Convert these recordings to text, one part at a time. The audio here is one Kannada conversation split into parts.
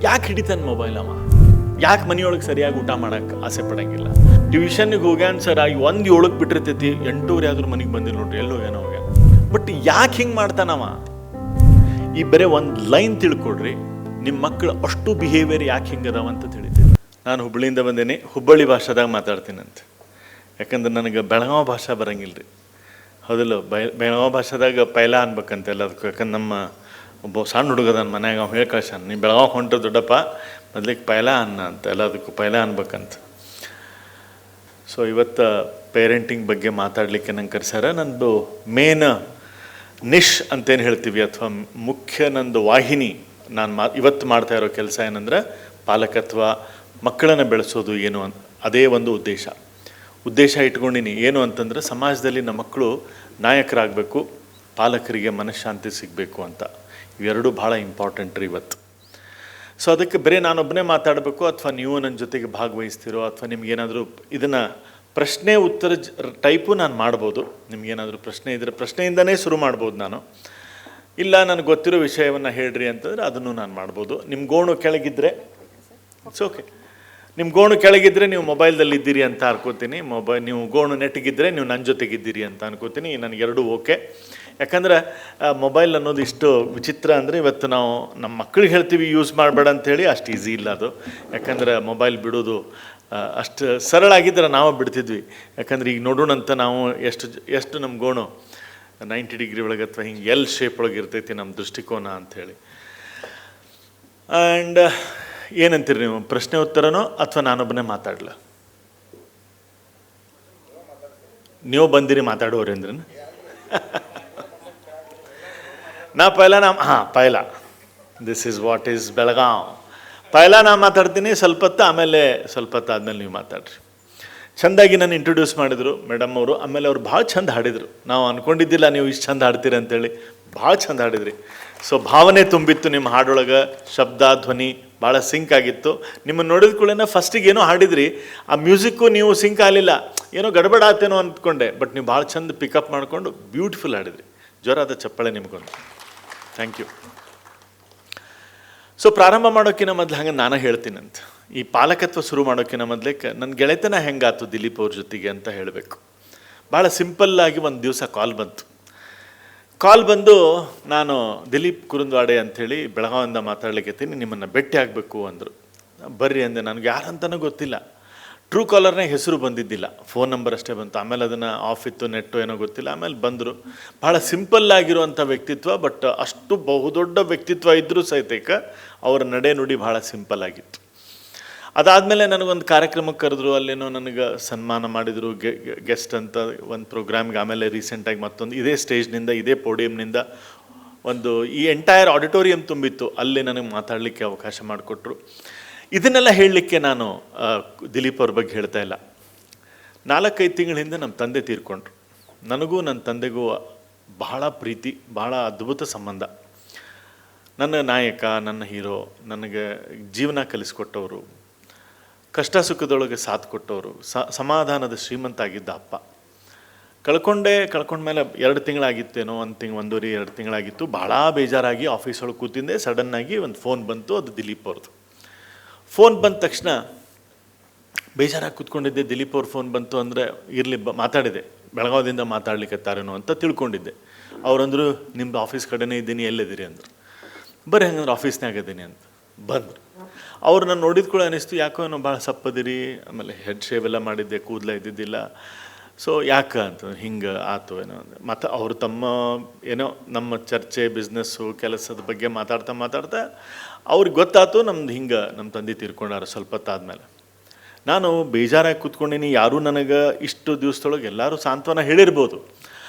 ಯಾಕೆ ಹಿಡಿತಾನೆ ಮೊಬೈಲ್ ಅವ? ಯಾಕೆ ಮನೆಯೊಳಗೆ ಸರಿಯಾಗಿ ಊಟ ಮಾಡೋಕ್ಕೆ ಆಸೆ ಪಡಂಗಿಲ್ಲ? ಟ್ಯೂಷನ್ಗೆ ಹೋಗ್ಯಾನ ಸರ್, ಆಗಿ 1:07 ಬಿಟ್ಟಿರ್ತೈತಿ, 8:00 ಆದ್ರೂ ಮನೆಗೆ ಬಂದಿಲ್ಲ ನೋಡ್ರಿ, ಎಲ್ಲೋ ಏನೋ ಹೋಗ್ಯಾನ. ಬಟ್ ಯಾಕೆ ಹಿಂಗೆ ಮಾಡ್ತಾನವ? ಈ ಬರೀ ಒಂದು ಲೈನ್ ತಿಳ್ಕೊಡ್ರಿ, ನಿಮ್ಮ ಮಕ್ಕಳು ಅಷ್ಟು ಬಿಹೇವಿಯರ್ ಯಾಕೆ ಹಿಂಗದಾವ ಅಂತ ತಿಳಿತೀವಿ. ನಾನು ಹುಬ್ಬಳ್ಳಿಯಿಂದ ಬಂದೇನೆ, ಹುಬ್ಬಳ್ಳಿ ಭಾಷೆದಾಗ ಮಾತಾಡ್ತೀನಂತ. ಯಾಕಂದ್ರೆ ನನಗೆ ಬೆಳಗಾವಿ ಭಾಷೆ ಬರಂಗಿಲ್ಲ ರೀ. ಹೌದಿಲ್ಲ? ಬೆಳಗಾವಿ ಭಾಷೆದಾಗ ಪೈಲ ಅನ್ಬೇಕಂತ ಎಲ್ಲದಕ್ಕೂ. ಯಾಕಂದ್ರೆ ನಮ್ಮ ಒಬ್ಬ ಸಣ್ಣ ಹುಡುಗ ನನ್ನ ಮನ್ಯಾಗ ಅವ್ನು ಹೇಳಿ ಕಳ್ಸಾನ, ನೀ ಬೆಳಗಾವಿ ಹೊಂಟ್ರೆ ದೊಡ್ಡಪ್ಪ ಮೊದ್ಲಿಗೆ ಪೈಲ ಅನ್ನ ಅಂತ, ಎಲ್ಲದಕ್ಕೂ ಪೈಲ ಅನ್ಬೇಕಂತ. ಸೊ ಇವತ್ತು ಪೇರೆಂಟಿಂಗ್ ಬಗ್ಗೆ ಮಾತಾಡಲಿಕ್ಕೆ ನಂಗೆ ಕರೆಸ್ಯಾರ. ನಂದು ಮೇನ್ ನಿಶ್ ಅಂತೇನು ಹೇಳ್ತೀವಿ, ಅಥವಾ ಮುಖ್ಯ ನಂದು ವಾಹಿನಿ, ನಾನು ಇವತ್ತು ಮಾಡ್ತಾ ಇರೋ ಕೆಲಸ ಏನಂದ್ರೆ ಪಾಲಕತ್ವ, ಮಕ್ಕಳನ್ನು ಬೆಳೆಸೋದು ಏನು ಅಂತ. ಅದೇ ಒಂದು ಉದ್ದೇಶ ಇಟ್ಕೊಂಡಿನಿ. ಏನು ಅಂತಂದ್ರೆ ಸಮಾಜದಲ್ಲಿ ನಮ್ಮ ಮಕ್ಕಳು ನಾಯಕರಾಗಬೇಕು, ಪಾಲಕರಿಗೆ ಮನಃಶಾಂತಿ ಸಿಗಬೇಕು ಅಂತ. ಇವೆರಡೂ ಭಾಳ ಇಂಪಾರ್ಟೆಂಟ್ ರೀ ಇವತ್ತು. ಸೊ ಅದಕ್ಕೆ ಬರೀ ನಾನೊಬ್ಬನೇ ಮಾತಾಡಬೇಕು, ಅಥವಾ ನೀವು ನನ್ನ ಜೊತೆಗೆ ಭಾಗವಹಿಸ್ತಿರೋ, ಅಥವಾ ನಿಮ್ಗೇನಾದರೂ ಇದನ್ನು ಪ್ರಶ್ನೆ ಉತ್ತರ ಟೈಪು ನಾನು ಮಾಡ್ಬೋದು. ನಿಮ್ಗೇನಾದರೂ ಪ್ರಶ್ನೆ ಇದ್ದರೆ ಪ್ರಶ್ನೆಯಿಂದನೇ ಶುರು ಮಾಡ್ಬೋದು ನಾನು. ಇಲ್ಲ ನನಗೆ ಗೊತ್ತಿರೋ ವಿಷಯವನ್ನು ಹೇಳ್ರಿ ಅಂತಂದರೆ ಅದನ್ನು ನಾನು ಮಾಡ್ಬೋದು. ನಿಮ್ಮ ಗೋಣು ಕೆಳಗಿದ್ದರೆ ಇಟ್ಸ್ ಓಕೆ. ನಿಮ್ಮ ಗೋಣು ಕೆಳಗಿದ್ದರೆ ನೀವು ಮೊಬೈಲ್ದಲ್ಲಿ ಇದ್ದೀರಿ ಅಂತ ಅನ್ಕೋತೀನಿ. ನೀವು ಗೋಣು ನೆಟ್ಟಿಗಿದ್ದರೆ ನೀವು ನನ್ನ ಜೊತೆಗಿದ್ದೀರಿ ಅಂತ ಅನ್ಕೋತೀನಿ. ನನಗೆರಡೂ ಓಕೆ. ಯಾಕಂದ್ರೆ ಮೊಬೈಲ್ ಅನ್ನೋದು ಇಷ್ಟು ವಿಚಿತ್ರ ಅಂದರೆ, ಇವತ್ತು ನಾವು ನಮ್ಮ ಮಕ್ಕಳಿಗೆ ಹೇಳ್ತೀವಿ ಯೂಸ್ ಮಾಡಬೇಡ ಅಂಥೇಳಿ, ಅಷ್ಟು ಈಸಿ ಇಲ್ಲ ಅದು. ಯಾಕಂದ್ರೆ ಮೊಬೈಲ್ ಬಿಡೋದು ಅಷ್ಟು ಸರಳ ಆಗಿದ್ದರೆ ನಾವು ಬಿಡ್ತಿದ್ವಿ. ಯಾಕಂದ್ರೆ ಈಗ ನೋಡೋಣಂತ ನಾವು ಎಷ್ಟು ನಮ್ಮ ಗೋಣು 90 ಡಿಗ್ರಿ ಒಳಗೆ ಅಥವಾ ಹಿಂಗೆ ಎಲ್ ಶೇಪ್ ಒಳಗೆ ಇರ್ತೈತಿ ನಮ್ಮ ದೃಷ್ಟಿಕೋನ ಅಂಥೇಳಿ. ಆ್ಯಂಡ್ ಏನಂತೀರಿ ನೀವು, ಪ್ರಶ್ನೆ ಉತ್ತರನೋ ಅಥವಾ ನಾನೊಬ್ಬನೇ ಮಾತಾಡಲ? ನೀವು ಬಂದಿರಿ ಮಾತಾಡೋರಿ ಅಂದ್ರೆ ನಾ ಪೈಲ this is what is Belgaum. ಪೈಲ ನಾ ಮಾತಾಡ್ತೀನಿ ಸ್ವಲ್ಪ ಹೊತ್ತು, ಆಮೇಲೆ ಸ್ವಲ್ಪ ಹೊತ್ತು ಆದಮೇಲೆ ನೀವು ಮಾತಾಡ್ರಿ. ಚೆಂದಾಗಿ ನಾನು ಇಂಟ್ರೊಡ್ಯೂಸ್ ಮಾಡಿದರು ಮೇಡಮ್ ಅವರು. ಆಮೇಲೆ ಅವ್ರು ಭಾಳ ಚಂದ ಹಾಡಿದರು. ನಾವು ಅಂದ್ಕೊಂಡಿದ್ದಿಲ್ಲ ನೀವು ಇಷ್ಟು ಚಂದ ಹಾಡ್ತೀರಿ ಅಂತೇಳಿ. ಭಾಳ ಚಂದ ಹಾಡಿದ್ರಿ. ಸೊ ಭಾವನೆ ತುಂಬಿತ್ತು ನಿಮ್ಮ ಹಾಡೊಳಗೆ, ಶಬ್ದ ಧ್ವನಿ ಭಾಳ ಸಿಂಕ್ ಆಗಿತ್ತು. ನಿಮ್ಮನ್ನು ನೋಡಿದ ಕೂಡಲೇ ಫಸ್ಟಿಗೆ ಏನೋ ಹಾಡಿದ್ರಿ, ಆ ಮ್ಯೂಸಿಕ್ಕು ನೀವು ಸಿಂಕ್ ಆಗಲಿಲ್ಲ, ಏನೋ ಗಡಬಡ ಆತೇನೋ ಅಂದ್ಕೊಂಡೆ. ಬಟ್ ನೀವು ಭಾಳ ಚಂದ ಪಿಕಪ್ ಮಾಡಿಕೊಂಡು ಬ್ಯೂಟಿಫುಲ್ ಹಾಡಿದ್ರಿ. ಜೋರಾದ ಚಪ್ಪಾಳೆ ನಿಮ್ಗೊಂದು. Thank you. ಸೊ ಪ್ರಾರಂಭ ಮಾಡೋಕ್ಕಿಂತ ಮೊದಲು ಹಂಗೆ ನಾನು ಹೇಳ್ತೀನಂತ, ಈ ಪಾಲಕತ್ವ ಶುರು ಮಾಡೋಕ್ಕಿಂತ ಮೊದಲಕ್ಕೆ ನನ್ನ ಗೆಳೆತನ ಹೆಂಗಾತು ದಿಲೀಪ್ ಅವ್ರ ಜೊತೆಗೆ ಅಂತ ಹೇಳಬೇಕು. ಭಾಳ ಸಿಂಪಲ್ಲಾಗಿ ಒಂದು ದಿವಸ ಕಾಲ್ ಬಂದು ನಾನು ದಿಲೀಪ್ ಕುರುಂದ್ವಾಡೆ ಅಂಥೇಳಿ ಬೆಳಗಾವಿಯಿಂದ ಮಾತಾಡ್ಲಿಕ್ಕತ್ತೀನಿ, ನಿಮ್ಮನ್ನು ಭೇಟಿ ಆಗಬೇಕು ಅಂದರು. ಬರ್ರಿ ಅಂದೆ. ನನಗೆ ಯಾರಂತನೂ ಗೊತ್ತಿಲ್ಲ. ಟ್ರೂ ಕಾಲರ್ನೇ ಹೆಸರು ಬಂದಿದ್ದಿಲ್ಲ, ಫೋನ್ ನಂಬರ್ ಅಷ್ಟೇ ಬಂತು. ಆಮೇಲೆ ಅದನ್ನು ಆಫ್ ಇತ್ತು, ನೆಟ್ಟು ಏನೋ ಗೊತ್ತಿಲ್ಲ. ಆಮೇಲೆ ಬಂದರು. ಭಾಳ ಸಿಂಪಲ್ಲಾಗಿರುವಂಥ ವ್ಯಕ್ತಿತ್ವ, ಬಟ್ ಅಷ್ಟು ಬಹುದೊಡ್ಡ ವ್ಯಕ್ತಿತ್ವ ಇದ್ದರೂ ಸಹಿತ ಅವರ ನಡೆ ನುಡಿ ಭಾಳ ಸಿಂಪಲ್ಲಾಗಿತ್ತು. ಅದಾದಮೇಲೆ ನನಗೊಂದು ಕಾರ್ಯಕ್ರಮಕ್ಕೆ ಕರೆದ್ರು, ಅಲ್ಲೇನೋ ನನಗೆ ಸನ್ಮಾನ ಮಾಡಿದರು, ಗೆಸ್ಟ್ ಅಂತ ಒಂದು ಪ್ರೋಗ್ರಾಮ್ಗೆ. ಆಮೇಲೆ ರೀಸೆಂಟಾಗಿ ಮತ್ತೊಂದು ಇದೇ ಸ್ಟೇಜ್ನಿಂದ, ಇದೇ ಪೋಡಿಯಮ್ನಿಂದ ಒಂದು ಈ ಎಂಟೈರ್ ಆಡಿಟೋರಿಯಂ ತುಂಬಿತ್ತು, ಅಲ್ಲಿ ನನಗೆ ಮಾತಾಡಲಿಕ್ಕೆ ಅವಕಾಶ ಮಾಡಿಕೊಟ್ರು. ಇದನ್ನೆಲ್ಲ ಹೇಳಲಿಕ್ಕೆ ನಾನು ದಿಲೀಪ್ ಅವ್ರ ಬಗ್ಗೆ ಹೇಳ್ತಾ ಇಲ್ಲ. 4-5 ತಿಂಗಳ ಹಿಂದೆ ನಮ್ಮ ತಂದೆ ತೀರ್ಕೊಂಡ್ರು. ನನಗೂ ನನ್ನ ತಂದೆಗೂ ಬಹಳ ಪ್ರೀತಿ, ಬಹಳ ಅದ್ಭುತ ಸಂಬಂಧ. ನನ್ನ ನಾಯಕ, ನನ್ನ ಹೀರೋ, ನನಗೆ ಜೀವನ ಕಲಿಸ್ಕೊಟ್ಟವರು, ಕಷ್ಟ ಸುಖದೊಳಗೆ ಸಾಥ್ ಕೊಟ್ಟವರು, ಸಮಾಧಾನದ ಶ್ರೀಮಂತ ಆಗಿದ್ದ ಅಪ್ಪ. ಕಳ್ಕೊಂಡ್ಮೇಲೆ 2 ತಿಂಗಳಾಗಿತ್ತೇನೋ, 1-1.5-2 ತಿಂಗಳಾಗಿತ್ತು. ಭಾಳ ಬೇಜಾರಾಗಿ ಆಫೀಸೊಳಗೆ ಕೂತಿದ್ದೆ. ಸಡನ್ನಾಗಿ ಒಂದು ಫೋನ್ ಬಂತು, ಅದು ದಿಲೀಪ್ ಅವ್ರದ್ದು. ಫೋನ್ ಬಂದ ತಕ್ಷಣ ಬೇಜಾರಾಗಿ ಕೂತ್ಕೊಂಡಿದ್ದೆ. ದಿಲೀಪ್ ಅವ್ರ ಫೋನ್ ಬಂತು ಅಂದರೆ ಇರಲಿ ಮಾತಾಡಿದೆ, ಬೆಳಗಾವಿಯಿಂದ ಮಾತಾಡ್ಲಿಕ್ಕತ್ತಾರೇನೋ ಅಂತ ತಿಳ್ಕೊಂಡಿದ್ದೆ. ಅವರಂದರು, ನಿಮ್ಮದು ಆಫೀಸ್ ಕಡೆನೇ ಇದ್ದೀನಿ, ಎಲ್ಲಿದ್ದೀರಿ ಅಂದರು. ಬರ್ರಿ ಹಂಗಂದ್ರೆ ಆಫೀಸ್ನಾಗ ಇದ್ದೀನಿ ಅಂತ ಬಂದರು. ಅವ್ರು ನಾನು ನೋಡಿದ ಕೂಡ ಅನ್ನಿಸ್ತು, ಯಾಕೋ ಏನೋ ಭಾಳ ಸಪ್ಪದಿರಿ. ಆಮೇಲೆ ಹೆಡ್ ಶೇವ್ ಎಲ್ಲ ಮಾಡಿದ್ದೆ, ಕೂದಲ ಇದ್ದಿದ್ದಿಲ್ಲ. ಸೊ ಯಾಕೆ ಅಂತ ಹಿಂಗೆ ಆಯ್ತು ಏನೋ ಅಂದರೆ. ಮತ್ತು ಅವರು ಏನೋ ನಮ್ಮ ಚರ್ಚೆ, ಬಿಸ್ನೆಸ್ಸು, ಕೆಲಸದ ಬಗ್ಗೆ ಮಾತಾಡ್ತಾ ಅವ್ರಿಗೆ ಗೊತ್ತಾಯ್ತು ನಮ್ಮ ತಂದೆ ತೀರ್ಕೊಂಡಾರ ಸ್ವಲ್ಪ ಹೊತ್ತಾದ್ಮೇಲೆ. ನಾನು ಬೇಜಾರಾಗಿ ಕೂತ್ಕೊಂಡಿನಿ. ಯಾರೂ ನನಗೆ ಇಷ್ಟು ದಿವಸದೊಳಗೆ ಎಲ್ಲರೂ ಸಾಂತ್ವನ ಹೇಳಿರ್ಬೋದು,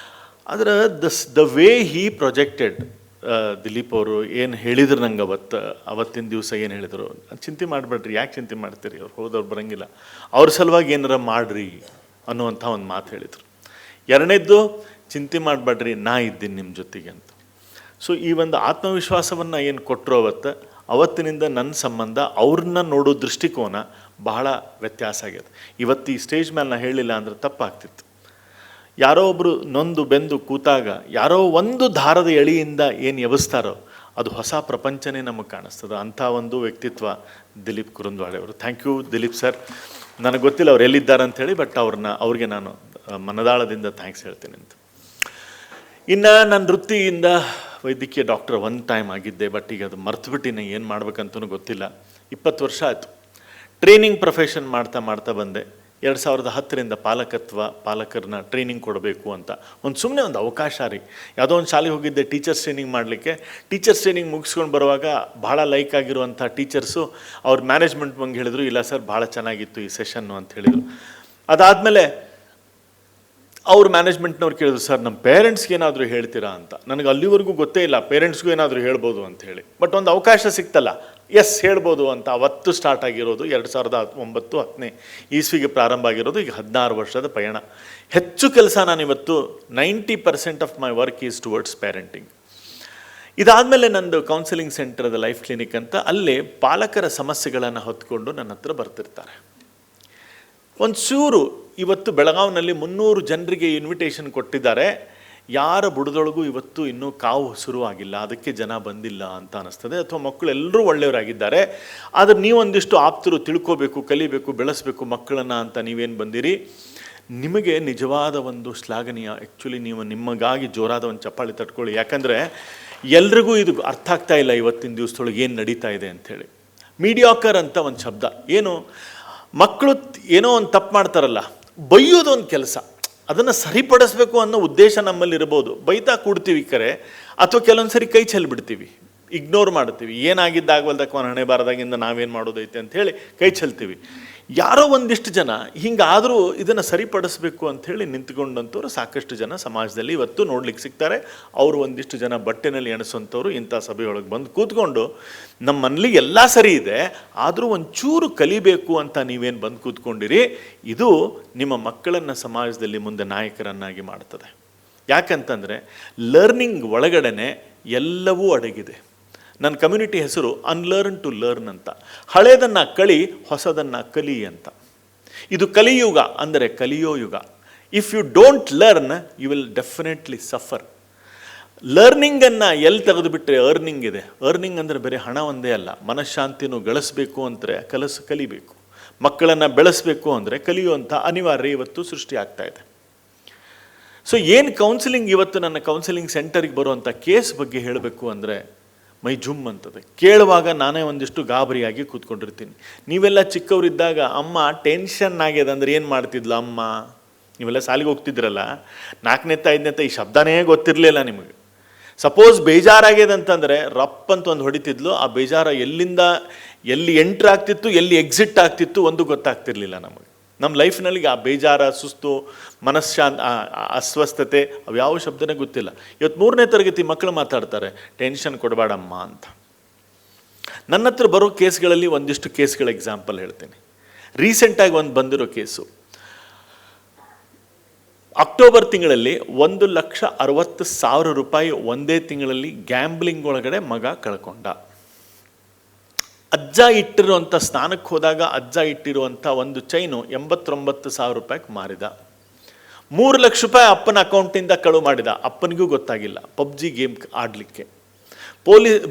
ಆದರೆ the way he projected, Dilip ಅವರು ಏನು ಹೇಳಿದ್ರು ನಂಗೆ ಅವತ್ತಿನ ದಿವಸ ಏನು ಹೇಳಿದರು, ಚಿಂತೆ ಮಾಡಬೇಡ್ರಿ, ಯಾಕೆ ಚಿಂತೆ ಮಾಡ್ತೀರಿ, ಅವ್ರು ಹೋದವ್ರು ಬರೋಂಗಿಲ್ಲ, ಅವ್ರ ಸಲುವಾಗಿ ಏನಾರ ಮಾಡಿರಿ ಅನ್ನುವಂಥ ಒಂದು ಮಾತು ಹೇಳಿದರು. ಎರಡನೇದ್ದು, ಚಿಂತೆ ಮಾಡಬೇಡ್ರಿ, ನಾ ಇದ್ದೀನಿ ನಿಮ್ಮ ಜೊತೆಗೆ ಅಂತ. ಸೊ ಈ ಒಂದು ಆತ್ಮವಿಶ್ವಾಸವನ್ನು ಏನು ಕೊಟ್ಟರು ಅವತ್ತಿನಿಂದ ನನ್ನ ಸಂಬಂಧ, ಅವ್ರನ್ನ ನೋಡೋ ದೃಷ್ಟಿಕೋನ ಬಹಳ ವ್ಯತ್ಯಾಸ ಆಗ್ಯದ. ಇವತ್ತು ಈ ಸ್ಟೇಜ್ ಮೇಲೆ ನಾನು ಹೇಳಿಲ್ಲ ಅಂದರೆ ತಪ್ಪಾಗ್ತಿತ್ತು. ಯಾರೋ ಒಬ್ಬರು ನೊಂದು ಬೆಂದು ಕೂತಾಗ ಯಾರೋ ಒಂದು ದಾರದ ಎಳೆಯಿಂದ ಏನು ಎಬ್ಬಿಸ್ತಾರೋ ಅದು ಹೊಸ ಪ್ರಪಂಚನೇ ನಮಗೆ ಕಾಣಿಸ್ತದೆ. ಅಂಥ ಒಂದು ವ್ಯಕ್ತಿತ್ವ ದಿಲೀಪ್ ಕುರುಂದ್ವಾಡೆ ಅವರು. Thank you Dilip sir. ನನಗೆ ಗೊತ್ತಿಲ್ಲ ಅವ್ರು ಎಲ್ಲಿದ್ದಾರೆ ಅಂಥೇಳಿ, ಬಟ್ ಅವ್ರಿಗೆ ನಾನು ಮನದಾಳದಿಂದ ಥ್ಯಾಂಕ್ಸ್ ಹೇಳ್ತೀನಿ ಅಂತ. ಇನ್ನು ನನ್ನ ವೃತ್ತಿಯಿಂದ ವೈದ್ಯಕೀಯ ಡಾಕ್ಟರ್ ಒನ್ ಟೈಮ್ ಆಗಿದ್ದೆ, ಬಟ್ ಈಗ ಅದು ಮರ್ತುಬಿಟ್ಟಿನ ಏನು ಮಾಡ್ಬೇಕಂತೂ ಗೊತ್ತಿಲ್ಲ. 20 ವರ್ಷ ಆಯಿತು ಟ್ರೈನಿಂಗ್ ಪ್ರೊಫೆಷನ್ ಮಾಡ್ತಾ ಬಂದೆ. 2010ರಿಂದ ಪಾಲಕರನ್ನ ಟ್ರೈನಿಂಗ್ ಕೊಡಬೇಕು ಅಂತ ಸುಮ್ಮನೆ ಒಂದು ಅವಕಾಶ ರೀ. ಯಾವುದೋ ಒಂದು ಶಾಲೆಗೆ ಹೋಗಿದ್ದೆ ಟೀಚರ್ಸ್ ಟ್ರೈನಿಂಗ್ ಮಾಡಲಿಕ್ಕೆ. ಟೀಚರ್ಸ್ ಟ್ರೈನಿಂಗ್ ಮುಗಿಸ್ಕೊಂಡು ಬರುವಾಗ ಭಾಳ ಲೈಕ್ ಆಗಿರುವಂಥ ಟೀಚರ್ಸು ಅವ್ರ ಮ್ಯಾನೇಜ್ಮೆಂಟ್ ಬಂದು ಹೇಳಿದ್ರು, ಇಲ್ಲ ಸರ್ ಭಾಳ ಚೆನ್ನಾಗಿತ್ತು ಈ ಸೆಷನ್ನು ಅಂತ ಹೇಳಿದರು. ಅದಾದಮೇಲೆ ಅವ್ರ ಮ್ಯಾನೇಜ್ಮೆಂಟ್ನವ್ರು ಕೇಳಿದ್ರು, ಸರ್ ನಮ್ಮ ಪೇರೆಂಟ್ಸ್ಗೆ ಏನಾದರೂ ಹೇಳ್ತೀರಾ ಅಂತ. ನನಗೆ ಅಲ್ಲಿವರೆಗೂ ಗೊತ್ತೇ ಇಲ್ಲ ಪೇರೆಂಟ್ಸ್ಗೂ ಏನಾದರೂ ಹೇಳ್ಬೋದು ಅಂತ ಹೇಳಿ. ಬಟ್ ಒಂದು ಅವಕಾಶ ಸಿಕ್ತಲ್ಲ, ಎಸ್ ಹೇಳ್ಬೋದು ಅಂತ ಅವತ್ತು ಸ್ಟಾರ್ಟ್ ಆಗಿರೋದು. 2009-10 ಇಸ್ವಿಗೆ ಪ್ರಾರಂಭ ಆಗಿರೋದು. ಈಗ 16 ವರ್ಷದ ಪಯಣ. ಹೆಚ್ಚು ಕೆಲಸ ನಾನಿವತ್ತು 90% of my work is towards parenting. ಇದಾದಮೇಲೆ ನಂದು ಕೌನ್ಸಿಲಿಂಗ್ ಸೆಂಟರ್ದ ಲೈಫ್ ಕ್ಲಿನಿಕ್ ಅಂತ, ಅಲ್ಲಿ ಪಾಲಕರ ಸಮಸ್ಯೆಗಳನ್ನು ಹೊತ್ಕೊಂಡು ನನ್ನ ಹತ್ರ ಬರ್ತಿರ್ತಾರೆ. ಒಂಚೂರು ಇವತ್ತು ಬೆಳಗಾವಿನಲ್ಲಿ 300 ಜನರಿಗೆ ಇನ್ವಿಟೇಷನ್ ಕೊಟ್ಟಿದ್ದಾರೆ. ಯಾರ ಬುಡದೊಳಗೂ ಇವತ್ತು ಇನ್ನೂ ಕಾವು ಶುರುವಾಗಿಲ್ಲ, ಅದಕ್ಕೆ ಜನ ಬಂದಿಲ್ಲ ಅಂತ ಅನ್ನಿಸ್ತದೆ. ಅಥವಾ ಮಕ್ಕಳು ಎಲ್ಲರೂ ಒಳ್ಳೆಯವರಾಗಿದ್ದಾರೆ, ಆದರೆ ನೀವೊಂದಿಷ್ಟು ಆಪ್ತರು ತಿಳ್ಕೋಬೇಕು, ಕಲಿಬೇಕು, ಬೆಳೆಸಬೇಕು ಮಕ್ಕಳನ್ನು ಅಂತ ನೀವೇನು ಬಂದಿರಿ. ನಿಮಗೆ ನಿಜವಾದ ಒಂದು ಶ್ಲಾಘನೀಯ. ಆ್ಯಕ್ಚುಲಿ ನೀವು ನಿಮಗಾಗಿ ಜೋರಾದ ಒಂದು ಚಪ್ಪಾಳಿ ತಟ್ಕೊಳ್ಳಿ. ಯಾಕಂದರೆ ಎಲ್ರಿಗೂ ಇದು ಅರ್ಥ ಆಗ್ತಾ ಇಲ್ಲ ಇವತ್ತಿನ ದಿವಸದೊಳಗೆ ಏನು ನಡೀತಾ ಇದೆ ಅಂಥೇಳಿ. ಮೀಡಿಯಾಕರ್ ಅಂತ ಒಂದು ಶಬ್ದ. ಏನು, ಮಕ್ಕಳು ಏನೋ ಒಂದು ತಪ್ಪು ಮಾಡ್ತಾರಲ್ಲ, ಬೈಯೋದು ಒಂದು ಕೆಲಸ, ಅದನ್ನು ಸರಿಪಡಿಸ್ಬೇಕು ಅನ್ನೋ ಉದ್ದೇಶ ನಮ್ಮಲ್ಲಿ ಇರ್ಬೋದು. ಬೈತಾ ಕೂಡ್ತೀವಿ ಕರೆ, ಅಥವಾ ಕೆಲವೊಂದು ಸರಿ ಕೈ ಚೆಲ್ಬಿಡ್ತೀವಿ, ಇಗ್ನೋರ್ ಮಾಡ್ತೀವಿ. ಏನಾಗಿದ್ದಾಗವಲ್ದಕ್ಕೆ ಅವನ ಹಣೆ ಬಾರದಾಗಿಂದ ನಾವೇನು ಮಾಡೋದೈತೆ ಅಂಥೇಳಿ ಕೈ ಚೆಲ್ತೀವಿ. ಯಾರೋ ಒಂದಿಷ್ಟು ಜನ ಹಿಂಗಾದರೂ ಇದನ್ನು ಸರಿಪಡಿಸ್ಬೇಕು ಅಂಥೇಳಿ ನಿಂತ್ಕೊಂಡಂಥವ್ರು ಸಾಕಷ್ಟು ಜನ ಸಮಾಜದಲ್ಲಿ ಇವತ್ತು ನೋಡ್ಲಿಕ್ಕೆ ಸಿಗ್ತಾರೆ. ಅವರು ಒಂದಿಷ್ಟು ಜನ ಬಟ್ಟೆನಲ್ಲಿ ಎಣಿಸುವಂಥವ್ರು ಇಂಥ ಸಭೆಯೊಳಗೆ ಬಂದು ಕೂತ್ಕೊಂಡು ನಮ್ಮಲ್ಲಿ ಎಲ್ಲ ಸರಿ ಇದೆ, ಆದರೂ ಒಂಚೂರು ಕಲಿಬೇಕು ಅಂತ ನೀವೇನು ಬಂದು ಕೂತ್ಕೊಂಡಿರಿ, ಇದು ನಿಮ್ಮ ಮಕ್ಕಳನ್ನು ಸಮಾಜದಲ್ಲಿ ಮುಂದೆ ನಾಯಕರನ್ನಾಗಿ ಮಾಡ್ತದೆ. ಯಾಕಂತಂದರೆ ಲರ್ನಿಂಗ್ ಒಳಗಡೆ ಎಲ್ಲವೂ ಅಡಗಿದೆ. ನನ್ನ ಕಮ್ಯುನಿಟಿ ಹೆಸರು ಅನ್ಲರ್ನ್ ಟು ಲರ್ನ್ ಅಂತ. ಹಳೇದನ್ನು ಕಳಿ, ಹೊಸದನ್ನು ಕಲಿ ಅಂತ. ಇದು ಕಲಿಯುಗ ಅಂದರೆ ಕಲಿಯೋ ಯುಗ. If you don't learn you will definitely suffer. ಲರ್ನಿಂಗನ್ನು ಎಲ್ಲಿ ತೆಗೆದುಬಿಟ್ರೆ ಅರ್ನಿಂಗ್ ಇದೆ. ಅರ್ನಿಂಗ್ ಅಂದರೆ ಬರೀ ಹಣ ಒಂದೇ ಅಲ್ಲ, ಮನಃಶಾಂತಿನೂ ಗಳಿಸ್ಬೇಕು ಅಂದರೆ ಕಲಿಬೇಕು. ಮಕ್ಕಳನ್ನು ಬೆಳೆಸಬೇಕು ಅಂದರೆ ಕಲಿಯುವಂಥ ಅನಿವಾರ್ಯ ಇವತ್ತು ಸೃಷ್ಟಿ ಆಗ್ತಾ ಇದೆ. ಸೊ ಏನು ಕೌನ್ಸಿಲಿಂಗ್, ಇವತ್ತು ನನ್ನ ಕೌನ್ಸಿಲಿಂಗ್ ಸೆಂಟರಿಗೆ ಬರುವಂಥ ಕೇಸ್ ಬಗ್ಗೆ ಹೇಳಬೇಕು ಅಂದರೆ ಮೈ ಜುಮ್ ಅಂತದೆ. ಕೇಳುವಾಗ ನಾನೇ ಒಂದಿಷ್ಟು ಗಾಬರಿಯಾಗಿ ಕೂತ್ಕೊಂಡಿರ್ತೀನಿ. ನೀವೆಲ್ಲ ಚಿಕ್ಕವರಿದ್ದಾಗ ಅಮ್ಮ ಟೆನ್ಷನ್ ಆಗ್ಯದ ಅಂದ್ರೆ ಏನು ಮಾಡ್ತಿದ್ಲ ಅಮ್ಮ? ನೀವೆಲ್ಲ ಶಾಲೆಗೆ ಹೋಗ್ತಿದ್ರಲ್ಲ, 4ನೇತ 5ನೇತ ಈ ಶಬ್ದನೇ ಗೊತ್ತಿರಲಿಲ್ಲ ನಿಮಗೆ. ಸಪೋಸ್ ಬೇಜಾರಾಗ್ಯದಂತಂದರೆ ರಪ್ ಅಂತ ಒಂದು ಹೊಡಿತಿದ್ಲು. ಆ ಬೇಜಾರ ಎಲ್ಲಿ ಎಂಟ್ರ್ ಆಗ್ತಿತ್ತು, ಎಲ್ಲಿ ಎಕ್ಸಿಟ್ ಆಗ್ತಿತ್ತು ಒಂದು ಗೊತ್ತಾಗ್ತಿರ್ಲಿಲ್ಲ ನಮಗೆ. ನಮ್ಮ ಲೈಫ್ನಲ್ಲಿ ಆ ಬೇಜಾರ, ಸುಸ್ತು, ಅಸ್ವಸ್ಥತೆ ಅವ್ಯಾವ ಶಬ್ದನೇ ಗೊತ್ತಿಲ್ಲ. ಇವತ್ತು 3ನೇ ತರಗತಿ ಮಕ್ಕಳು ಮಾತಾಡ್ತಾರೆ, ಟೆನ್ಷನ್ ಕೊಡಬೇಡಮ್ಮ ಅಂತ. ನನ್ನ ಹತ್ರ ಬರೋ ಕೇಸ್ಗಳಲ್ಲಿ ಒಂದಿಷ್ಟು ಕೇಸ್ಗಳ ಎಕ್ಸಾಂಪಲ್ ಹೇಳ್ತೀನಿ. ರೀಸೆಂಟಾಗಿ ಒಂದು ಬಂದಿರೋ ಕೇಸು, ಅಕ್ಟೋಬರ್ ತಿಂಗಳಲ್ಲಿ 1,60,000 ರೂಪಾಯಿ ಒಂದೇ ತಿಂಗಳಲ್ಲಿ ಗ್ಯಾಂಬ್ಲಿಂಗ್ ಒಳಗಡೆ ಮಗ ಕಳ್ಕೊಂಡ. ಅಜ್ಜ ಇಟ್ಟಿರುವಂಥ, ಸ್ನಾನಕ್ಕೆ ಹೋದಾಗ ಅಜ್ಜ ಇಟ್ಟಿರುವಂಥ ಒಂದು ಚೈನು 89,000 ರೂಪಾಯಿಗೆ ಮಾರಿದ. 3 ಲಕ್ಷ ರೂಪಾಯಿ ಅಪ್ಪನ ಅಕೌಂಟಿಂದ ಕಳು ಮಾಡಿದ. ಅಪ್ಪನಿಗೂ ಗೊತ್ತಾಗಿಲ್ಲ, ಪಬ್ಜಿ ಗೇಮ್ ಆಡಲಿಕ್ಕೆ.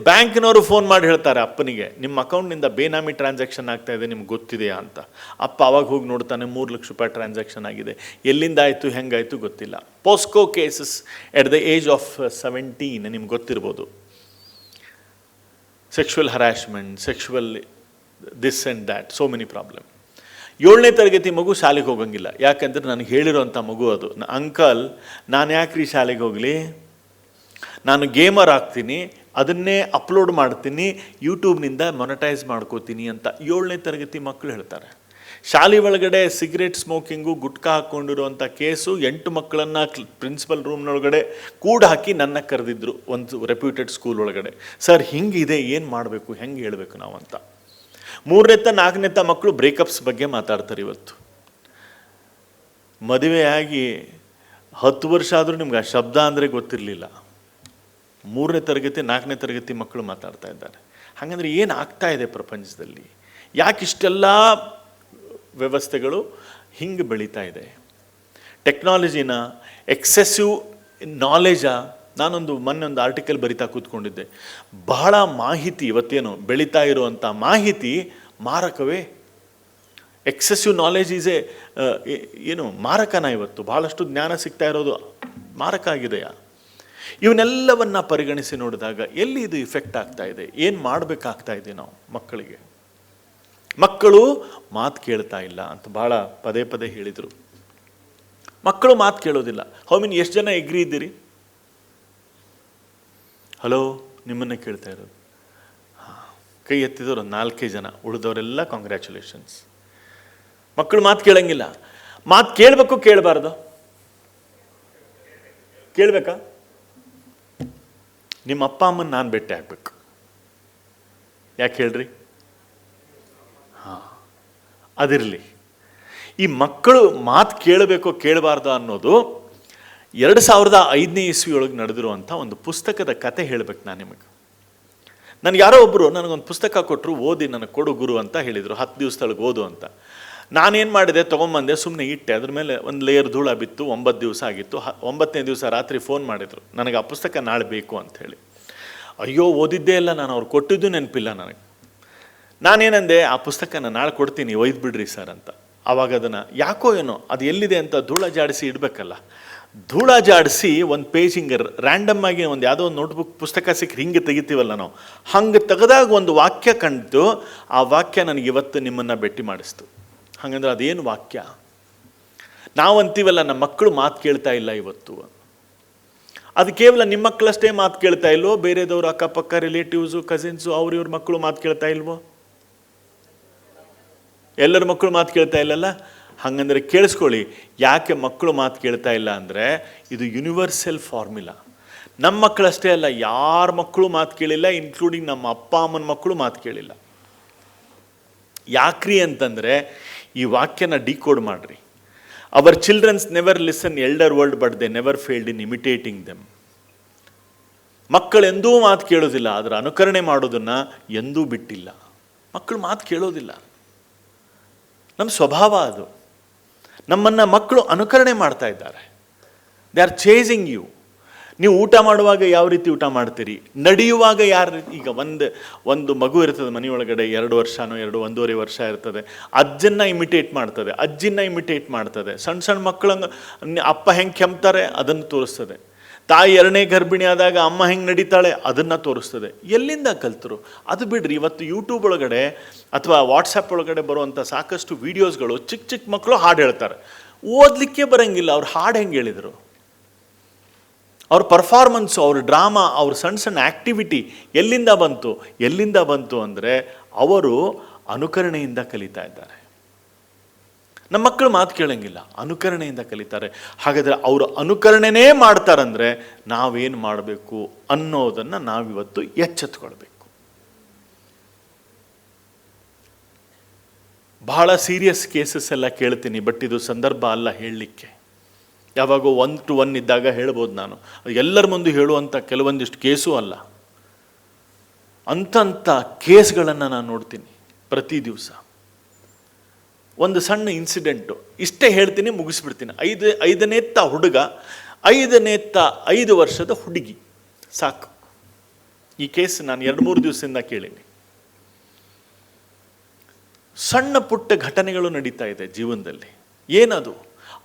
ಬ್ಯಾಂಕ್ನವರು ಫೋನ್ ಮಾಡಿ ಹೇಳ್ತಾರೆ ಅಪ್ಪನಿಗೆ, ನಿಮ್ಮ ಅಕೌಂಟ್ನಿಂದ ಬೇನಾಮಿ ಟ್ರಾನ್ಸಾಕ್ಷನ್ ಆಗ್ತಾ ಇದೆ, ನಿಮ್ಗೆ ಗೊತ್ತಿದೆಯಾ ಅಂತ. ಅಪ್ಪ ಅವಾಗ ಹೋಗಿ ನೋಡ್ತಾನೆ, 3 ಲಕ್ಷ ರೂಪಾಯಿ ಟ್ರಾನ್ಸಾಕ್ಷನ್ ಆಗಿದೆ. ಎಲ್ಲಿಂದ ಆಯಿತು, ಹೆಂಗಾಯಿತು ಗೊತ್ತಿಲ್ಲ. POCSO cases at the age of 17, ನಿಮ್ಗೆ ಗೊತ್ತಿರ್ಬೋದು. Sexual harassment, sexual this and that, so many problem. 7ನೇ ತರಗತಿ ಮಗು ಶಾಲೆಗೆ ಹೋಗಂಗಿಲ್ಲ. ಯಾಕಂದರೆ ನನಗೆ ಹೇಳಿರೋಂಥ ಮಗು ಅದು, ಅಂಕಲ್ ನಾನು ಯಾಕ್ರಿ ಶಾಲೆಗೆ ಹೋಗಲಿ, ನಾನು ಗೇಮರ್ ಆಗ್ತೀನಿ, ಅದನ್ನೇ ಅಪ್ಲೋಡ್ ಮಾಡ್ತೀನಿ, ಯೂಟ್ಯೂಬ್ನಿಂದ ಮೊನಟೈಸ್ ಮಾಡ್ಕೋತೀನಿ ಅಂತ 7ನೇ ತರಗತಿ ಮಕ್ಕಳು ಹೇಳ್ತಾರೆ. ಶಾಲೆ ಒಳಗಡೆ ಸಿಗರೇಟ್ ಸ್ಮೋಕಿಂಗು, ಗುಟ್ಕಾ ಹಾಕ್ಕೊಂಡಿರುವಂಥ ಕೇಸು. 8 ಮಕ್ಕಳನ್ನು ಪ್ರಿನ್ಸಿಪಲ್ ರೂಮ್ನೊಳಗಡೆ ಕೂಡ ಹಾಕಿ ನನ್ನ ಕರೆದಿದ್ರು ಒಂದು ರೆಪ್ಯೂಟೆಡ್ ಸ್ಕೂಲ್ ಒಳಗಡೆ. ಸರ್ ಹಿಂಗಿದೆ, ಏನು ಮಾಡಬೇಕು, ಹೆಂಗೆ ಹೇಳಬೇಕು ನಾವು ಅಂತ. 3ನೇತ 4ನೇತ ಮಕ್ಕಳು ಬ್ರೇಕಪ್ಸ್ ಬಗ್ಗೆ ಮಾತಾಡ್ತಾರೆ. ಇವತ್ತು ಮದುವೆಯಾಗಿ 10 ವರ್ಷ ಆದರೂ ನಿಮ್ಗೆ ಆ ಶಬ್ದ ಅಂದರೆ ಗೊತ್ತಿರಲಿಲ್ಲ. 3ನೇ ತರಗತಿ 4ನೇ ತರಗತಿ ಮಕ್ಕಳು ಮಾತಾಡ್ತಾ ಇದ್ದಾರೆ. ಹಾಗಂದ್ರೆ ಏನು ಆಗ್ತಾ ಇದೆ ಪ್ರಪಂಚದಲ್ಲಿ? ಯಾಕಿಷ್ಟೆಲ್ಲ ವ್ಯವಸ್ಥೆಗಳು ಹಿಂಗೆ ಬೆಳೀತಾ ಇದೆ? ಟೆಕ್ನಾಲಜಿನ, ಎಕ್ಸೆಸಿವ್ ನಾಲೆಜ, ಮೊನ್ನೆ ಒಂದು ಆರ್ಟಿಕಲ್ ಬರಿತಾ ಕೂತ್ಕೊಂಡಿದ್ದೆ. ಬಹಳ ಮಾಹಿತಿ ಇವತ್ತೇನು ಬೆಳೀತಾ ಇರುವಂಥ ಮಾಹಿತಿ ಮಾರಕವೇ? ಎಕ್ಸೆಸಿವ್ ನಾಲೆಜ್ ಏನು ಮಾರಕನ? ಇವತ್ತು ಬಹಳಷ್ಟು ಜ್ಞಾನ ಸಿಗ್ತಾ ಇರೋದು ಮಾರಕ ಆಗಿದೆಯಾ? ಇವನ್ನೆಲ್ಲವನ್ನ ಪರಿಗಣಿಸಿ ನೋಡಿದಾಗ ಎಲ್ಲಿ ಇದು ಇಫೆಕ್ಟ್ ಆಗ್ತಾ ಇದೆ, ಏನು ಮಾಡಬೇಕಾಗ್ತಾ ಇದೆ ನಾವು ಮಕ್ಕಳಿಗೆ? ಮಕ್ಕಳು ಮಾತು ಕೇಳ್ತಾ ಇಲ್ಲ ಅಂತ ಭಾಳ ಪದೇ ಪದೇ ಹೇಳಿದರು. ಮಕ್ಕಳು ಮಾತು ಕೇಳೋದಿಲ್ಲ. ಎಷ್ಟು ಜನ ಎಗ್ರಿ ಇದ್ದೀರಿ? ಹಲೋ, ನಿಮ್ಮನ್ನೇ ಕೇಳ್ತಾ ಇರೋದು. ಕೈ ಎತ್ತಿದವರು 4 ಜನ, ಉಳಿದವರೆಲ್ಲ ಕಾಂಗ್ರ್ಯಾಚುಲೇಷನ್ಸ್. ಮಕ್ಕಳು ಮಾತು ಕೇಳಂಗಿಲ್ಲ. ಮಾತು ಕೇಳಬೇಕು, ಕೇಳಬಾರ್ದು? ಕೇಳಬೇಕಾ? ನಿಮ್ಮ ಅಪ್ಪ ಅಮ್ಮನ ನಾನು ಭೇಟಿ ಆಗ್ಬೇಕು. ಯಾಕೆ ಹೇಳ್ರಿ? ಅದಿರಲಿ. ಈ ಮಕ್ಕಳು ಮಾತು ಕೇಳಬೇಕೋ ಕೇಳಬಾರ್ದು ಅನ್ನೋದು 2005ನೇ ಇಸ್ವಿಯೊಳಗೆ ನಡೆದಿರುವಂಥ ಒಂದು ಪುಸ್ತಕದ ಕತೆ ಹೇಳಬೇಕು ನಾನು ನಿಮಗೆ. ನನಗೆ ಯಾರೋ ಒಬ್ಬರು ನನಗೊಂದು ಪುಸ್ತಕ ಕೊಟ್ಟರು, ಓದಿ ನನಗೆ ಕೊಡು ಗುರು ಅಂತ ಹೇಳಿದರು. 10 ದಿವಸದೊಳಗೆ ಓದು ಅಂತ. ನಾನೇನು ಮಾಡಿದೆ, ತೊಗೊಂಬಂದೆ, ಸುಮ್ಮನೆ ಇಟ್ಟೆ. ಅದ್ರ ಮೇಲೆ ಒಂದು ಲೇಯರ್ ಧೂಳ ಬಿತ್ತು. 9 ದಿವಸ ಆಗಿತ್ತು. 9ನೇ ದಿವಸ ರಾತ್ರಿ ಫೋನ್ ಮಾಡಿದರು, ನನಗೆ ಆ ಪುಸ್ತಕ ನಾಳೆ ಬೇಕು ಅಂಥೇಳಿ. ಅಯ್ಯೋ, ಓದಿದ್ದೇ ಇಲ್ಲ ನಾನು, ಅವ್ರು ಕೊಟ್ಟಿದ್ದು ನೆನಪಿಲ್ಲ ನನಗೆ. ನಾನೇನಂದೆ, ಆ ಪುಸ್ತಕನ ನಾಳೆ ಕೊಡ್ತೀನಿ, ಒಯ್ದು ಬಿಡ್ರಿ ಸರ್ ಅಂತ. ಆವಾಗ ಅದನ್ನು ಯಾಕೋ ಏನೋ ಅದು ಎಲ್ಲಿದೆ ಅಂತ ಧೂಳ ಜಾಡಿಸಿ ಇಡಬೇಕಲ್ಲ. ಧೂಳ ಜಾಡಿಸಿ ಒಂದು ಪೇಜ್ ಹಿಂಗೆ ರ್ಯಾಂಡಮ್ ಆಗಿ ಒಂದು ಯಾವುದೋ ಒಂದು ನೋಟ್ಬುಕ್ ಪುಸ್ತಕ ಸಿಕ್ಕಿ ಹಿಂಗೆ ತೆಗಿತೀವಲ್ಲ ನಾವು, ಹಂಗೆ ತೆಗೆದಾಗ ಒಂದು ವಾಕ್ಯ ಕಂಡು ಆ ವಾಕ್ಯ ನನಗೆ ಇವತ್ತು ನಿಮ್ಮನ್ನು ಭೇಟಿ ಮಾಡಿಸ್ತು. ಹಾಗಂದ್ರೆ ಅದೇನು ವಾಕ್ಯ? ನಾವು ಅಂತೀವಲ್ಲ, ನಮ್ಮ ಮಕ್ಕಳು ಮಾತು ಕೇಳ್ತಾ ಇಲ್ಲ ಇವತ್ತು. ಅದು ಕೇವಲ ನಿಮ್ಮ ಮಕ್ಕಳಷ್ಟೇ ಮಾತು ಕೇಳ್ತಾ ಇಲ್ವೋ? ಬೇರೆದವರು ಅಕ್ಕಪಕ್ಕ ರಿಲೇಟಿವ್ಸು, ಕಸಿನ್ಸು, ಇವ್ರ ಮಕ್ಕಳು ಮಾತು ಕೇಳ್ತಾ ಇಲ್ವೋ? ಎಲ್ಲರ ಮಕ್ಕಳು ಮಾತು ಕೇಳ್ತಾ ಇಲ್ಲಲ್ಲ? ಹಾಗಂದ್ರೆ ಕೇಳಿಸ್ಕೊಳ್ಳಿ, ಯಾಕೆ ಮಕ್ಕಳು ಮಾತು ಕೇಳ್ತಾ ಇಲ್ಲ ಅಂದರೆ ಇದು ಯೂನಿವರ್ಸಲ್ ಫಾರ್ಮುಲಾ. ನಮ್ಮ ಮಕ್ಕಳಷ್ಟೇ ಅಲ್ಲ, ಯಾರ ಮಕ್ಕಳು ಮಾತು ಕೇಳಿಲ್ಲ, ಇನ್ಕ್ಲೂಡಿಂಗ್ ನಮ್ಮ ಅಪ್ಪ ಅಮ್ಮನ ಮಕ್ಕಳು ಮಾತು ಕೇಳಿಲ್ಲ. ಯಾಕ್ರಿ ಅಂತಂದರೆ ಈ ವಾಕ್ಯನ ಡಿಕೋಡ್ ಮಾಡ್ರಿ. Our childrens never listen elder word but they never failed in imitating them. ಮಕ್ಕಳು ಎಂದೂ ಮಾತು ಕೇಳೋದಿಲ್ಲ, ಅದರ ಅನುಕರಣೆ ಮಾಡೋದನ್ನು ಎಂದೂ ಬಿಟ್ಟಿಲ್ಲ. ಮಕ್ಕಳು ಮಾತು ಕೇಳೋದಿಲ್ಲ, ನಮ್ಮ ಸ್ವಭಾವ ಅದು. ನಮ್ಮನ್ನು ಮಕ್ಕಳು ಅನುಕರಣೆ ಮಾಡ್ತಾ ಇದ್ದಾರೆ. They are chasing you. ನೀವು ಊಟ ಮಾಡುವಾಗ ಯಾವ ರೀತಿ ಊಟ ಮಾಡ್ತೀರಿ, ನಡೆಯುವಾಗ ಈಗ ಒಂದು ಮಗು ಇರ್ತದೆ ಮನೆಯೊಳಗಡೆ, 2 ವರ್ಷನೋ 1.5 ವರ್ಷ ಇರ್ತದೆ, ಅಜ್ಜನ್ನ ಇಮಿಟೇಟ್ ಮಾಡ್ತದೆ, ಅಜ್ಜಿನ ಇಮಿಟೇಟ್ ಮಾಡ್ತದೆ. ಸಣ್ಣ ಮಕ್ಕಳಂಗೆ ಅಪ್ಪ ಹೆಂಗೆ ಕೆಮ್ತಾರೆ ಅದನ್ನು ತೋರಿಸ್ತದೆ. ತಾಯಿ 2ನೇ ಗರ್ಭಿಣಿ ಆದಾಗ ಅಮ್ಮ ಹೆಂಗೆ ನಡೀತಾಳೆ ಅದನ್ನು ತೋರಿಸ್ತದೆ. ಎಲ್ಲಿಂದ ಕಲ್ತರು? ಅದು ಬಿಡ್ರಿ, ಇವತ್ತು ಯೂಟ್ಯೂಬ್ ಒಳಗಡೆ ಅಥವಾ ವಾಟ್ಸಪ್ ಒಳಗಡೆ ಬರುವಂಥ ಸಾಕಷ್ಟು ವೀಡಿಯೋಸ್ಗಳು, ಚಿಕ್ಕ ಮಕ್ಕಳು ಹಾಡು ಹೇಳ್ತಾರೆ. ಓದಲಿಕ್ಕೆ ಬರೋಂಗಿಲ್ಲ, ಅವ್ರು ಹಾಡು ಹೆಂಗೆ ಹೇಳಿದರು? ಅವ್ರ ಪರ್ಫಾರ್ಮೆನ್ಸು, ಅವ್ರ ಡ್ರಾಮಾ, ಅವ್ರ ಸಣ್ಣ ಆ್ಯಕ್ಟಿವಿಟಿ ಎಲ್ಲಿಂದ ಬಂತು ಅಂದರೆ ಅವರು ಅನುಕರಣೆಯಿಂದ ಕಲಿತಾ ಇದ್ದಾರೆ. ನಮ್ಮ ಮಕ್ಕಳು ಮಾತು ಕೇಳಂಗಿಲ್ಲ, ಅನುಕರಣೆಯಿಂದ ಕಲಿತಾರೆ. ಹಾಗಾದರೆ ಅವರು ಅನುಕರಣೆನೇ ಮಾಡ್ತಾರಂದರೆ ನಾವೇನು ಮಾಡಬೇಕು ಅನ್ನೋದನ್ನು ನಾವಿವತ್ತು ಎಚ್ಚೆತ್ತುಕೊಳ್ಬೇಕು. ಬಹಳ ಸೀರಿಯಸ್ ಕೇಸಸ್ ಎಲ್ಲ ಕೇಳ್ತೀನಿ, ಬಟ್ ಇದು ಸಂದರ್ಭ ಅಲ್ಲ ಹೇಳಲಿಕ್ಕೆ. ಯಾವಾಗೋ 1-to-1 ಇದ್ದಾಗ ಹೇಳ್ಬೋದು ನಾನು, ಎಲ್ಲರ ಮುಂದೆ ಹೇಳುವಂಥ ಕೆಲವೊಂದಿಷ್ಟು ಕೇಸು ಅಲ್ಲ. ಅಂಥ ಕೇಸ್ಗಳನ್ನು ನಾನು ನೋಡ್ತೀನಿ ಪ್ರತಿ ದಿವಸ. ಒಂದು ಸಣ್ಣ ಇನ್ಸಿಡೆಂಟು, ಇಷ್ಟೇ ಹೇಳ್ತೀನಿ, ಮುಗಿಸ್ಬಿಡ್ತೀನಿ. 5ನೇತ್ತ ಹುಡುಗ, 5 ವರ್ಷದ ಹುಡುಗಿ, ಸಾಕು. ಈ ಕೇಸ್ ನಾನು 2-3 ದಿವಸದಿಂದ ಕೇಳೀನಿ. ಸಣ್ಣ ಪುಟ್ಟ ಘಟನೆಗಳು ನಡೀತಾ ಇದೆ ಜೀವನದಲ್ಲಿ. ಏನದು?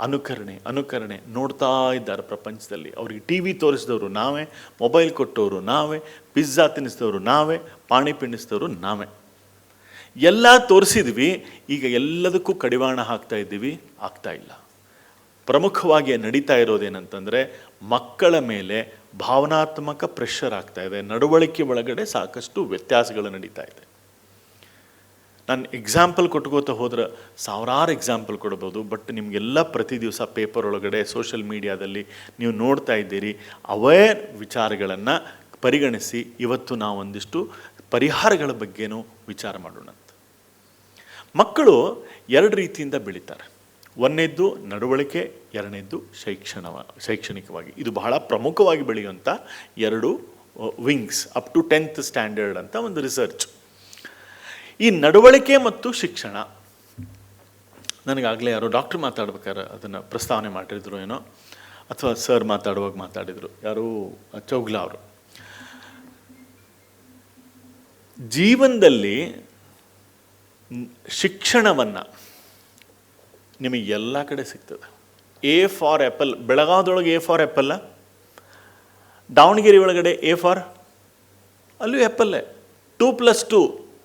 ಅನುಕರಣೆ ನೋಡ್ತಾ ಇದ್ದಾರೆ ಪ್ರಪಂಚದಲ್ಲಿ. ಅವ್ರಿಗೆ TV ತೋರಿಸಿದವರು ನಾವೇ, ಮೊಬೈಲ್ ಕೊಟ್ಟವರು ನಾವೇ, ಪಿಜ್ಜಾ ತಿನ್ನಿಸಿದವರು ನಾವೇ, ಪಾಣಿ ಪಿಣಿಸಿದವರು ನಾವೇ. ಎಲ್ಲ ತೋರಿಸಿದ್ವಿ, ಈಗ ಎಲ್ಲದಕ್ಕೂ ಕಡಿವಾಣ ಹಾಕ್ತಾ ಇದ್ದೀವಿ, ಆಗ್ತಾ ಇಲ್ಲ. ಪ್ರಮುಖವಾಗಿ ನಡೀತಾ ಇರೋದೇನಂತಂದರೆ ಮಕ್ಕಳ ಮೇಲೆ ಭಾವನಾತ್ಮಕ ಪ್ರೆಷರ್ ಆಗ್ತಾ ಇದೆ. ನಡವಳಿಕೆ ಒಳಗಡೆ ಸಾಕಷ್ಟು ವ್ಯತ್ಯಾಸಗಳು ನಡೀತಾ ಇದೆ. ನಾನು ಎಕ್ಸಾಂಪಲ್ ಕೊಟ್ಕೋತಾ ಹೋದ್ರೆ ಸಾವಿರಾರು ಎಕ್ಸಾಂಪಲ್ ಕೊಡ್ಬೋದು, ಬಟ್ ನಿಮಗೆಲ್ಲ ಪ್ರತಿ ದಿವಸ ಪೇಪರ್ ಒಳಗಡೆ, ಸೋಷಿಯಲ್ ಮೀಡಿಯಾದಲ್ಲಿ ನೀವು ನೋಡ್ತಾ ಇದ್ದೀರಿ. ಅವೇ ವಿಚಾರಗಳನ್ನು ಪರಿಗಣಿಸಿ ಇವತ್ತು ನಾವು ಒಂದಿಷ್ಟು ಪರಿಹಾರಗಳ ಬಗ್ಗೆನೂ ವಿಚಾರ ಮಾಡೋಣ. ಮಕ್ಕಳು 2 ರೀತಿಯಿಂದ ಬೆಳೀತಾರೆ. 1ನೇದ್ದು ನಡವಳಿಕೆ, 2ನೇದ್ದು ಶೈಕ್ಷಣಿಕವಾಗಿ. ಇದು ಬಹಳ ಪ್ರಮುಖವಾಗಿ ಬೆಳೆಯುವಂಥ 2 wings up to 10th standard ಅಂತ ಒಂದು ರಿಸರ್ಚ್. ಈ ನಡವಳಿಕೆ ಮತ್ತು ಶಿಕ್ಷಣ, ನನಗಾಗಲೇ ಯಾರೋ ಡಾಕ್ಟ್ರ್ ಮಾತಾಡ್ಬೇಕಾದ್ರೆ ಅದನ್ನು ಪ್ರಸ್ತಾವನೆ ಮಾಡಿದ್ರು ಏನೋ. ಅಥವಾ ಸರ್ ಮಾತಾಡುವಾಗ ಮಾತಾಡಿದರು, ಯಾರು ಚೌಗ್ಲಾ ಅವರು. ಜೀವನದಲ್ಲಿ ಶಿಕ್ಷಣವನ್ನು ನಿಮಗೆ ಎಲ್ಲ ಕಡೆ ಸಿಗ್ತದೆ. ಎ ಫಾರ್ ಆ್ಯಪಲ್, ಬೆಳಗಾವದೊಳಗೆ ಎ ಫಾರ್ ಆ್ಯಪಲ್ಲ, ದಾವಣಗೆರೆ ಒಳಗಡೆ ಎ ಫಾರ್, ಅಲ್ಲೂ ಆ್ಯಪಲ್ಲೇ. 2+2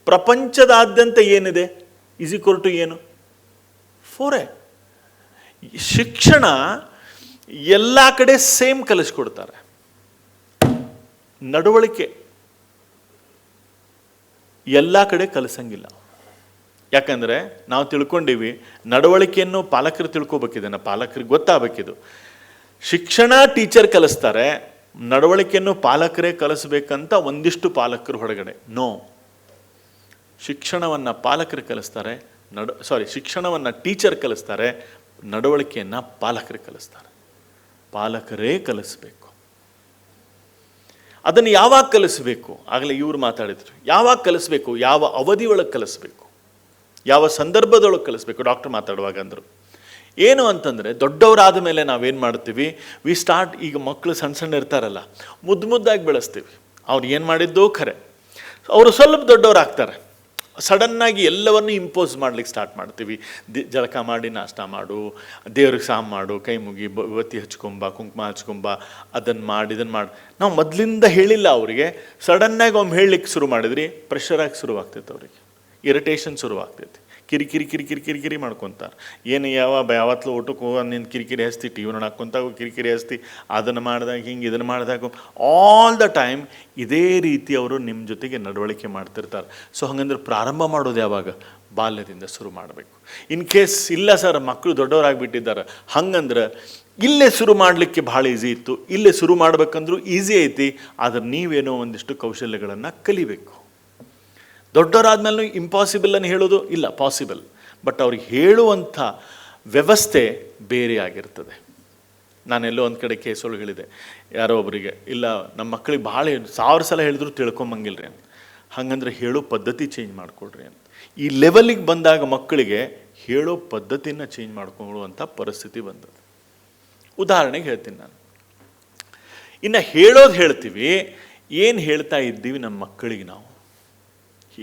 ಪ್ರಪಂಚದಾದ್ಯಂತ ಏನಿದೆ = ಏನು? 4. ಶಿಕ್ಷಣ ಎಲ್ಲ ಕಡೆ ಸೇಮ್ ಕಲಿಸ್ಕೊಡ್ತಾರೆ. ನಡವಳಿಕೆ ಎಲ್ಲ ಕಡೆ ಕಲಿಸಂಗಿಲ್ಲ. ಯಾಕಂದರೆ ನಾವು ತಿಳ್ಕೊಂಡೀವಿ, ನಡವಳಿಕೆಯನ್ನು ಪಾಲಕರು ತಿಳ್ಕೊಬೇಕಿದೆ, ಪಾಲಕರಿಗೆ ಗೊತ್ತಾಗಬೇಕಿದು. ಶಿಕ್ಷಣ ಟೀಚರ್ ಕಲಿಸ್ತಾರೆ, ನಡವಳಿಕೆಯನ್ನು ಪಾಲಕರೇ ಕಲಿಸ್ಬೇಕಂತ ಒಂದಿಷ್ಟು ಪಾಲಕರು ಹೊರಗಡೆ. ನೋ, ಶಿಕ್ಷಣವನ್ನು ಪಾಲಕರು ಕಲಿಸ್ತಾರೆ, ಶಿಕ್ಷಣವನ್ನು ಟೀಚರ್ ಕಲಿಸ್ತಾರೆ, ನಡವಳಿಕೆಯನ್ನು ಪಾಲಕರು ಕಲಿಸ್ತಾರೆ. ಪಾಲಕರೇ ಕಲಿಸ್ಬೇಕು. ಅದನ್ನು ಯಾವಾಗ ಕಲಿಸ್ಬೇಕು? ಆಗಲೇ ಇವರು ಮಾತಾಡಿದ್ರು, ಯಾವಾಗ ಕಲಿಸ್ಬೇಕು, ಯಾವ ಅವಧಿಯೊಳಗೆ ಕಲಿಸ್ಬೇಕು, ಯಾವ ಸಂದರ್ಭದೊಳಗೆ ಕಲಿಸ್ಬೇಕು. ಡಾಕ್ಟರ್ ಮಾತಾಡುವಾಗ ಅಂದರು ಏನು ಅಂತಂದರೆ, ದೊಡ್ಡವರಾದ ಮೇಲೆ ನಾವೇನು ಮಾಡ್ತೀವಿ, ವಿ ಸ್ಟಾರ್ಟ್, ಈಗ ಮಕ್ಕಳು ಸಣ್ಣ ಸಣ್ಣ ಇರ್ತಾರಲ್ಲ, ಮುದ್ದಾಗಿ ಬೆಳೆಸ್ತೀವಿ. ಅವ್ರು ಏನು ಮಾಡಿದ್ದೋ ಖರೆ, ಅವರು ಸ್ವಲ್ಪ ದೊಡ್ಡವರಾಗ್ತಾರೆ, ಸಡನ್ನಾಗಿ ಎಲ್ಲವನ್ನೂ ಇಂಪೋಸ್ ಮಾಡ್ಲಿಕ್ಕೆ ಸ್ಟಾರ್ಟ್ ಮಾಡ್ತೀವಿ. ಜಳಕ ಮಾಡಿ ನಾಷ್ಟ ಮಾಡು, ದೇವ್ರಿಗೆ ಸಾಮ್ ಮಾಡು, ಕೈ ಮುಗಿ, ಬತ್ತಿ ಹಚ್ಕೊಂಬ, ಕುಂಕುಮ ಹಚ್ಕೊಂಬ, ಅದನ್ನು ಮಾಡಿ ಇದನ್ನು ಮಾಡಿ. ನಾವು ಮೊದಲಿಂದ ಹೇಳಿಲ್ಲ ಅವರಿಗೆ, ಸಡನ್ನಾಗಿ ಒಮ್ಮೆ ಹೇಳಲಿಕ್ಕೆ ಶುರು ಮಾಡಿದ್ರಿ, ಪ್ರೆಷರಾಗಿ ಶುರುವಾಗ್ತೈತೆ, ಅವ್ರಿಗೆ ಇರಿಟೇಷನ್ ಶುರುವಾಗ್ತೈತಿ, ಕಿರಿಕಿರಿ ಕಿರಿಕಿರಿ ಕಿರಿಕಿರಿ ಮಾಡ್ಕೊತಾರೆ. ಏನು ಯಾವತ್ತೂ ಊಟಕ್ಕೆ ಹೋಗೋ ನಿನ್ನ ಕಿರಿಕಿರಿ ಹಚ್ತಿ, ಟಿ ವಿ ನೋಡಾಕೊಂತಾಗ ಕಿರಿಕಿರಿ ಹಚ್ತಿ, ಅದನ್ನು ಮಾಡಿದಾಗ ಹಿಂಗೆ ಇದನ್ನು ಮಾಡಿದಾಗ ಆಲ್ ದ ಟೈಮ್ ಇದೇ ರೀತಿ ಅವರು ನಿಮ್ಮ ಜೊತೆಗೆ ನಡವಳಿಕೆ ಮಾಡ್ತಿರ್ತಾರೆ. ಸೊ ಹಾಗಂದ್ರೆ ಪ್ರಾರಂಭ ಮಾಡೋದು ಯಾವಾಗ? ಬಾಲ್ಯದಿಂದ ಶುರು ಮಾಡಬೇಕು. ಇನ್ ಕೇಸ್ ಇಲ್ಲ ಸರ್ ಮಕ್ಕಳು ದೊಡ್ಡವರಾಗಿಬಿಟ್ಟಿದ್ದಾರೆ ಹಂಗಂದ್ರೆ ಇಲ್ಲೇ ಶುರು ಮಾಡಲಿಕ್ಕೆ ಭಾಳ ಈಸಿ ಇತ್ತು, ಇಲ್ಲೇ ಶುರು ಮಾಡ್ಬೇಕಂದ್ರೂ ಈಸಿ ಐತಿ. ಆದರೆ ನೀವೇನೋ ಒಂದಿಷ್ಟು ಕೌಶಲ್ಯಗಳನ್ನು ಕಲಿಬೇಕು. ದೊಡ್ಡವರಾದ್ಮೇಲೆ ಇಂಪಾಸಿಬಲ್ అని ಹೇಳೋದು ಇಲ್ಲ, ಪಾಸಿಬಲ್. ಬಟ್ ಅವ್ರಿಗೆ ಹೇಳುವಂಥ ವ್ಯವಸ್ಥೆ ಬೇರೆ ಆಗಿರ್ತದೆ. ನಾನೆಲ್ಲೋ ಒಂದು ಕಡೆ ಕೇಸೊಳಗೆ ಹೇಳಿದೆ, ಯಾರೋ ಒಬ್ಬರಿಗೆ, ಇಲ್ಲ ನಮ್ಮ ಮಕ್ಕಳಿಗೆ ಭಾಳ 1000 ಸಲ ಹೇಳಿದ್ರು ತಿಳ್ಕೊಂಬಂಗಿಲ್ರಿ ಅಂತ. ಹಾಗಂದ್ರೆ ಹೇಳೋ ಪದ್ಧತಿ ಚೇಂಜ್ ಮಾಡಿಕೊಡ್ರಿ ಅಂತ. ಈ ಲೆವೆಲಿಗೆ ಬಂದಾಗ ಮಕ್ಕಳಿಗೆ ಹೇಳೋ ಪದ್ಧತಿನ ಚೇಂಜ್ ಮಾಡ್ಕೊಳ್ಳುವಂಥ ಪರಿಸ್ಥಿತಿ ಬಂದದ್ದು. ಉದಾಹರಣೆಗೆ ಹೇಳ್ತೀನಿ ನಾನು. ಇನ್ನು ಹೇಳೋದು ಹೇಳ್ತೀವಿ, ಏನು ಹೇಳ್ತಾ ಇದ್ದೀವಿ ನಮ್ಮ ಮಕ್ಕಳಿಗೆ? ನಾವು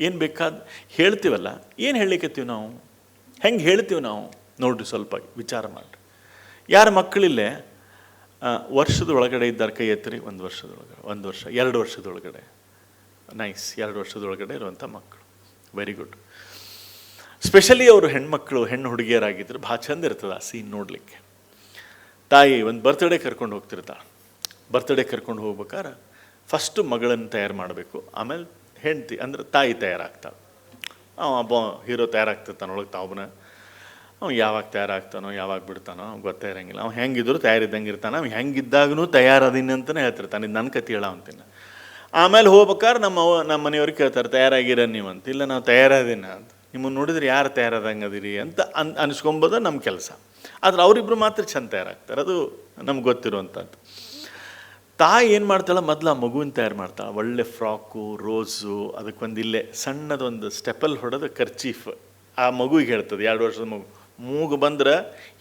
ಏನು ಬೇಕಾದ ಹೇಳ್ತೀವಲ್ಲ, ಏನು ಹೇಳಲಿಕ್ಕತ್ತೀವಿ ನಾವು? ಹೆಂಗೆ ಹೇಳ್ತೀವಿ ನಾವು? ನೋಡಿರಿ, ಸ್ವಲ್ಪ ವಿಚಾರ ಮಾಡಿರಿ. ಯಾರ ಮಕ್ಕಳಿಲ್ಲೇ ವರ್ಷದ ಒಳಗಡೆ ಇದ್ದಾರೆ? ಕೈ ಎತ್ತರಿ. 1 ವರ್ಷದೊಳಗಡೆ, 1 ವರ್ಷ, 2 ವರ್ಷದೊಳಗಡೆ. ನೈಸ್, 2 ವರ್ಷದೊಳಗಡೆ ಇರುವಂಥ ಮಕ್ಕಳು, ವೆರಿ ಗುಡ್. ಸ್ಪೆಷಲಿ ಅವರು ಹೆಣ್ಣು ಹುಡುಗಿಯರಾಗಿದ್ದರು, ಭಾಳ ಚಂದ ಇರ್ತದೆ ಆ ಸೀನ್ ನೋಡಲಿಕ್ಕೆ. ತಾಯಿ ಒಂದು ಬರ್ತ್ಡೇ ಕರ್ಕೊಂಡು ಹೋಗ್ತಿರ್ತಾಳೆ. ಬರ್ತ್ಡೇ ಕರ್ಕೊಂಡು ಹೋಗ್ಬೇಕಾದ್ರೆ ಫಸ್ಟು ಮಗಳನ್ನು ತಯಾರು ಮಾಡಬೇಕು, ಆಮೇಲೆ ಹೆಂಡ್ತಿ ಅಂದರೆ ತಾಯಿ ತಯಾರಾಗ್ತಾಳೆ. ಒಬ್ಬ ಹೀರೋ ತಯಾರಾಗ್ತಿರ್ತಾನೆ ಒಳಗೆ ತಾವನ. ಅವ್ನು ಯಾವಾಗ ತಯಾರಾಗ್ತಾನೋ ಯಾವಾಗ ಬಿಡ್ತಾನೋ ಗೊತ್ತೇ ಇರೋಂಗಿಲ್ಲ. ಅವ್ನು ಹೆಂಗಿದ್ರು ತಯಾರಿದ್ದಂಗೆ ಇರ್ತಾನೆ. ಅವ್ನು ಹೆಂಗಿದ್ದಾಗೂ ತಯಾರದೀನಿ ಅಂತಲೇ ಹೇಳ್ತಿರ್ತಾನೆ. ಇದು ನನ್ನ ಕತೆ ಹೇಳ ಅಂತೀನಿ. ಆಮೇಲೆ ಹೋಗ್ಬೇಕಾದ್ರೆ ನಮ್ಮ ಮನೆಯವ್ರಿಗೆ ಕೇಳ್ತಾರೆ, ತಯಾರಾಗಿರ ನೀವಂತ. ಇಲ್ಲ, ನಾವು ತಯಾರಾದೀನ ಅಂತ. ನಿಮ್ಮನ್ನು ನೋಡಿದ್ರೆ ಯಾರು ತಯಾರಾದಂಗೆ ಅದಿರಿ ಅಂತ ಅನಿಸ್ಕೊಂಬೋದು ನಮ್ಮ ಕೆಲಸ. ಆದರೆ ಅವರಿಬ್ಬರು ಮಾತ್ರ ಚೆಂದ ತಯಾರಾಗ್ತಾರೆ, ಅದು ನಮ್ಗೆ ಗೊತ್ತಿರುವಂಥದ್ದು. ತಾಯಿ ಏನು ಮಾಡ್ತಾಳೆ, ಮೊದಲು ಆ ಮಗುವಿನ ತಯಾರು ಮಾಡ್ತಾಳೆ. ಒಳ್ಳೆ ಫ್ರಾಕು, ರೋಸು, ಅದಕ್ಕೊಂದು ಇಲ್ಲೇ ಸಣ್ಣದೊಂದು ಸ್ಟೆಪಲ್ ಹೊಡೆದು ಕರ್ಚೀಫ್ ಆ ಮಗುವಿಗೆ ಹೇಳ್ತದೆ. 2 ವರ್ಷದ ಮಗು ಮೂಗು ಬಂದ್ರೆ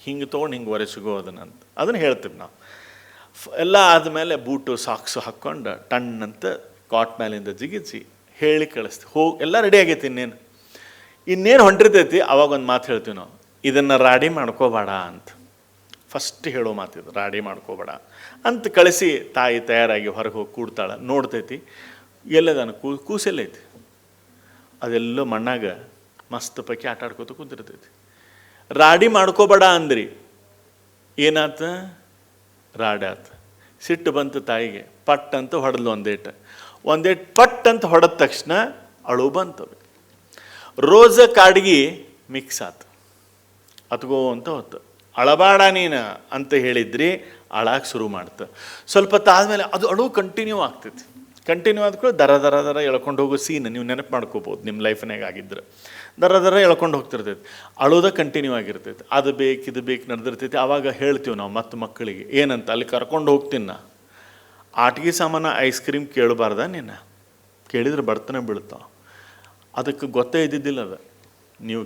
ಹಿಂಗೆ ತೊಗೊಂಡು ಹಿಂಗೆ ಒರೆಸಿಗೋ ಅದನ್ನು ಹೇಳ್ತೀವಿ ನಾವು. ಎಲ್ಲ ಆದಮೇಲೆ ಬೂಟು ಸಾಕ್ಸು ಹಾಕ್ಕೊಂಡು ಟಣ್ಣಂತ ಕಾಟ್ ಮೇಲಿಂದ ಜಿಗಿಸಿ ಹೇಳಿ ಕಳಿಸ್ತೀವಿ. ಎಲ್ಲ ರೆಡಿ ಆಗೈತಿ, ಇನ್ನೇನು ಹೊಂಟಿರ್ತೈತಿ. ಅವಾಗ ಒಂದು ಮಾತು ಹೇಳ್ತೀವಿ ನಾವು, ಇದನ್ನು ರಾಡಿ ಮಾಡ್ಕೋಬೇಡ ಅಂತ. ಫಸ್ಟ್ ಹೇಳೋ ಮಾತಿದು, ರಾಡಿ ಮಾಡ್ಕೋಬೇಡ ಅಂತ ಕಳಿಸಿ ತಾಯಿ ತಯಾರಾಗಿ ಹೊರಗೆ ಹೋಗಿ ಕೂಡ್ತಾಳೆ. ನೋಡ್ತೈತಿ ಎಲ್ಲದಾನ ಕೂಸೆಲ್ಲೈತಿ, ಅದೆಲ್ಲೋ ಮಣ್ಣಾಗ ಮಸ್ತ್ ಪೈಕಿ ಆಟ ಆಡ್ಕೋತ ಕೂತಿರ್ತೈತಿ. ರಾಡಿ ಮಾಡ್ಕೋಬೇಡ ಅಂದ್ರಿ, ಏನಾತ? ರಾಡಿ ಆತ. ಸಿಟ್ಟು ಬಂತು ತಾಯಿಗೆ, ಪಟ್ ಅಂತ ಹೊಡೆದ್ಲು ಒಂದೇಟು ಪಟ್ ಅಂತ ಹೊಡೆದ ತಕ್ಷಣ ಅಳು ಬಂತವೆ. ರೋಜ ಕಾಡ್ಗಿ ಮಿಕ್ಸ್ ಆತು. ಅತ್ಗೋ ಅಂತ ಹೊತ್ತು ಅಳಬಾಡ ನೀನು ಅಂತ ಹೇಳಿದ್ರಿ, ಅಳಾಗ ಶುರು ಮಾಡ್ತು. ಸ್ವಲ್ಪ ಹೊತ್ತಾದ್ಮೇಲೆ ಅದು ಅಳು ಕಂಟಿನ್ಯೂ ಆಗ್ತೈತಿ. ಕಂಟಿನ್ಯೂ ಆದ್ಕೊಳ್ಳಿ ದರ ಎಳ್ಕೊಂಡು ಹೋಗೋ ಸೀನ್ ನೀವು ನೆನಪು ಮಾಡ್ಕೋಬೋದು ನಿಮ್ಮ ಲೈಫ್ನಾಗ ಆಗಿದ್ರೆ. ದರ ಎಳ್ಕೊಂಡು ಹೋಗ್ತಿರ್ತೈತಿ, ಅಳೋದ ಕಂಟಿನ್ಯೂ ಆಗಿರ್ತೈತಿ. ಅದು ಬೇಕು ಇದು ಬೇಕು ನಡೆದಿರ್ತೈತಿ. ಆವಾಗ ಹೇಳ್ತೀವಿ ನಾವು ಮತ್ತು ಮಕ್ಕಳಿಗೆ ಏನಂತ, ಅಲ್ಲಿ ಕರ್ಕೊಂಡು ಹೋಗ್ತೀನಿ ನಾ, ಆಟಿಗೆ ಸಾಮಾನ ಐಸ್ ಕ್ರೀಮ್ ಕೇಳಬಾರ್ದ ನೀನು? ಕೇಳಿದ್ರೆ ಬರ್ತನೇ ಬೀಳ್ತಾವ. ಅದಕ್ಕೆ ಗೊತ್ತೇ ಇದ್ದಿದ್ದಿಲ್ಲ ಅದು. ನೀವು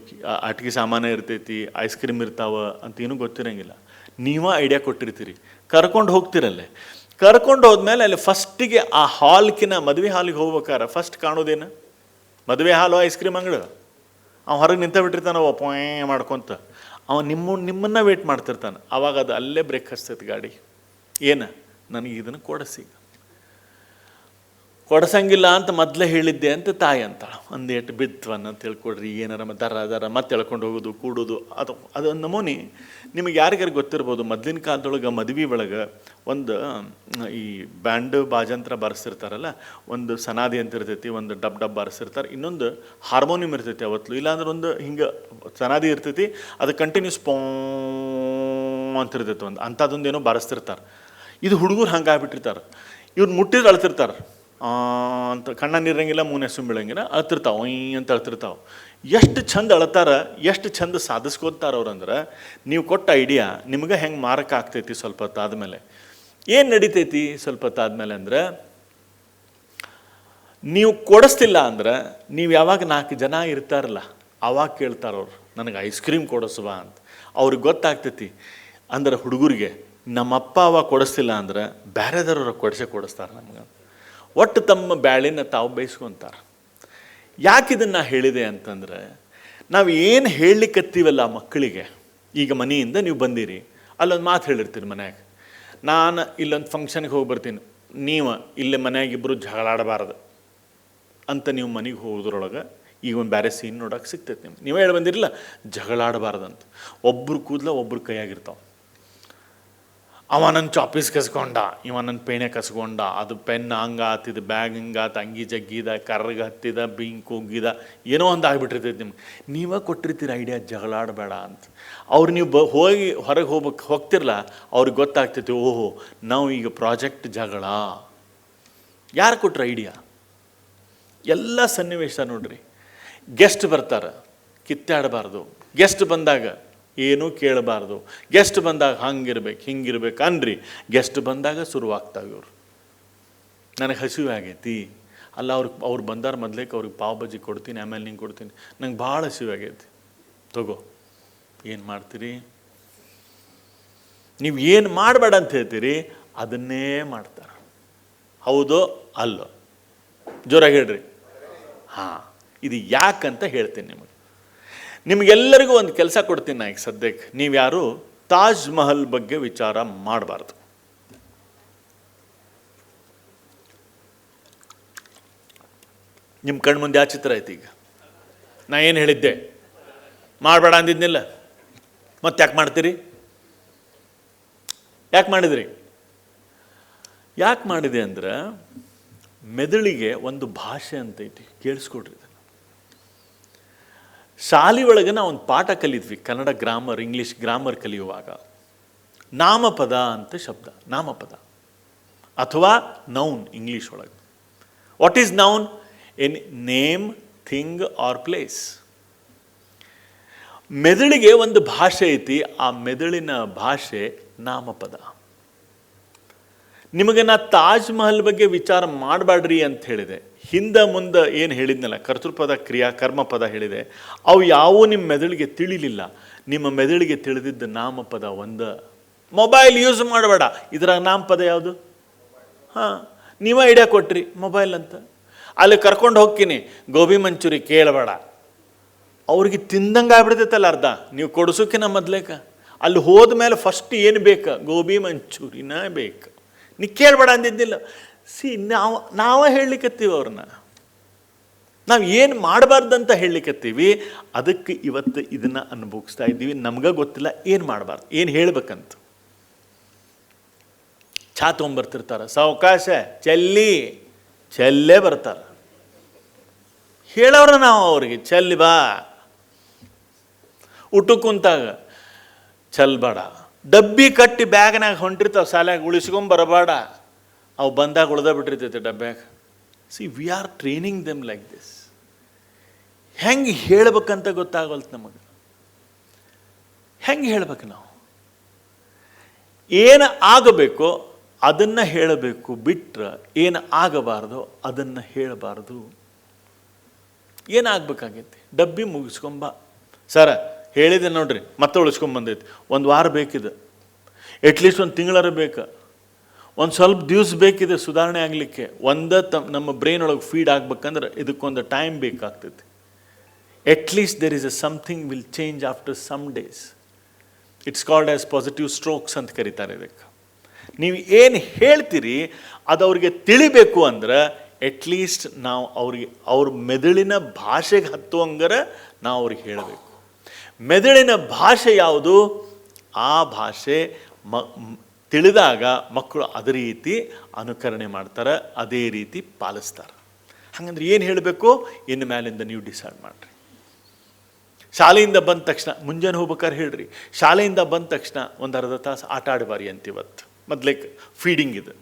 ಆಟಿಕೆ ಸಾಮಾನು ಇರ್ತೈತಿ, ಐಸ್ ಕ್ರೀಮ್ ಇರ್ತಾವ ಅಂತ ಏನೂ ಗೊತ್ತಿರೋಂಗಿಲ್ಲ. ನೀವ ಐಡಿಯಾ ಕೊಟ್ಟಿರ್ತೀರಿ, ಕರ್ಕೊಂಡು ಹೋಗ್ತಿರಲ್ಲೇ. ಕರ್ಕೊಂಡು ಹೋದ್ಮೇಲೆ ಅಲ್ಲಿ ಫಸ್ಟಿಗೆ ಆ ಹಾಲ್ಕಿನ ಮದುವೆ ಹಾಲಿಗೆ ಹೋಗ್ಬೇಕಾರೆ ಫಸ್ಟ್ ಕಾಣೋದೇನು? ಮದುವೆ ಹಾಲು ಐಸ್ ಕ್ರೀಮ್ ಅಂಗಡಿ. ಅವ ಹೊರಗೆ ನಿಂತ ಬಿಟ್ಟಿರ್ತಾನೆ, ಅವ ಪೊಯ್ ಮಾಡ್ಕೊತ. ಅವ ನಿಮ್ಮನ್ನು ವೇಟ್ ಮಾಡ್ತಿರ್ತಾನೆ. ಅವಾಗ ಅದು ಅಲ್ಲೇ ಬ್ರೇಕ್ ಹಚ್ತೈತೆ ಗಾಡಿ. ಏನು, ನನಗೆ ಇದನ್ನು ಕೊಡಿಸಂಗಿಲ್ಲ ಅಂತ ಮೊದಲೇ ಹೇಳಿದ್ದೆ ಅಂತ ತಾಯಿ ಅಂತಾಳೆ. ಒಂದೇಟು ಬಿತ್ವನ್ನ ಅಂತ ತಿಳ್ಕೊಡ್ರಿ, ಏನಾರ ದರ ಮತ್ತೆ ಎಳ್ಕೊಂಡು ಹೋಗೋದು ಕೂಡೋದು. ಅದು ನಮೂನಿ ನಿಮಗೆ ಯಾರಿಗಾರು ಗೊತ್ತಿರ್ಬೋದು. ಮೊದಲಿನ ಕಾಲದೊಳಗೆ ಮದುವೆ ಒಳಗೆ ಒಂದು ಈ ಬ್ಯಾಂಡ್ ಬಾಜಂತ್ರ ಬಾರಿಸ್ತಿರ್ತಾರಲ್ಲ, ಒಂದು ಸನಾದಿ ಅಂತ ಇರ್ತೈತಿ, ಒಂದು ಡಬ್ ಬಾರಿಸ್ತಿರ್ತಾರೆ, ಇನ್ನೊಂದು ಹಾರ್ಮೋನಿಯಂ ಇರ್ತೈತಿ ಅವತ್ತು. ಇಲ್ಲಾಂದ್ರೆ ಒಂದು ಹಿಂಗೆ ಸನಾದಿ ಇರ್ತೈತಿ, ಅದು ಕಂಟಿನ್ಯೂಸ್ ಪೋ ಅಂತಿರ್ತೈತಿ, ಒಂದು ಅಂಥದ್ದೊಂದು ಏನೋ ಬಾರಿಸ್ತಿರ್ತಾರೆ. ಇದು ಹುಡುಗರು ಹಂಗೆ ಆಗ್ಬಿಟ್ಟಿರ್ತಾರೆ. ಇವ್ರು ಮುಟ್ಟಿದ್ರೆ ಅಳ್ತಿರ್ತಾರೆ ಅಂತ, ಕಣ್ಣ ನೀರಂಗಿಲ್ಲ, ಮೂನೆ ಬೀಳಂಗಿಲ್ಲ, ಅಳ್ತಿರ್ತಾವೆ, ಒಯ್ ಅಂತ ಅಳ್ತಿರ್ತಾವೆ. ಎಷ್ಟು ಚಂದ ಅಳ್ತಾರ, ಎಷ್ಟು ಚಂದ ಸಾಧಿಸ್ಕೋತಾರ ಅವ್ರಂದ್ರೆ, ನೀವು ಕೊಟ್ಟ ಐಡಿಯಾ ನಿಮ್ಗೆ ಹೆಂಗೆ ಮಾರಕ ಆಗ್ತೈತಿ ಸ್ವಲ್ಪ ಹೊತ್ತಾದ್ಮೇಲೆ. ಏನು ನಡೀತೈತಿ ಸ್ವಲ್ಪ ಹೊತ್ತಾದ್ಮೇಲೆ ಅಂದ್ರೆ, ನೀವು ಕೊಡಿಸ್ತಿಲ್ಲ ಅಂದ್ರೆ, ನೀವು ಯಾವಾಗ 4 ಜನ ಇರ್ತಾರಲ್ಲ ಅವಾಗ ಕೇಳ್ತಾರವ್ರು, ನನಗೆ ಐಸ್ ಕ್ರೀಮ್ ಕೊಡಿಸುವ ಅಂತ. ಅವ್ರಿಗೆ ಗೊತ್ತಾಗ್ತೈತಿ ಅಂದ್ರೆ ಹುಡುಗರಿಗೆ, ನಮ್ಮಪ್ಪ ಅವ ಕೊಡಿಸ್ತಿಲ್ಲ ಅಂದ್ರೆ ಬೇರೆದವ್ರ ಕೊಡಿಸ್ತಾರೆ ನಮ್ಗೆ. ಒಟ್ಟು ತಮ್ಮ ಬ್ಯಾಳಿನ ತಾವು ಬೇಯಿಸ್ಕೊತಾರೆ. ಯಾಕಿದನ್ನು ಹೇಳಿದೆ ಅಂತಂದರೆ, ನಾವು ಏನು ಹೇಳಲಿಕ್ಕತ್ತೀವಲ್ಲ ಮಕ್ಕಳಿಗೆ. ಈಗ ಮನೆಯಿಂದ ನೀವು ಬಂದಿರಿ, ಅಲ್ಲೊಂದು ಮಾತು ಹೇಳಿರ್ತೀರಿ ಮನ್ಯಾಗ, ನಾನು ಇಲ್ಲೊಂದು ಫಂಕ್ಷನ್ಗೆ ಹೋಗಿ ಬರ್ತೀನಿ, ನೀವು ಇಲ್ಲೇ ಮನ್ಯಾಗಿಬ್ಬರು ಜಗಳಾಡಬಾರ್ದು ಅಂತ ನೀವು ಮನೆಗೆ ಹೋಗೋದ್ರೊಳಗೆ ಈಗ ಒಂದು ಬೇರೆ ಸೀನ್ ನೋಡೋಕೆ ಸಿಗ್ತೈತೆ. ನೀವೇ ಹೇಳಿ ಬಂದಿರಲಿಲ್ಲ, ಜಗಳಾಡಬಾರ್ದಂತ. ಒಬ್ಬರು ಕೂದಲ ಒಬ್ರು ಕೈಯಾಗಿರ್ತಾವೆ. ಅವ ನನ್ನ ಚಾಪೀಸ್ ಕಸ್ಕೊಂಡ, ಇವ ನನ್ನ ಪೇಣೆ ಕಸ್ಕೊಂಡ, ಅದು ಪೆನ್ ಹಂಗೆ ಆತಿದ, ಬ್ಯಾಗ್ ಹಿಂಗಾತ, ಅಂಗಿ ಜಗ್ಗಿದ, ಕರ್ರಗೆ ಹತ್ತಿದ, ಬಿಂಕ್ ಹೋಗಿದ, ಏನೋ ಒಂದು ಆಗಿಬಿಟ್ಟಿರ್ತೈತಿ ನಿಮ್ಗೆ. ನೀವೇ ಕೊಟ್ಟಿರ್ತೀರ ಐಡಿಯಾ ಜಗಳಾಡಬೇಡ ಅಂತ. ಅವ್ರು ನೀವು ಹೋಗಿ ಹೊರಗೆ ಹೋಗ್ತಿರಲ್ಲ, ಅವ್ರಿಗೆ ಗೊತ್ತಾಗ್ತೈತಿ, ಓಹೋ ನಾವು ಈಗ ಪ್ರಾಜೆಕ್ಟ್ ಜಗಳ. ಯಾರು ಕೊಟ್ರ ಐಡಿಯಾ? ಎಲ್ಲ ಸನ್ನಿವೇಶ ನೋಡ್ರಿ. ಗೆಸ್ಟ್ ಬರ್ತಾರೆ, ಕಿತ್ತಾಡಬಾರ್ದು. ಗೆಸ್ಟ್ ಬಂದಾಗ ಏನೂ ಕೇಳಬಾರ್ದು. ಗೆಸ್ಟ್ ಬಂದಾಗ ಹಂಗಿರ್ಬೇಕು ಹಿಂಗಿರ್ಬೇಕು ಅನ್ರಿ. ಗೆಸ್ಟ್ ಬಂದಾಗ ಶುರುವಾಗ್ತಾವೆ ಇವ್ರು, ನನಗೆ ಹಸಿವೆ ಆಗೈತಿ, ಅಲ್ಲ ಅವ್ರು ಬಂದಾರ ಮೊದ್ಲೇಕೆ ಅವ್ರಿಗೆ ಪಾವ್ ಬಜ್ಜಿ ಕೊಡ್ತೀನಿ, ಆಮೇಲೆ ನಿಂಗೆ ಕೊಡ್ತೀನಿ, ನಂಗೆ ಭಾಳ ಹಸಿವೆ ಆಗೈತಿ, ತಗೋ. ಏನು ಮಾಡ್ತೀರಿ ನೀವು? ಏನು ಮಾಡಬೇಡ ಅಂತ ಹೇಳ್ತೀರಿ, ಅದನ್ನೇ ಮಾಡ್ತಾರೆ. ಹೌದೋ ಅಲ್ಲೋ? ಜೋರಾಗಿ ಹೇಳ್ರಿ. ಹಾಂ, ಇದು ಯಾಕಂತ ಹೇಳ್ತೀನಿ ನಿಮಗೆ. ನಿಮಗೆಲ್ಲರಿಗೂ ಒಂದು ಕೆಲಸ ಕೊಡ್ತೀನಿ ನಾ ಈಗ ಸದ್ಯಕ್ಕೆ. ನೀವು ಯಾರು ತಾಜ್ ಮಹಲ್ ಬಗ್ಗೆ ವಿಚಾರ ಮಾಡಬಾರ್ದು. ನಿಮ್ಮ ಕಣ್ಣು ಮುಂದೆ ಯಾವ ಚಿತ್ರ ಐತಿ? ಈಗ ನಾ ಏನು ಹೇಳಿದ್ದೆ? ಮಾಡಬೇಡ ಅಂದಿದ್ನಿಲ್ಲ, ಮತ್ತೆ ಯಾಕೆ ಮಾಡ್ತೀರಿ? ಯಾಕೆ ಮಾಡಿದ್ರಿ? ಯಾಕೆ ಮಾಡಿದೆ ಅಂದ್ರೆ, ಮೆದುಳಿಗೆ ಒಂದು ಭಾಷೆ ಅಂತೈತಿ, ಕೇಳಿಸ್ಕೊಡ್ರಿ. ಶಾಲೆ ಒಳಗೆ ನಾವು ಒಂದು ಪಾಠ ಕಲಿದ್ವಿ, ಕನ್ನಡ ಗ್ರಾಮರ್, ಇಂಗ್ಲೀಷ್ ಗ್ರಾಮರ್ ಕಲಿಯುವಾಗ. ನಾಮಪದ ಅಂತ ಶಬ್ದ, ನಾಮಪದ ಅಥವಾ ನೌನ್ ಇಂಗ್ಲೀಷ್ ಒಳಗೆ. What is noun? N name, thing R place. ಮೆದುಳಿಗೆ ಒಂದು ಭಾಷೆ ಐತಿ, ಆ ಮೆದುಳಿನ ಭಾಷೆ ನಾಮಪದ. ನಿಮಗೆ ನಾ ತಾಜ್ ಮಹಲ್ ಬಗ್ಗೆ ವಿಚಾರ ಮಾಡಬೇಡ್ರಿ ಅಂತ ಹೇಳಿದೆ. ಹಿಂದೆ ಮುಂದೆ ಏನು ಹೇಳಿದ್ನಲ್ಲ, ಕರ್ತೃಪದ, ಕ್ರಿಯಾ, ಕರ್ಮಪದ ಹೇಳಿದೆ, ಅವು ಯಾವೂ ನಿಮ್ಮ ಮೆದುಳಿಗೆ ತಿಳಿಲಿಲ್ಲ. ನಿಮ್ಮ ಮೆದುಳಿಗೆ ತಿಳಿದಿದ್ದ ನಾಮಪದ ಒಂದು. ಮೊಬೈಲ್ ಯೂಸ್ ಮಾಡಬೇಡ, ಇದರ ನಾಮಪದ ಯಾವುದು? ಹಾಂ, ನೀವೇ ಐಡಿಯಾ ಕೊಟ್ರಿ ಮೊಬೈಲ್ ಅಂತ. ಅಲ್ಲಿ ಕರ್ಕೊಂಡು ಹೋಗ್ತೀನಿ, ಗೋಬಿ ಮಂಚೂರಿ ಕೇಳಬೇಡ. ಅವ್ರಿಗೆ ತಿಂದಂಗೆ ಆಗ್ಬಿಡ್ತೈತಲ್ಲ ಅರ್ಧ, ನೀವು ಕೊಡಿಸೋಕಿನ ಮೊದ್ಲೇಕ. ಅಲ್ಲಿ ಹೋದ ಮೇಲೆ ಫಸ್ಟ್ ಏನು ಬೇಕು? ಗೋಬಿ ಮಂಚೂರಿನ ಬೇಕು. ನೀ ಕೇಳಬೇಡ ಅಂದಿದ್ದಿಲ್ಲ. ನಾವೇ ಹೇಳಲಿಕ್ಕತ್ತೀವಿ ಅವ್ರನ್ನ. ನಾವು ಏನು ಮಾಡಬಾರ್ದಂತ ಹೇಳಲಿಕ್ಕತ್ತೀವಿ. ಅದಕ್ಕೆ ಇವತ್ತು ಇದನ್ನು ಅನುಭವಿಸ್ತಾ ಇದ್ದೀವಿ. ನಮ್ಗೆ ಗೊತ್ತಿಲ್ಲ ಏನು ಮಾಡಬಾರ್ದು, ಏನು ಹೇಳ್ಬೇಕಂತ. ಚಾ ತೊಗೊಂಬರ್ತಿರ್ತಾರೆ, ಸಾವಕಾಶ ಚೆಲ್ಲೇ ಬರ್ತಾರೆ. ಹೇಳೋರ ನಾವು ಅವ್ರಿಗೆ, ಚೆಲ್ಲಿ ಬಾ. ಊಟಕ್ಕೆ ಕುಂತಾಗ ಚೆಲ್ಬೇಡ. ಡಬ್ಬಿ ಕಟ್ಟಿ ಬ್ಯಾಗ್ನಾಗ ಹೊಂಟಿರ್ತಾವೆ, ಶಾಲ್ಯಾಗ ಉಳಿಸ್ಕೊಂಬರಬೇಡ. ಅವು ಬಂದಾಗ ಉಳ್ದ ಬಿಟ್ಟಿರ್ತೈತೆ ಡಬ್ಬ್ಯಾಗ. We are training them like this. ಹೆಂಗೆ ಹೇಳ್ಬೇಕಂತ ಗೊತ್ತಾಗಲ್ತು ನಮಗೆ. ಹೆಂಗೆ ಹೇಳ್ಬೇಕು ನಾವು? ಏನು ಆಗಬೇಕೋ ಅದನ್ನು ಹೇಳಬೇಕು, ಬಿಟ್ರೆ ಏನು ಆಗಬಾರ್ದು ಅದನ್ನು ಹೇಳಬಾರ್ದು. ಏನಾಗಬೇಕಾಗೈತಿ? ಡಬ್ಬಿ ಮುಗಿಸ್ಕೊಂಬ. ಸರ ಹೇಳಿದೆ ನೋಡ್ರಿ, ಮತ್ತೆ ಉಳಿಸ್ಕೊಂಬಂದೈತಿ, 1 ವಾರ ಬೇಕಿದೆ. ಅಟ್ಲೀಸ್ಟ್ ಒಂದು ತಿಂಗಳರ ಬೇಕು, ಒಂದು ಸ್ವಲ್ಪ ದಿವ್ಸ ಬೇಕಿದೆ ಸುಧಾರಣೆ ಆಗಲಿಕ್ಕೆ. ನಮ್ಮ ಬ್ರೈನ್ ಒಳಗೆ ಫೀಡ್ ಆಗ್ಬೇಕಂದ್ರೆ ಇದಕ್ಕೊಂದು ಟೈಮ್ ಬೇಕಾಗ್ತೈತಿ. At least there is something will change after some days. It's called as positive strokes ಅಂತ ಕರೀತಾರೆ ಇದಕ್ಕೆ. ನೀವು ಏನು ಹೇಳ್ತೀರಿ ಅದು ಅವ್ರಿಗೆ ತಿಳಿಬೇಕು ಅಂದ್ರೆ ಅಟ್ಲೀಸ್ಟ್ ನಾವು ಅವ್ರ ಮೆದುಳಿನ ಭಾಷೆಗೆ ಹತ್ತುವಂಗರ ನಾವು ಅವ್ರಿಗೆ ಹೇಳಬೇಕು. ಮೆದುಳಿನ ಭಾಷೆ ಯಾವುದು, ಆ ಭಾಷೆ ತಿಳಿದಾಗ ಮಕ್ಕಳು ಅದೇ ರೀತಿ ಅನುಕರಣೆ ಮಾಡ್ತಾರೆ, ಅದೇ ರೀತಿ ಪಾಲಿಸ್ತಾರೆ. ಹಾಗಂದ್ರೆ ಏನು ಹೇಳಬೇಕು, ಇನ್ನು ಮೇಲಿಂದ ನೀವು ಡಿಸೈಡ್ ಮಾಡಿರಿ. ಶಾಲೆಯಿಂದ ಬಂದ ತಕ್ಷಣ ಮುಂಜಾನೆ ಹೋಗ್ಬೇಕಾದ್ರೆ ಹೇಳ್ರಿ, ಶಾಲೆಯಿಂದ ಬಂದ ತಕ್ಷಣ ಒಂದು ಅರ್ಧ ತಾಸು ಆಟ ಆಡಬಾರಿ ಅಂತ. ಇವತ್ತು ಮೊದ್ಲೇಕ್ ಫೀಡಿಂಗ್ ಇದು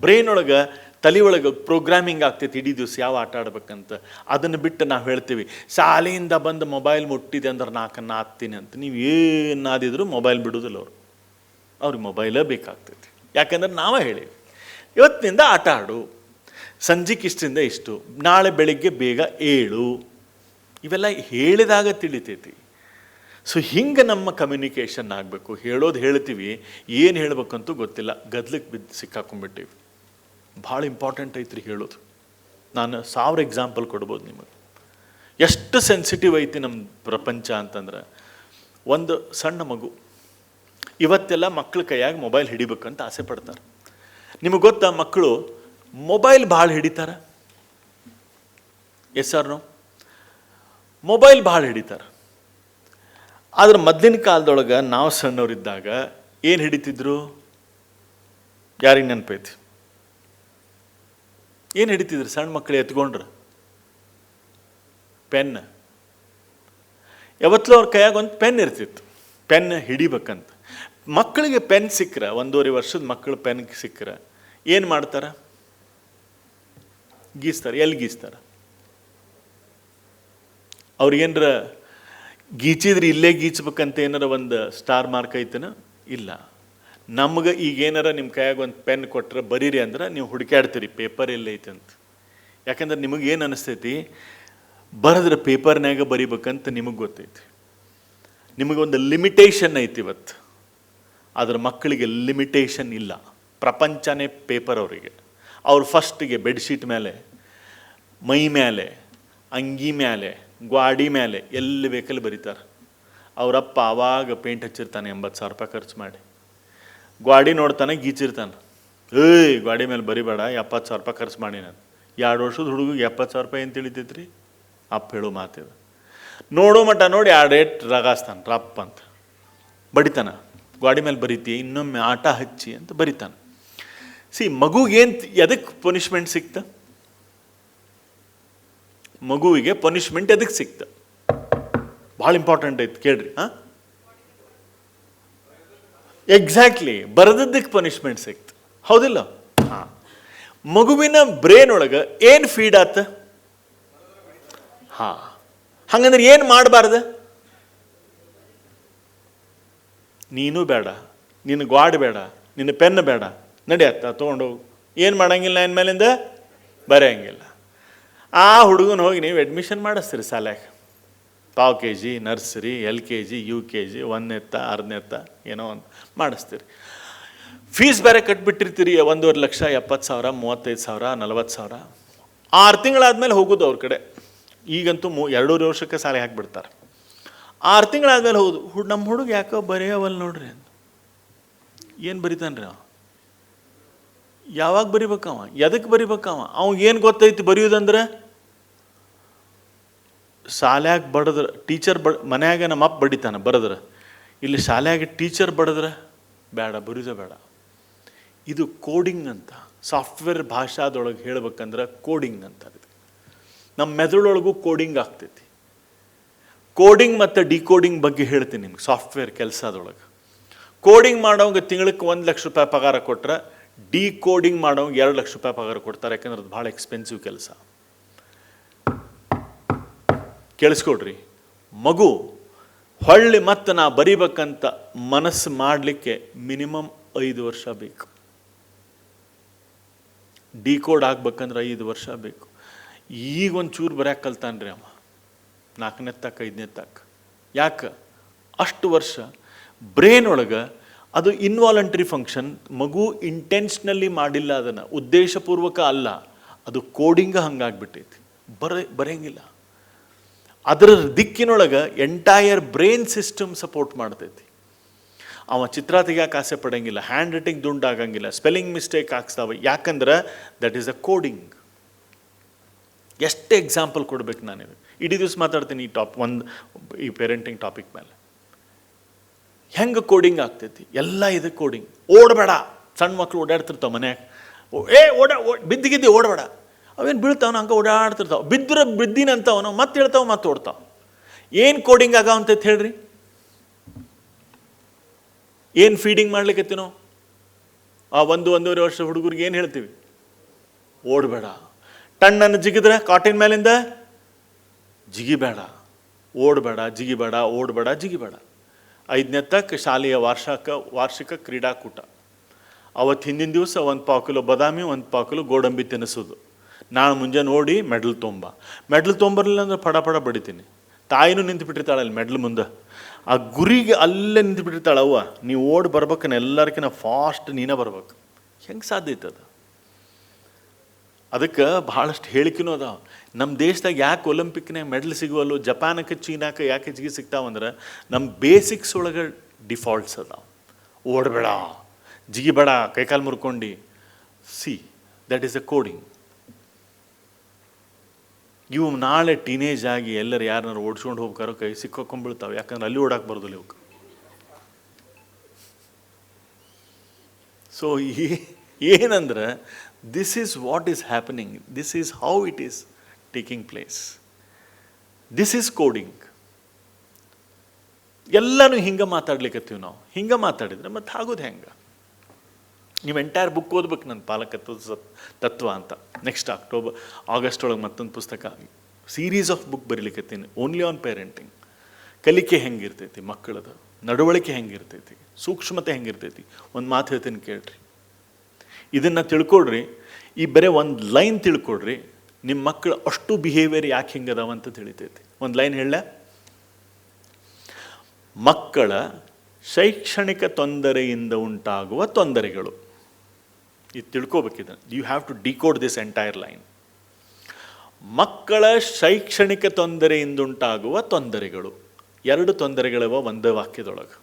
ಬ್ರೈನ್ ಒಳಗೆ, ತಲೆ ಒಳಗೆ ಪ್ರೋಗ್ರಾಮಿಂಗ್ ಆಗ್ತೈತಿ ಇಡೀ ದಿವಸ ಯಾವ ಆಟ ಆಡ್ಬೇಕಂತ. ಅದನ್ನು ಬಿಟ್ಟು ನಾವು ಹೇಳ್ತೀವಿ ಶಾಲೆಯಿಂದ ಬಂದು ಮೊಬೈಲ್ ಮುಟ್ಟಿದೆ ಅಂದ್ರೆ ನಾಲ್ಕನ್ನು ಹಾಕ್ತೀನಿ ಅಂತ. ನೀವು ಏನಾದಿದ್ರು ಮೊಬೈಲ್ ಬಿಡೋದಿಲ್ಲ ಅವ್ರಿಗೆ ಮೊಬೈಲೇ ಬೇಕಾಗ್ತೈತಿ. ಯಾಕಂದ್ರೆ ನಾವೇ ಹೇಳೀವಿ ಇವತ್ತಿನಿಂದ ಆಟ ಆಡು, ಸಂಜೆಗೆ ಇಷ್ಟರಿಂದ ಇಷ್ಟು, ನಾಳೆ ಬೆಳಿಗ್ಗೆ ಬೇಗ ಏಳು, ಇವೆಲ್ಲ ಹೇಳಿದಾಗ ತಿಳಿತೈತಿ. ಸೊ ಹಿಂಗೆ ನಮ್ಮ ಕಮ್ಯುನಿಕೇಷನ್ ಆಗಬೇಕು. ಹೇಳೋದು ಹೇಳ್ತೀವಿ, ಏನು ಹೇಳ್ಬೇಕಂತೂ ಗೊತ್ತಿಲ್ಲ, ಗದ್ಲಿಕ್ಕೆ ಬಿದ್ದು ಸಿಕ್ಕಾಕೊಂಡ್ಬಿಟ್ಟಿವಿ. ಭಾಳ ಇಂಪಾರ್ಟೆಂಟ್ ಐತ್ರಿ ಹೇಳೋದು. ನಾನು 1000 ಎಕ್ಸಾಂಪಲ್ ಕೊಡ್ಬೋದು ನಿಮಗೆ. ಎಷ್ಟು ಸೆನ್ಸಿಟಿವ್ ಐತಿ ನಮ್ಮ ಪ್ರಪಂಚ ಅಂತಂದ್ರೆ. ಒಂದು ಸಣ್ಣ ಮಗು ಇವತ್ತೆಲ್ಲ ಮಕ್ಕಳ ಕೈಯಾಗ ಮೊಬೈಲ್ ಹಿಡಿಬೇಕಂತ ಆಸೆ ಪಡ್ತಾರೆ. ನಿಮಗೆ ಗೊತ್ತಾ, ಮಕ್ಕಳು ಮೊಬೈಲ್ ಭಾಳ ಹಿಡಿತಾರೆ. S R no? ಮೊಬೈಲ್ ಭಾಳ ಹಿಡಿತಾರೆ. ಆದ್ರೆ ಮೊದಲಿನ ಕಾಲದೊಳಗೆ ನಾವು ಸಣ್ಣವರಿದ್ದಾಗ ಏನು ಹಿಡಿತಿದ್ರು? ಯಾರಿಗೆ ನೆನಪೈತಿ? ಏನು ಹಿಡಿತಿದ್ರು ಸಣ್ಣ ಮಕ್ಕಳು ಎತ್ಕೊಂಡ್ರೆ? ಪೆನ್. ಯಾವತ್ತಲೂ ಅವ್ರ ಕೈಯಾಗ ಒಂದು ಪೆನ್ ಇರ್ತಿತ್ತು, ಪೆನ್ ಹಿಡಿಬೇಕಂತ. ಮಕ್ಕಳಿಗೆ ಪೆನ್ ಸಿಕ್ಕರೆ, 1.5 ವರ್ಷದ ಮಕ್ಕಳು ಪೆನ್ ಸಿಕ್ಕರೆ ಏನು ಮಾಡ್ತಾರೆ? ಗೀಸ್ತಾರೆ. ಎಲ್ಲಿ ಗೀಸ್ತಾರೆ? ಅವ್ರಿಗೇನ್ರ ಗೀಚಿದ್ರೆ ಇಲ್ಲೇ ಗೀಚ್ಬೇಕಂತ ಏನಾರ ಒಂದು ಸ್ಟಾರ್ ಮಾರ್ಕ್ ಐತನ? ಇಲ್ಲ. ನಮ್ಗೆ ಈಗ ಏನಾರ ನಿಮ್ಮ ಕೈಯಾಗ ಒಂದು ಪೆನ್ ಕೊಟ್ಟರೆ ಬರೀರಿ ಅಂದ್ರೆ ನೀವು ಹುಡುಕಾಡ್ತೀರಿ ಪೇಪರ್ ಎಲ್ಲೈತೆ ಅಂತ. ಯಾಕಂದ್ರೆ ನಿಮಗೇನು ಅನಿಸ್ತೈತಿ, ಬರೆದ್ರೆ ಪೇಪರ್ನ್ಯಾಗ ಬರಿಬೇಕಂತ ನಿಮಗೆ ಗೊತ್ತೈತಿ. ನಿಮಗೊಂದು ಲಿಮಿಟೇಷನ್ ಐತಿ ಇವತ್ತು. ಆದ್ರೆ ಮಕ್ಕಳಿಗೆ ಲಿಮಿಟೇಷನ್ ಇಲ್ಲ. ಪ್ರಪಂಚನೇ ಪೇಪರ್ ಅವರಿಗೆ. ಅವ್ರು ಫಸ್ಟಿಗೆ ಬೆಡ್ಶೀಟ್ ಮೇಲೆ, ಮೈ ಮೇಲೆ, ಅಂಗಿ ಮೇಲೆ, ಗ್ವಾಡಿ ಮೇಲೆ ಎಲ್ಲಿ ಬೇಕಲ್ಲಿ ಬರೀತಾರೆ. ಅವರಪ್ಪ ಆವಾಗ ಪೇಂಟ್ ಹಚ್ಚಿರ್ತಾನೆ 80,000 ರೂಪಾಯಿ ಖರ್ಚು ಮಾಡಿ. ಗ್ವಾಡಿ ನೋಡ್ತಾನೆ, ಗೀಚಿರ್ತಾನೆ. ಗ್ವಾಡಿ ಮೇಲೆ ಬರಿಬೇಡ, 70,000 ರೂಪಾಯಿ ಖರ್ಚು ಮಾಡಿ. ನಾನು 2 ವರ್ಷದ ಹುಡುಗಿಗೆ 70,000 ರೂಪಾಯಿ ಏನು ತಿಳಿತೈತ್ರಿ? ಅಪ್ಪ ಹೇಳೋ ಮಾತಿದ. ನೋಡೋ ಮಟ್ಟ ನೋಡಿ 2 ರೇಟ್ ರಗಾಸ್ತಾನೆ, ರಪ್ಪ ಅಂತ ಬಡಿತಾನ. ಗ್ವಾಡಿ ಮೇಲೆ ಬರೀತಿ, ಇನ್ನೊಮ್ಮೆ ಆಟ ಹಚ್ಚಿ ಅಂತ ಬರಿತಾನೆ. ಮಗುಗೇನು ಎದಕ್ಕೆ ಪನಿಷ್ಮೆಂಟ್ ಸಿಕ್ತ? ಮಗುವಿಗೆ ಪನಿಷ್ಮೆಂಟ್ ಎದಕ್ಕೆ ಸಿಕ್ತ? ಭಾಳ ಇಂಪಾರ್ಟೆಂಟ್ ಐತೆ ಕೇಳ್ರಿ. ಎಕ್ಸಾಕ್ಟ್ಲಿ, ಬರೆದದ್ದಕ್ಕೆ ಪನಿಷ್ಮೆಂಟ್ ಸಿಕ್ತು, ಹೌದಿಲ್ಲ? ಮಗುವಿನ ಬ್ರೇನ್ ಒಳಗೆ ಏನು ಫೀಡ್ ಆತ? ಹಂಗಂದ್ರೆ ಏನು ಮಾಡಬಾರ್ದು? ನೀನು ಬೇಡ, ನಿನ್ನ ಗ್ವಾಡ್ ಬೇಡ, ನಿನ್ನ ಪೆನ್ ಬೇಡ, ನಡಿಯತ್ತ ತೊಗೊಂಡೋಗು. ಏನು ಮಾಡಂಗಿಲ್ಲ ಇನ್ನು ಮೇಲಿಂದ? ಬರೆಯಂಗಿಲ್ಲ. ಆ ಹುಡುಗನ ಹೋಗಿ ನೀವು ಅಡ್ಮಿಷನ್ ಮಾಡಿಸ್ತೀರಿ ಶಾಲ್ಯಾಗ. Pav KG nursery, LKG UKG 1ನೇತ್ತ 2ನೇತ್ತ ಏನೋ ಒಂದು ಮಾಡಿಸ್ತೀರಿ. ಫೀಸ್ ಬೇರೆ ಕಟ್ಬಿಟ್ಟಿರ್ತೀರಿ. 1.5 ಲಕ್ಷ, 70,000, 35,000, 40,000. 6 ತಿಂಗಳಾದ್ಮೇಲೆ ಹೋಗೋದು ಅವ್ರ ಕಡೆ. ಈಗಂತೂ 2.5 ವರ್ಷಕ್ಕೆ ಶಾಲೆ ಹಾಕಿಬಿಡ್ತಾರೆ. 6 ತಿಂಗಳಾದ್ಮೇಲೆ ಹೋಗುದು, ನಮ್ಮ ಹುಡುಗ ಯಾಕೋ ಬರೆಯವಲ್ಲ ನೋಡ್ರಿ ಅಂತ. ಏನು ಬರಿತಾನ್ರಿ ಅವ? ಯಾವಾಗ ಬರಿಬೇಕವ? ಎದಕ್ಕೆ ಬರಿಬೇಕವ? ಅವಂಗೇನು ಗೊತ್ತೈತಿ ಬರೆಯೋದಂದ್ರೆ? ಶಾಲ್ಯಾಗ ಬಡದ್ರೆ ಟೀಚರ್ ಮನ್ಯಾಗ ನಮ್ಮ ಅಪ್ಪ ಬಡಿತಾನೆ ಬರೆದ್ರೆ, ಇಲ್ಲಿ ಶಾಲ್ಯಾಗ ಟೀಚರ್ ಬಡಿದ್ರೆ ಬೇಡ, ಬರೆಯೋದೇ ಬೇಡ. ಇದು ಕೋಡಿಂಗ್ ಅಂತ. ಸಾಫ್ಟ್ವೇರ್ ಭಾಷಾದೊಳಗೆ ಹೇಳ್ಬೇಕಂದ್ರೆ ಕೋಡಿಂಗ್ ಅಂತ. ನಮ್ಮ ಮೆದುಳೊಳಗೂ ಕೋಡಿಂಗ್ ಆಗ್ತೈತಿ. ಕೋಡಿಂಗ್ ಮತ್ತು ಡಿಕೋಡಿಂಗ್ ಬಗ್ಗೆ ಹೇಳ್ತೀನಿ ನಿಮ್ಗೆ. ಸಾಫ್ಟ್ವೇರ್ ಕೆಲಸದೊಳಗೆ ಕೋಡಿಂಗ್ ಮಾಡೋಂಗೆ ತಿಂಗಳಿಗೆ 1 ಲಕ್ಷ ರೂಪಾಯಿ ಪಗಾರ ಕೊಟ್ಟರೆ, ಡಿಕೋಡಿಂಗ್ ಮಾಡೋಂಗೆ 2 ಲಕ್ಷ ರೂಪಾಯಿ ಪಗಾರ ಕೊಡ್ತಾರೆ. ಯಾಕಂದ್ರೆ ಅದು ಭಾಳ ಎಕ್ಸ್ಪೆನ್ಸಿವ್ ಕೆಲಸ. ಕೇಳಿಸ್ಕೊಡ್ರಿ, ಮಗು ಹೊಳ್ಳಿ ಮತ್ತೆ ನಾ ಬರಿಬೇಕಂತ ಮನಸ್ಸು ಮಾಡಲಿಕ್ಕೆ ಮಿನಿಮಮ್ 5 ವರ್ಷ ಬೇಕು. ಡಿಕೋಡ್ ಆಗ್ಬೇಕಂದ್ರೆ 5 ವರ್ಷ ಬೇಕು. ಈಗ ಒಂಚೂರು ಬರೆಯಕ್ಕೆ ಕಲ್ತಾನ್ರಿ ಅವ 4ನೇ ತಕ್ಕ 5ನೇ ತಕ್ಕ. ಯಾಕೆ? ಅಷ್ಟು ವರ್ಷ ಬ್ರೇನ್ ಒಳಗೆ ಅದು ಇನ್ವಾಲಂಟ್ರಿ ಫಂಕ್ಷನ್. ಮಗು ಇಂಟೆನ್ಷನಲ್ಲಿ ಮಾಡಿಲ್ಲ, ಅದನ್ನು ಉದ್ದೇಶಪೂರ್ವಕ ಅಲ್ಲ, ಅದು ಕೋಡಿಂಗ ಹಂಗಾಗ್ಬಿಟ್ಟೈತಿ. ಬರೆಯಂಗಿಲ್ಲ. ಅದರ ದಿಕ್ಕಿನೊಳಗೆ ಎಂಟೈರ್ ಬ್ರೈನ್ ಸಿಸ್ಟಮ್ ಸಪೋರ್ಟ್ ಮಾಡ್ತೈತಿ. ಅವ ಚಿತ್ರ ತೆಗಿಯೋಕೆ ಆಸೆ ಪಡೋಂಗಿಲ್ಲ, ಹ್ಯಾಂಡ್ ರೈಟಿಂಗ್ ದುಂಡಾಗಂಗಿಲ್ಲ, ಸ್ಪೆಲ್ಲಿಂಗ್ ಮಿಸ್ಟೇಕ್ ಆಗ್ತಾವೆ. ಯಾಕಂದ್ರೆ ದಟ್ ಈಸ್ ಅ ಕೋಡಿಂಗ್. ಎಷ್ಟು ಎಕ್ಸಾಂಪಲ್ ಕೊಡ್ಬೇಕು ನಾನಿದು. ಇಡೀ ದಿವಸ ಮಾತಾಡ್ತೀನಿ ಈ ಪೇರೆಂಟಿಂಗ್ ಟಾಪಿಕ್ ಮೇಲೆ. ಹೆಂಗೆ ಕೋಡಿಂಗ್ ಆಗ್ತೈತಿ, ಎಲ್ಲ ಇದು ಕೋಡಿಂಗ್. ಓಡಬೇಡ, ಸಣ್ಣ ಮಕ್ಕಳು ಓಡಾಡ್ತಿರ್ತಾವೆ ಮನ್ಯಾಗ. ಬಿದ್ದಿಗಿದ್ದಿ ಓಡಬೇಡ, ಅವೇನು ಬೀಳ್ತಾವನ ಹಂಗೆ ಓಡಾಡ್ತಿರ್ತಾವೆ. ಬಿದ್ದಿನಂತವನು ಮತ್ತೆ ಹೇಳ್ತಾವೆ, ಮತ್ತೆ ಓಡ್ತಾವೆ. ಏನು ಕೋಡಿಂಗ್ ಆಗವಂತೈತೆ ಹೇಳ್ರಿ? ಏನು ಫೀಡಿಂಗ್ ಮಾಡ್ಲಿಕ್ಕತ್ತೀವಿ ನಾವು? ಆ 1-1.5 ವರ್ಷ ಹುಡುಗರಿಗೆ ಏನು ಹೇಳ್ತೀವಿ? ಓಡಬೇಡ. ಟಣ್ಣನ್ನು ಜಿಗಿದ್ರೆ ಕಾಟಿನ ಮೇಲಿಂದ ಜಿಗಿಬೇಡ, ಓಡಬೇಡ, ಜಿಗಿಬೇಡ, ಓಡಬೇಡ, ಜಿಗಿಬೇಡ. 5ನೇ ತಕ್ಕ ಶಾಲೆಯ ವಾರ್ಷಿಕ ಕ್ರೀಡಾಕೂಟ. ಅವತ್ತು ಹಿಂದಿನ ದಿವಸ 1 ಪಾವು ಕಿಲೋ ಬದಾಮಿ, 1 ಪಾವು ಕಿಲೋ ಗೋಡಂಬಿ ತಿನ್ನಿಸೋದು. ನಾಳೆ ಮುಂಜಾನೆ ನೋಡಿ ಮೆಡಲ್ ತೊಂಬರಲಿಲ್ಲ ಅಂದ್ರೆ ಪಡ ಬಡಿತೀನಿ. ತಾಯಿನೂ ನಿಂತು ಬಿಟ್ಟಿರ್ತಾಳೆ ಅಲ್ಲಿ ಮೆಡ್ಲ್ ಮುಂದೆ. ಆ ಗುರಿಗೆ ಅಲ್ಲೇ ನಿಂತು ಬಿಟ್ಟಿರ್ತಾಳೆ ಅವ್ವ. ನೀವು ಓಡಿ ಬರ್ಬೇಕನ್ನ ಎಲ್ಲರಿಗಿನ ಫಾಸ್ಟ್ ನೀನೇ ಬರ್ಬೇಕು. ಹೆಂಗೆ ಸಾಧ್ಯ ಐತದ? ಅದಕ್ಕೆ ಭಾಳಷ್ಟು ಹೇಳಿಕೆನೂ ಅದಾವ. ನಮ್ಮ ದೇಶದಾಗ ಯಾಕೆ ಒಲಿಂಪಿಕ್ನಾಗ ಮೆಡಲ್ ಸಿಗುವಲ್ಲೋ, ಜಪಾನಕ್ಕೆ ಚೀನಾಕ್ಕೆ ಯಾಕೆ ಹೆಚ್ಚಿಗೆ ಸಿಗ್ತಾವಂದ್ರೆ ನಮ್ಮ ಬೇಸಿಕ್ಸ್ ಒಳಗೆ ಡಿಫಾಲ್ಟ್ಸ್ ಅದಾವ. ಓಡಬೇಡ, ಜಿಗಿಬೇಡ, ಕೈಕಾಲು ಮುರ್ಕೊಂಡು. That is a coding. ಇವು ನಾಳೆ ಟೀನೇಜ್ ಆಗಿ ಎಲ್ಲರೂ ಯಾರನ್ನಾರು ಓಡಿಸ್ಕೊಂಡು ಹೋಗ್ಬೇಕಾರೋ ಕೈ ಸಿಕ್ಕೊಂಡ್ಬಿಡ್ತಾವೆ. ಯಾಕಂದ್ರೆ ಅಲ್ಲಿ ಓಡಾಕೆ ಬರೋದಿಲ್ಲ ಇವಕ್ಕೆ. ಸೊ ಏನಂದ್ರೆ this is what is happening, this is how it is taking place, this is coding. ಎಲ್ಲನೂ ಹಿಂಗೆ ಮಾತಾಡ್ಲಿಕ್ಕತ್ತೀವಿ ನಾವು. ಹಿಂಗೆ ಮಾತಾಡಿದ್ರೆ ಮತ್ತೆ ಆಗೋದು ಹೆಂಗೆ? ನೀವು ಎಂಟೈರ್ ಬುಕ್ ಓದ್ಬೇಕು, ನನ್ನ ಪಾಲಕತ್ವದ ತತ್ವ ಅಂತ. ನೆಕ್ಸ್ಟ್ ಆಗಸ್ಟ್ ಒಳಗೆ ಮತ್ತೊಂದು ಪುಸ್ತಕ, ಸೀರೀಸ್ ಆಫ್ ಬುಕ್ ಬರೀಲಿಕ್ಕತ್ತೀನಿ ಓನ್ಲಿ ಆನ್ ಪೇರೆಂಟಿಂಗ್. ಕಲಿಕೆ ಹೆಂಗಿರ್ತೈತಿ ಮಕ್ಕಳದು, ನಡವಳಿಕೆ ಹೆಂಗಿರ್ತೈತಿ, ಸೂಕ್ಷ್ಮತೆ ಹೆಂಗಿರ್ತೈತಿ. ಒಂದು ಮಾತು ಹೇಳ್ತೀನಿ ಕೇಳ್ರಿ, ಇದನ್ನು ತಿಳ್ಕೊಡ್ರಿ. ಈ ಬರೀ ಒಂದು ಲೈನ್ ತಿಳ್ಕೊಡ್ರಿ, ನಿಮ್ಮ ಮಕ್ಕಳು ಅಷ್ಟು ಬಿಹೇವಿಯರ್ ಯಾಕೆ ಹಿಂಗದಾವಂತ ತಿಳಿತೈತಿ. ಒಂದು ಲೈನ್ ಹೇಳ: ಮಕ್ಕಳ ಶೈಕ್ಷಣಿಕ ತೊಂದರೆಯಿಂದ ಉಂಟಾಗುವ ತೊಂದರೆಗಳು. ಇದು ತಿಳ್ಕೊಬೇಕಿದೆ. You have to decode this entire line. ಮಕ್ಕಳ ಶೈಕ್ಷಣಿಕ ತೊಂದರೆಯಿಂದ ಉಂಟಾಗುವ ತೊಂದರೆಗಳು. 2 ತೊಂದರೆಗಳವ ಒಂದೇ ವಾಕ್ಯದೊಳಗೆ.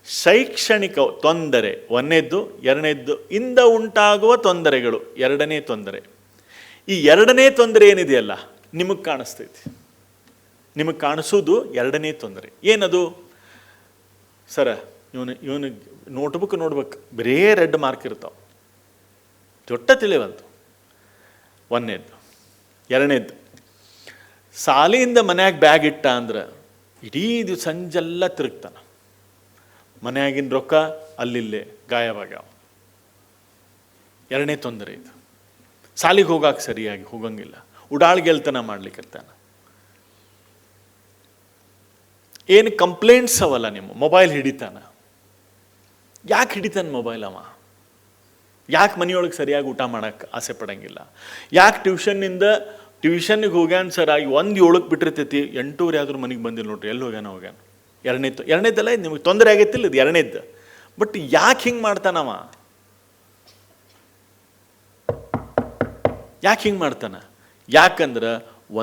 ಶೈಕ್ಷಣಿಕ ತೊಂದರೆ ಒಂದನೇದ್ದು, 2ನೇದ್ದು ಇಂದ ಉಂಟಾಗುವ ತೊಂದರೆಗಳು 2ನೇ ತೊಂದರೆ. ಈ 2ನೇ ತೊಂದರೆ ಏನಿದೆಯಲ್ಲ ನಿಮಗೆ ಕಾಣಿಸ್ತೈತಿ. ನಿಮಗೆ ಕಾಣಿಸೋದು 2ನೇ ತೊಂದರೆ. ಏನದು? ಸರ, ಇವನು ನೋಟ್ಬುಕ್ ನೋಡ್ಬೇಕು, ಬರೇ ರೆಡ್ ಮಾರ್ಕ್ ಇರ್ತಾವೆ, ದೊಡ್ಡ ತಿಳಿವಂತು. 1ನೇದ್ದು. 2ನೇದ್ದು, ಸಾಲಿಯಿಂದ ಮನ್ಯಾಗ ಬ್ಯಾಗ್ ಇಟ್ಟ ಅಂದ್ರೆ ಇಡೀ ದಿವಸ ಸಂಜೆಲ್ಲ ತಿರುಗ್ತಾನೆ. ಮನೆಯಾಗಿನ ರೊಕ್ಕ ಅಲ್ಲಿಲ್ಲೇ ಗಾಯವಾಗ್ಯಾವ. 2ನೇ ತೊಂದರೆ ಇದು. ಸಾಲಿಗೆ ಹೋಗಾಕ ಸರಿಯಾಗಿ ಹೋಗಂಗಿಲ್ಲ, ಉಡಾಳ್ಗೆಲ್ತನ ಮಾಡ್ಲಿಕ್ಕತ್ತಾನ. ಏನು ಕಂಪ್ಲೇಂಟ್ಸ್ ಅವಲ್ಲ, ನಿಮ್ಮ ಮೊಬೈಲ್ ಹಿಡಿತಾನ. ಯಾಕೆ ಹಿಡಿತಾನೆ ಮೊಬೈಲ್ ಅವ? ಯಾಕೆ ಮನೆಯೊಳಗೆ ಸರಿಯಾಗಿ ಊಟ ಮಾಡೋಕ್ಕೆ ಆಸೆ ಪಡೋಂಗಿಲ್ಲ? ಯಾಕೆ ಟ್ಯೂಷನ್ನಿಗೆ ಹೋಗ್ಯಾನ ಸರ್ ಆಗಿ 1:07 ಬಿಟ್ಟಿರ್ತೈತಿ, 8:00 ಆದ್ರೂ ಮನೆಗೆ ಬಂದಿಲ್ಲ ನೋಡ್ರಿ, ಎಲ್ಲಿ ಹೋಗ್ಯಾನ? 2ನೇದ್ದಲ್ಲ ಇದು ನಿಮಗೆ ತೊಂದರೆ ಆಗೈತಿಲ್ಲ, ಇದು 2ನೇದ್ದು. ಬಟ್ ಯಾಕೆ ಹಿಂಗೆ ಮಾಡ್ತಾನವ? ಯಾಕೆ ಹಿಂಗೆ ಮಾಡ್ತಾನ? ಯಾಕಂದ್ರೆ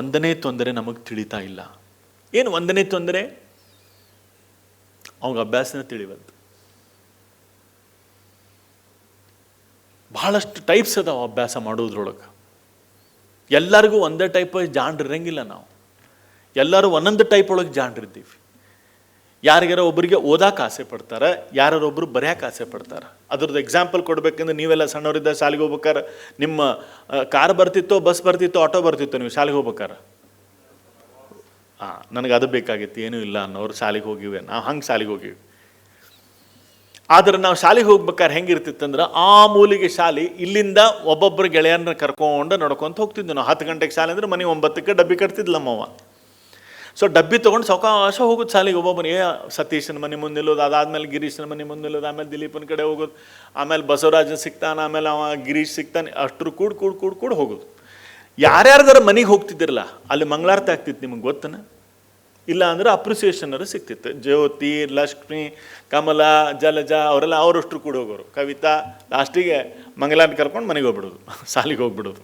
1ನೇ ತೊಂದರೆ ನಮಗೆ ತಿಳಿತಾ ಇಲ್ಲ. ಏನು 1ನೇ ತೊಂದರೆ? ಅವಾಗ ಅಭ್ಯಾಸನ ತಿಳಿವಂತ. ಬಹಳಷ್ಟು ಟೈಪ್ಸ್ ಅದಾವ ಅಭ್ಯಾಸ ಮಾಡೋದ್ರೊಳಗೆ. ಎಲ್ಲರಿಗೂ ಒಂದೇ ಟೈಪ್ ಜಾಣ್ರಿರಂಗಿಲ್ಲ. ನಾವು ಎಲ್ಲರೂ ಒಂದೊಂದು ಟೈಪ್ ಒಳಗೆ ಜಾಣ್ರಿದ್ದೀವಿ. ಯಾರಿಗಾರ ಒಬ್ಬರಿಗೆ ಓದಾಕ ಆಸೆ ಪಡ್ತಾರೆ, ಯಾರೊಬ್ಬರು ಬರೆಯೋಕೆ ಆಸೆ ಪಡ್ತಾರೆ. ಅದ್ರದ್ದು ಎಕ್ಸಾಂಪಲ್ ಕೊಡ್ಬೇಕಂದ್ರೆ ನೀವೆಲ್ಲ ಸಣ್ಣವರಿದ್ದ ಶಾಲೆಗೆ ಹೋಗ್ಬೇಕಾರೆ ನಿಮ್ಮ ಕಾರ್ ಬರ್ತಿತ್ತೋ, ಬಸ್ ಬರ್ತಿತ್ತೋ, ಆಟೋ ಬರ್ತಿತ್ತೋ ನೀವು ಶಾಲೆಗೆ ಹೋಗ್ಬೇಕಾರೆ? ನನಗೆ ಅದು ಬೇಕಾಗಿತ್ತು, ಏನೂ ಇಲ್ಲ ಅನ್ನೋರು ಶಾಲೆಗೆ ಹೋಗಿವೆ. ನಾವು ಹಂಗೆ ಶಾಲೆಗೆ ಹೋಗಿವಿ. ಆದ್ರೆ ನಾವು ಶಾಲೆಗೆ ಹೋಗ್ಬೇಕಾದ್ರೆ ಹೆಂಗಿರ್ತಿತ್ತಂದ್ರೆ ಆ ಮೂಲಿಗೆ ಶಾಲೆ, ಇಲ್ಲಿಂದ ಒಬ್ಬೊಬ್ಬರು ಗೆಳೆಯರನ್ನ ಕರ್ಕೊಂಡು ನಡ್ಕೊಂತ ಹೋಗ್ತಿದ್ವಿ ನಾವು. 10 ಗಂಟೆಗೆ ಶಾಲೆ ಅಂದರೆ ಮನೆ 9ಕ್ಕೆ ಡಬ್ಬಿ ಕಟ್ತಿದ್ಲ ನಮ್ಮವ್ವ. ಸೊ ಡಬ್ಬಿ ತೊಗೊಂಡು ಸಾವಕಾಶ ಹೋಗೋದು ಶಾಲೆಗೆ. ಒಬ್ಬೊಬ್ಬನೇ ಸತೀಶನ ಮನೆ ಮುಂದೆ ನಿಲ್ಲೋದು, ಅದಾದ್ಮೇಲೆ ಗಿರೀಶನ ಮನೆ ಮುಂದೆ ನಿಲ್ಲೋದು, ಆಮೇಲೆ ದಿಲೀಪನ ಕಡೆ ಹೋಗೋದು, ಆಮೇಲೆ ಬಸವರಾಜನ್ ಸಿಗ್ತಾನೆ, ಆಮೇಲೆ ಅವ ಗಿರೀಶ್ ಸಿಗ್ತಾನೆ, ಅಷ್ಟರು ಕೂಡ್ ಹೋಗೋದು. ಯಾರ್ಯಾರ್ದಾರ ಮನೆಗೆ ಹೋಗ್ತಿದ್ದಿರಲ್ಲ ಅಲ್ಲಿ ಮಂಗಳಾರತಿ ಆಗ್ತಿತ್ತು. ನಿಮಗೆ ಗೊತ್ತನ? ಇಲ್ಲ ಅಂದ್ರೆ ಅಪ್ರಿಸಿಯೇಷನರು ಸಿಗ್ತಿತ್ತು. ಜ್ಯೋತಿ, ಲಕ್ಷ್ಮಿ, ಕಮಲ, ಜಲಜ ಅವರೆಲ್ಲ ಅವರಷ್ಟು ಕೂಡ ಹೋಗೋರು. ಕವಿತಾ ಲಾಸ್ಟಿಗೆ ಮಂಗಲಾನ್ ಕರ್ಕೊಂಡು ಮನೆಗೆ ಹೋಗ್ಬಿಡೋದು, ಸಾಲಿಗೆ ಹೋಗ್ಬಿಡೋದು.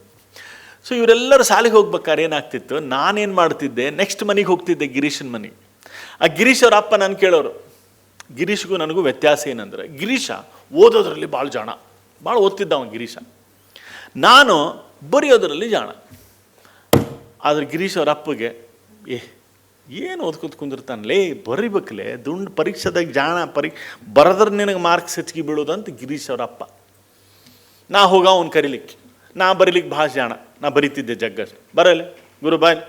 ಸೊ ಇವರೆಲ್ಲರೂ ಸಾಲಿಗೆ ಹೋಗ್ಬೇಕಾದ್ರೆ ಏನಾಗ್ತಿತ್ತು, ನಾನೇನು ಮಾಡ್ತಿದ್ದೆ, ನೆಕ್ಸ್ಟ್ ಮನೆಗೆ ಹೋಗ್ತಿದ್ದೆ, ಗಿರೀಶನ ಮನೆಗೆ. ಆ ಗಿರೀಶ್ ಅವ್ರ ಅಪ್ಪ ನಾನು ಕೇಳೋರು. ಗಿರೀಶ್ಗೂ ನನಗೂ ವ್ಯತ್ಯಾಸ ಏನಂದ್ರೆ, ಗಿರೀಶ ಓದೋದ್ರಲ್ಲಿ ಭಾಳ ಜಾಣ, ಭಾಳ ಓದ್ತಿದ್ದ ಅವನು ಗಿರೀಶ. ನಾನು ಬರೆಯೋದ್ರಲ್ಲಿ ಜಾಣ. ಆದರೆ ಗಿರೀಶ್ ಅವ್ರ ಅಪ್ಪಗೆ ಏನು ಓದ್ಕೊತ ಕುಂದಿರ್ತಾನಲೇ, ಬರಿಬೇಕಲೇ, ದುಂಡು ಪರೀಕ್ಷೆದಾಗ ಜಾಣ, ಬರೆದ್ರೆ ನಿನಗೆ ಮಾರ್ಕ್ಸ್ ಹೆಚ್ಚಿಗೆ ಬೀಳೋದು ಅಂತ ಗಿರೀಶ್ ಅವ್ರ ಅಪ್ಪ. ನಾ ಹೋಗ ಅವ್ನು ಕರೀಲಿಕ್ಕೆ, ನಾ ಬರೀಲಿಕ್ಕೆ ಭಾಳ ಜಾಣ, ನಾ ಬರೀತಿದ್ದೆ ಜಗ್ಗಷ್ಟು. ಬರಲ್ಲ ಗುರು ಬಾಯ್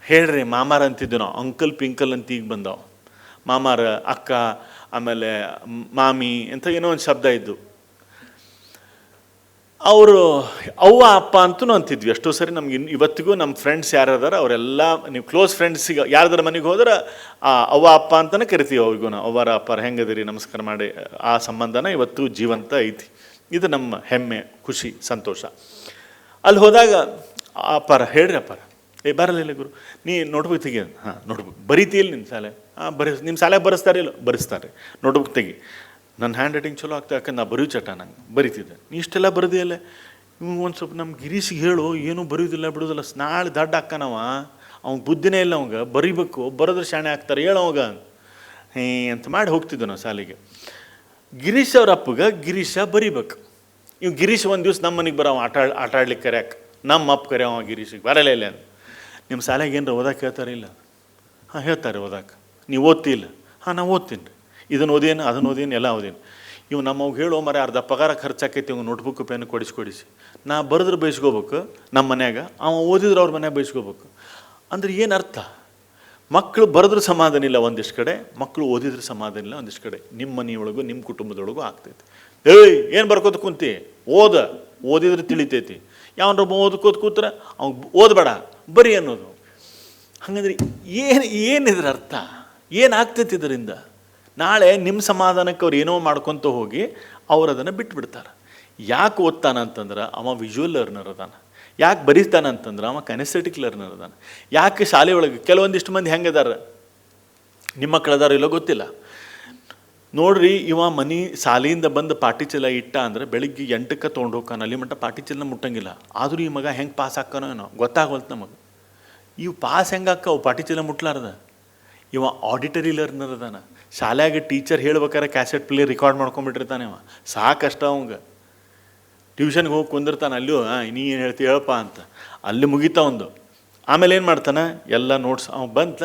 ಹೇಳ್ರಿ ಮಾಮಾರ ಅಂತಿದ್ದು ನಾವು, ಅಂಕಲ್ ಪಿಂಕಲ್ ಅಂತ ಈಗ ಬಂದವು. ಮಾಮಾರ, ಅಕ್ಕ, ಆಮೇಲೆ ಮಾಮಿ ಅಂತ ಏನೋ ಒಂದು ಶಬ್ದ ಇದ್ದು. ಅವರು ಅವ್ವ ಅಪ್ಪ ಅಂತೂ ಅಂತಿದ್ವಿ. ಎಷ್ಟೋ ಸರಿ ನಮ್ಗೆ ಇವತ್ತಿಗೂ ನಮ್ಮ ಫ್ರೆಂಡ್ಸ್ ಯಾರದಾರ ಅವರೆಲ್ಲ, ನೀವು ಕ್ಲೋಸ್ ಫ್ರೆಂಡ್ಸಿಗೆ ಯಾರ್ದಾರ ಮನೆಗೆ ಹೋದ್ರೆ ಅವ್ವ ಅಪ್ಪ ಅಂತಲೇ ಕರಿತೀವಿ. ಅವ್ರಿಗೂ ನಾವು ಅವ್ವರ ಅಪ್ಪರ ಹೆಂಗದಿರಿ ನಮಸ್ಕಾರ ಮಾಡಿ, ಆ ಸಂಬಂಧನ ಇವತ್ತು ಜೀವಂತ ಐತಿ. ಇದು ನಮ್ಮ ಹೆಮ್ಮೆ, ಖುಷಿ, ಸಂತೋಷ. ಅಲ್ಲಿ ಹೋದಾಗ ಅಪ್ಪಾರ ಹೇಳ್ರಿ ಅಪ್ಪಾರ, ಬರಲಿಲ್ಲ ಗುರು, ನೀ ನೋಟ್ಬುಕ್ ತೆಗಿ. ಹಾಂ ನೋಟ್ಬುಕ್ ಬರೀತಿಲ್ಲ ನಿನ್ನ ಶಾಲೆ? ಹಾಂ ನಿಮ್ಮ ಶಾಲೆಗೆ ಬರೆಸ್ತಾರೆ ಇಲ್ಲ? ಬರೆಸ್ತಾರೆ. ನೋಟ್ಬುಕ್ ತೆಗಿ. ನನ್ನ ಹ್ಯಾಂಡ್ ರೈಟಿಂಗ್ ಚಲೋ ಆಗ್ತದೆ, ಯಾಕಂದ್ರೆ ನಾ ಬರೆಯೋ ಚಟ, ನಂಗೆ ಬರೀತಿದ್ದೆ. ನೀ ಇಷ್ಟೆಲ್ಲ ಬರೆದಿಯಲ್ಲ, ಒಂದು ಸ್ವಲ್ಪ ನಮ್ಮ ಗಿರೀಶಿಗೆ ಹೇಳು, ಏನೂ ಬರೆಯೋದಿಲ್ಲ ಬಿಡೋದಿಲ್ಲ, ನಾಳೆ ದಡ್ಡ ಅಕ್ಕನವ, ಅವ್ನಿಗೆ ಬುದ್ಧಿನೇ ಇಲ್ಲ, ಅವಂಗೆ ಬರೀಬೇಕು, ಬರೋದ್ರೆ ಶಾಣೆ ಆಗ್ತಾರೆ, ಹೇಳು ಅವಾಗ ಅಂತ ಮಾಡಿ ಹೋಗ್ತಿದ್ದೆ ನಾವು ಶಾಲೆಗೆ. ಗಿರೀಶ್ ಅವ್ರ ಅಪ್ಪಗೆ ಗಿರೀಶ ಬರೀಬೇಕು. ಇವು ಗಿರೀಶ್ ಒಂದು ದಿವ್ಸ ನಮ್ಮ ಮನೆಗೆ ಬರೋ ಆಟ ಆಡ್ಲಿಕ್ಕೆ ಕರ್ಯಾಕೆ, ನಮ್ಮ ಅಪ್ಪ ಕರ್ಯಾವ ಗಿರೀಶಿಗೆ, ಬರಲ್ಲ ಇಲ್ಲ ಅಂತ. ನಿಮ್ಮ ಶಾಲೆಗೆ ಏನರ ಓದಕ್ಕೆ ಹೇಳ್ತಾರೆ ಇಲ್ಲ? ಹಾಂ ಹೇಳ್ತಾರೆ ಓದಕ್ಕೆ. ನೀವು ಓದ್ತಿಲ್ಲ? ಹಾಂ ನಾವು ಓದ್ತೀನಿ ರೀ, ಇದನ್ನು ಓದೇನು ಅದನ್ನು ಓದೇನು ಎಲ್ಲ ಓದೇನು. ಇವು ನಮ್ಮವ್ಗೆ ಹೇಳೋ ಮರೆ ಅರ್ಧ ಪಗಾರ ಖರ್ಚಾಕೈತಿ, ಇವ್ನು ನೋಟ್ಬುಕ್ ಪೆನ್ ಕೊಡಿಸಿ ನಾ ಬರೆದ್ರೆ ಬೈಸ್ಕೋಬೇಕು ನಮ್ಮ ಮನ್ಯಾಗ, ಅವ ಓದಿದ್ರೆ ಅವ್ರ ಮನ್ಯಾಗ ಬೈಸ್ಕೋಬೇಕು. ಅಂದ್ರೆ ಏನು ಅರ್ಥ? ಮಕ್ಕಳು ಬರೆದ್ರೆ ಸಮಾಧಾನ ಇಲ್ಲ ಒಂದಿಷ್ಟು ಕಡೆ, ಮಕ್ಕಳು ಓದಿದ್ರೆ ಸಮಾಧಾನ ಇಲ್ಲ ಒಂದಿಷ್ಟು ಕಡೆ. ನಿಮ್ಮ ಮನೆಯೊಳಗೂ ನಿಮ್ಮ ಕುಟುಂಬದೊಳಗೂ ಆಗ್ತೈತಿ. ಏನು ಬರ್ಕೋತ ಕುಂತಿ, ಓದಿದ್ರೆ ತಿಳಿತೈತಿ. ಯಾವನ್ರ ಓದ್ಕೋತ ಕೂತ್ರೆ ಅವ್ನು ಓದಬೇಡ ಬರೀ ಅನ್ನೋದು. ಹಾಗಂದ್ರೆ ಏನಿದ್ರ ಅರ್ಥ? ಏನಾಗ್ತೈತಿ ಇದರಿಂದ? ನಾಳೆ ನಿಮ್ಮ ಸಮಾಧಾನಕ್ಕೆ ಅವ್ರು ಏನೋ ಮಾಡ್ಕೊತ ಹೋಗಿ ಅವ್ರು ಅದನ್ನು ಬಿಟ್ಬಿಡ್ತಾರೆ. ಯಾಕೆ ಓದ್ತಾನ ಅಂತಂದ್ರೆ ಅವ ವಿಜುವಲ್ ಲರ್ನರ್ ಅದಾನ. ಯಾಕೆ ಬರೀತಾನ ಅಂತಂದ್ರೆ ಅವ ಕನೆಸ್ಥೆಟಿಕ್ ಲರ್ನರ್ ಅದಾನ. ಯಾಕೆ ಶಾಲೆ ಒಳಗೆ ಕೆಲವೊಂದಿಷ್ಟು ಮಂದಿ ಹೆಂಗದಾರ, ನಿಮ್ಮ ಮಕ್ಕಳು ಅದಾರ ಇಲ್ಲೋ ಗೊತ್ತಿಲ್ಲ ನೋಡ್ರಿ. ಇವ ಮನೆ ಶಾಲೆಯಿಂದ ಬಂದು ಪಾಟಿ ಚೀಲ ಇಟ್ಟ ಅಂದ್ರೆ ಬೆಳಿಗ್ಗೆ 8ಕ್ಕೆ ತೊಗೊಂಡು ಹೋಗ್ತಾನ, ಅಲ್ಲಿ ಮಟ್ಟ ಪಾಟಿ ಚೀಲನ ಮುಟ್ಟಂಗಿಲ್ಲ. ಆದರೂ ಈ ಮಗ ಹೆಂಗೆ ಪಾಸ್ ಹಾಕ್ಕಾನೋ ಏನೋ ಗೊತ್ತಾಗೋಲ್ತು ನಮಗೆ. ಇವು ಪಾಸ್ ಹೆಂಗೆ ಹಾಕವು ಪಾಟಿ ಚೀಲ ಮುಟ್ಲಾರ್ದ? ಇವ ಆಡಿಟರಿ ಲರ್ನರ್ ಅದಾನ. ಶಾಲ್ಯಾಗ ಟೀಚರ್ ಹೇಳ್ಬೇಕಾರೆ ಕ್ಯಾಸೆಟ್ ಪ್ಲೇ ರೆಕಾರ್ಡ್ ಮಾಡ್ಕೊಂಡ್ಬಿಟ್ಟಿರ್ತಾನೆ ಅವ. ಸಾಕಷ್ಟ ಅವಂಗೆ. ಟ್ಯೂಷನ್ಗೆ ಹೋಗಿ ಕುಂದಿರ್ತಾನೆ, ಅಲ್ಲೂ ನೀ ಏನು ಹೇಳ್ತೀವಿ ಹೇಳಪ್ಪ ಅಂತ, ಅಲ್ಲಿ ಮುಗಿತಾ ಒಂದು. ಆಮೇಲೆ ಏನು ಮಾಡ್ತಾನೆ, ಎಲ್ಲ ನೋಟ್ಸ್ ಅವ ಬಂತ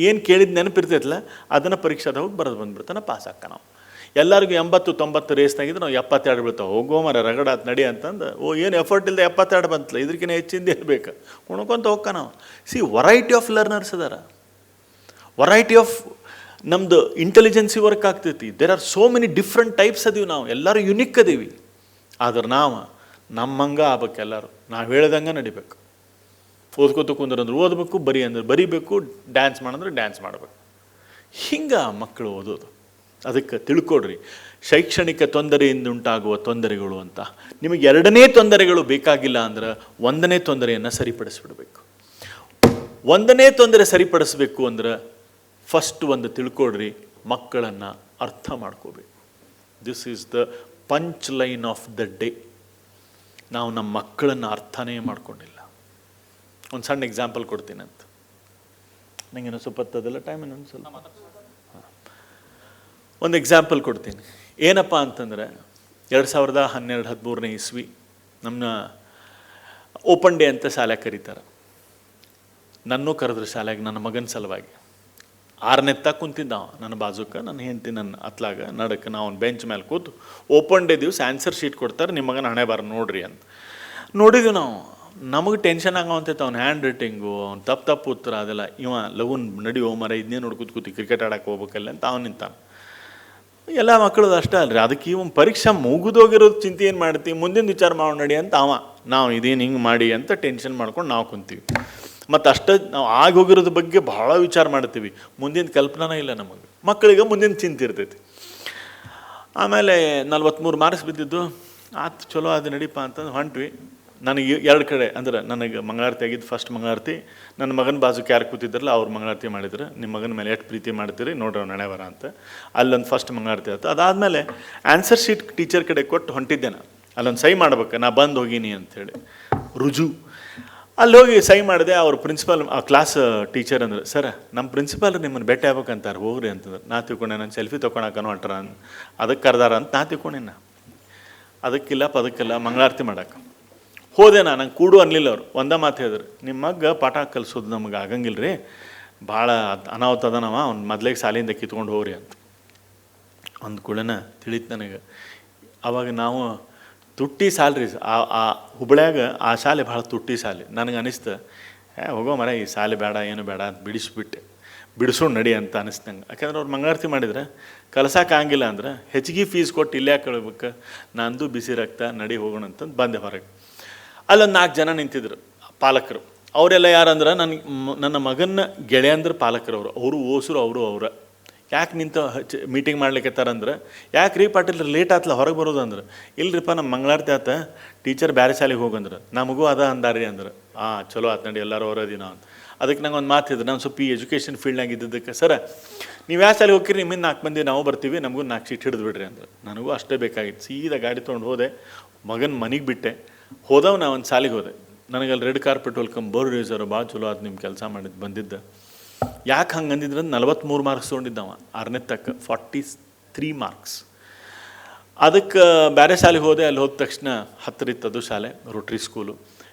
ಏನು ಕೇಳಿದ ನೆನಪಿರ್ತೈತಲ್ಲ ಅದನ್ನು ಪರೀಕ್ಷಾದ ಹೋಗಿ ಬರೆದು ಬಂದುಬಿಡ್ತಾನೆ, ಪಾಸ್ ಹಾಕ. ನಾವು ಎಲ್ಲರಿಗೂ 80-90 ರೇಸ್ನಾಗಿದ್ದು ನಾವು 72 ಬೀಳ್ತಾವೆ. ಹೋಗೋ ಮರ ರಗಡಾತ್ ನಡಿ ಅಂತಂದು, ಏನು ಎಫರ್ಟ್ ಇಲ್ಲದೆ 72 ಬಂತಲ್ಲ, ಇದಕ್ಕಿಂತ ಹೆಚ್ಚಿಂದ ಏನು ಬೇಕು ಉಣ್ಕೊಂತ ಹೋಗ್ಕ ನಾವು. ವರೈಟಿ ಆಫ್ ಲರ್ನರ್ಸ್ ಅದಾರ, ವರೈಟಿ ಆಫ್ ನಮ್ಮದು ಇಂಟೆಲಿಜೆನ್ಸಿ ವರ್ಕ್ ಆಗ್ತೈತಿ. There are so many different types ಅದೀವಿ ನಾವು, ಎಲ್ಲರೂ ಯುನಿಕ್ ಅದೀವಿ. ಆದ್ರೆ ನಾವು ನಮ್ಮಂಗೆ ಆಗ್ಬೇಕು, ಎಲ್ಲರೂ ನಾವು ಹೇಳ್ದಂಗೆ ನಡಿಬೇಕು. ಓದ್ಕೋತ ಕುಂದ್ರಂದ್ರೆ ಓದಬೇಕು, ಬರೀ ಅಂದ್ರೆ ಬರೀಬೇಕು, ಡ್ಯಾನ್ಸ್ ಮಾಡಂದ್ರೆ ಡ್ಯಾನ್ಸ್ ಮಾಡಬೇಕು. ಹಿಂಗೆ ಮಕ್ಕಳು ಓದೋದು. ಅದಕ್ಕೆ ತಿಳ್ಕೊಡ್ರಿ, ಶೈಕ್ಷಣಿಕ ತೊಂದರೆಯಿಂದ ಉಂಟಾಗುವ ತೊಂದರೆಗಳು ಅಂತ. ನಿಮಗೆ 2ನೇ ತೊಂದರೆಗಳು ಬೇಕಾಗಿಲ್ಲ ಅಂದ್ರೆ 1ನೇ ತೊಂದರೆಯನ್ನು ಸರಿಪಡಿಸ್ಬಿಡ್ಬೇಕು. 1ನೇ ತೊಂದರೆ ಸರಿಪಡಿಸ್ಬೇಕು ಅಂದ್ರೆ ಫಸ್ಟ್ ಒಂದು ತಿಳ್ಕೊಡ್ರಿ, ಮಕ್ಕಳನ್ನು ಅರ್ಥ ಮಾಡ್ಕೋಬೇಕು. This is the punch line of the day. ನಾವು ನಮ್ಮ ಮಕ್ಕಳನ್ನು ಅರ್ಥನೇ ಮಾಡ್ಕೊಂಡಿಲ್ಲ. ಒಂದು ಸಣ್ಣ ಎಕ್ಸಾಂಪಲ್ ಕೊಡ್ತೀನಿ ಅಂತ. ನನಗೇನೋ ಸ್ವಲ್ಪತ್ತದಲ್ಲ ಟೈಮ್ ಇನ್ನೊಂದು ಸ್ವಲ್ಪ ಒಂದು ಎಕ್ಸಾಂಪಲ್ ಕೊಡ್ತೀನಿ. ಏನಪ್ಪ ಅಂತಂದರೆ 2012-13 ಇಸ್ವಿ ನಮ್ಮ ಓಪನ್ ಡೇ ಅಂತ ಶಾಲೆ ಕರೀತಾರೆ. ನನ್ನೂ ಕರೆದ್ರು ಶಾಲೆಗೆ, ನನ್ನ ಮಗನ ಸಲುವಾಗಿ. 6ನೇ ತಕ್ಕ ಕುಂತಿದ್ದ ನನ್ನ ಬಾಜುಕ, ನನ್ನ ಹೆಂಡತಿ ನನ್ನ ಅತ್ಲಾಗ ನಡಕ್ಕೆ. ನಾವು ಒಂದು ಬೆಂಚ್ ಮೇಲೆ ಕೂತು ಓಪನ್ ಡೇ ದಿವಸ ಆನ್ಸರ್ ಶೀಟ್ ಕೊಡ್ತಾರೆ, ನಿಮ್ಮ ಮಗನ ಹಣೆ ಬಾರ ನೋಡ್ರಿ ಅಂತ. ನೋಡಿದ್ವಿ ನಾವು. ನಮಗೆ ಟೆನ್ಷನ್ ಆಗವಂತೈತೆ, ಅವ್ನ ಹ್ಯಾಂಡ್ ರೈಟಿಂಗು, ಅವ್ನು ತಪ್ಪು ಉತ್ತರ ಅದೆಲ್ಲ. ಇವ ಲಗುನ್ ನಡಿಯೋ ಮರ ಇದನ್ನೇ ಕೂತಿ ಕ್ರಿಕೆಟ್ ಆಡಕ್ಕೆ ಹೋಗ್ಬೇಕಲ್ಲ ಅಂತ ಅವ್ನು ನಿಂತಾನೆ. ಎಲ್ಲ ಮಕ್ಕಳದು ಅಷ್ಟೇ ಅಲ್ರಿ. ಅದಕ್ಕೆ ಇವನ್ ಪರೀಕ್ಷೆ ಮುಗಿದೋಗಿರೋದು ಚಿಂತೆ ಏನು ಮಾಡ್ತೀವಿ, ಮುಂದಿನ ವಿಚಾರ ಮಾಡಿ ನಡಿ ಅಂತ ನಾವು ಇದೇನು ಹಿಂಗೆ ಮಾಡಿ ಅಂತ ಟೆನ್ಷನ್ ಮಾಡ್ಕೊಂಡು ನಾವು ಕುಂತೀವಿ. ಮತ್ತು ಅಷ್ಟೇ ನಾವು ಆಗೋಗಿರೋದ್ರ ಬಗ್ಗೆ ಭಾಳ ವಿಚಾರ ಮಾಡ್ತೀವಿ, ಮುಂದಿನ ಕಲ್ಪನೆ ಇಲ್ಲ ನಮಗೆ. ಮಕ್ಕಳಿಗೆ ಮುಂದಿನ ಚಿಂತೆ ಇರ್ತೈತಿ. ಆಮೇಲೆ 43 ಮಾರ್ಕ್ಸ್ ಬಿದ್ದಿದ್ದು, ಆತು ಚಲೋ ಅದು ನಡೀಪ ಅಂತಂದು ಹೊಂಟ್ವಿ. ನನಗೆ 2 ಕಡೆ ಅಂದ್ರೆ ನನಗೆ ಮಂಗಳಾರತಿ ಆಗಿದ್ದು ಫಸ್ಟ್ ಮಂಗಳಾರತಿ, ನನ್ನ ಮಗನ ಬಾಜುಕ್ಕೆ ಯಾರು ಕೂತಿದ್ರಲ್ಲ ಅವ್ರು ಮಂಗಳಾರತಿ ಮಾಡಿದ್ರು. ನಿಮ್ಮ ಮಗನ ಮೇಲೆ ಎಷ್ಟು ಪ್ರೀತಿ ಮಾಡ್ತೀರಿ ನೋಡ್ರಿ ಅವ್ನು ಹಣೆ ಬರ ಅಂತ. ಅಲ್ಲೊಂದು ಫಸ್ಟ್ ಮಂಗಳಾರತಿ ಆಯ್ತು. ಅದಾದಮೇಲೆ ಆನ್ಸರ್ ಶೀಟ್ ಟೀಚರ್ ಕಡೆ ಕೊಟ್ಟು ಹೊಂಟಿದ್ದೆ ನಾನು. ಅಲ್ಲೊಂದು ಸೈ ಮಾಡ್ಬೇಕು, ನಾ ಬಂದು ಹೋಗೀನಿ ಅಂಥೇಳಿ ರುಜು. ಅಲ್ಲಿ ಹೋಗಿ ಸೈ ಮಾಡಿದೆ. ಅವ್ರ ಪ್ರಿನ್ಸಿಪಾಲ್ ಆ ಕ್ಲಾಸ್ ಟೀಚರ್ ಅಂದ್ರೆ, ಸರ್ ನಮ್ಮ ಪ್ರಿನ್ಸಿಪಾಲ್ ನಿಮ್ಮನ್ನು ಭೇಟಿ ಆಗ್ಬೇಕಂತಾರೆ ಹೋಗ್ರಿ ಅಂತಂದ್ರೆ. ನಾ ತಿಳ್ಕೊಂಡೆ ನಾನು ಸೆಲ್ಫಿ ತೊಗೊಳಕನೋ ಹೊಂಟ್ರ ಅದಕ್ಕೆ ಕರೆದಾರ ಅಂತ ನಾ ತಿಳ್ಕೊಂಡೆ. ಅದಕ್ಕಿಲ್ಲ ಮಂಗಳಾರತಿ ಮಾಡಕ್ಕೆ ಹೋದೆ. ನಂಗೆ ಕೂಡು ಅನ್ನಲಿಲ್ಲ ಅವ್ರು. ಒಂದೇ ಮಾತು ಹೇಳಿದ್ರು, ನಿಮ್ಮ ಮಗ ಪಾಠ ಕಲಿಸೋದು ನಮಗೆ ಆಗಂಗಿಲ್ಲ ರೀ, ಭಾಳ ಅನಾಹುತ ಅದನವ, ಅವ್ನು ಮೊದ್ಲಿಗೆ ಶಾಲೆಯಿಂದ ಕಿತ್ಕೊಂಡು ಹೋಗ್ರಿ ಅಂತ ಒಂದು ಕೂಡನ ತಿಳಿತು ನನಗೆ. ಅವಾಗ ನಾವು ತುಟ್ಟಿ ಶಾಲೆ ರೀ ಆ ಹುಬ್ಳ್ಯಾಗ ಆ ಶಾಲೆ ಭಾಳ ತುಟ್ಟಿ ಶಾಲೆ. ನನಗೆ ಅನಿಸ್ತು ಹೋಗೋ ಮರ ಈ ಶಾಲೆ ಬೇಡ ಏನು ಬೇಡ ಅಂತ ಬಿಡಿಸೋಣ ನಡಿ ಅಂತ ಅನಿಸ್ದಂಗೆ. ಯಾಕಂದ್ರೆ ಅವ್ರು ಮಂಗಳಾರತಿ ಮಾಡಿದ್ರೆ ಕಲ್ಸೋಕ್ಕಾಗಿಲ್ಲ ಅಂದ್ರೆ ಹೆಚ್ಚಿಗೆ ಫೀಸ್ ಕೊಟ್ಟು ಇಲ್ಲೇ ಕಳ್ಬೇಕು, ನಂದು ಬಿಸಿ ರಕ್ತ ನಡಿ ಹೋಗೋಣ ಅಂತಂದು ಬಂದೆ ಹೊರಗೆ. ಅಲ್ಲೊಂದು 4 ಜನ ನಿಂತಿದ್ರು ಪಾಲಕರು. ಅವರೆಲ್ಲ ಯಾರಂದ್ರೆ ನನ್ನ ಮಗನ ಗೆಳೆಯಂದ್ರೆ ಪಾಲಕರು ಅವರು ಓಸರು ಅವ್ರ ಯಾಕೆ ನಿಂತು ಮೀಟಿಂಗ್ ಮಾಡ್ಲಿಕ್ಕತ್ತಾರಂದ್ರೆ, ಯಾಕೆ ರೀ ಪಾಟೀಲ್ ಲೇಟ್ ಆತ್ಲ ಹೊರಗೆ ಬರೋದು ಅಂದ್ರೆ, ಇಲ್ರಿಪ್ಪ ನಮ್ಮ ಮಂಗಳಾರತಿ ಆತ ಟೀಚರ್ ಬೇರೆ ಶಾಲೆಗೆ ಹೋಗಂದ್ರೆ ನಮಗೂ ಅದ ಅಂದಾರಿ ಅಂದ್ರೆ. ಚಲೋ ಆತು ನಡಿ ಎಲ್ಲರೂ ಹೊರದಿನ ಅಂತ. ಅದಕ್ಕೆ ನಂಗೆ ಒಂದು ಮಾತಿದ್ರು, ನಾನು ಸ್ವಲ್ಪ ಈ ಎಜುಕೇಷನ್ ಫೀಲ್ಡ್ನಾಗ ಇದ್ದಿದ್ದಕ್ಕೆ, ಸರ ನೀವು ಯಾವ ಶಾಲೆಗೆ ಹೋಗ್ತೀರಿ, ನಿಮ್ಮಿಂದ 4 ಮಂದಿ ನಾವು ಬರ್ತೀವಿ, ನಮಗೂ 4 ಸೀಟ್ ಹಿಡಿದು ಬಿಡ್ರಿ ಅಂದ್ರೆ. ನನಗೂ ಅಷ್ಟೇ ಬೇಕಾಗಿತ್ತು. ಸೀದಾ ಗಾಡಿ ತೊಗೊಂಡು ಹೋದೆ, ಮಗನ ಮನೆಗೆ ಬಿಟ್ಟೆ, ಹೋದವು ನಾ ಒಂದು ಶಾಲೆಗೆ ಹೋದೆ. ನನಗಲ್ಲಿ ರೆಡ್ ಕಾರ್ಪೆಟ್ ವೆಲ್ಕಮ್ ಬರ್ರಿ ಸರ್, ಭಾಳ ಚಲೋ ಅದು ನಿಮ್ಮ ಕೆಲಸ ಮಾಡಿದ್ದು ಬಂದಿದ್ದ. ಯಾಕೆ ಹಂಗೆ ಅಂದಿದ್ರೆ 43 ಮಾರ್ಕ್ಸ್ ತೊಗೊಂಡಿದ್ದವ 6ನೇ ತಕ್ಕ 43 ಮಾರ್ಕ್ಸ್. ಅದಕ್ಕೆ ಬೇರೆ ಶಾಲೆಗೆ ಹೋದೆ. ಅಲ್ಲಿ ಹೋದ ತಕ್ಷಣ ಹತ್ತಿರಿತ್ತು ಅದು ಶಾಲೆ, ರೋಟ್ರಿ ಸ್ಕೂಲು.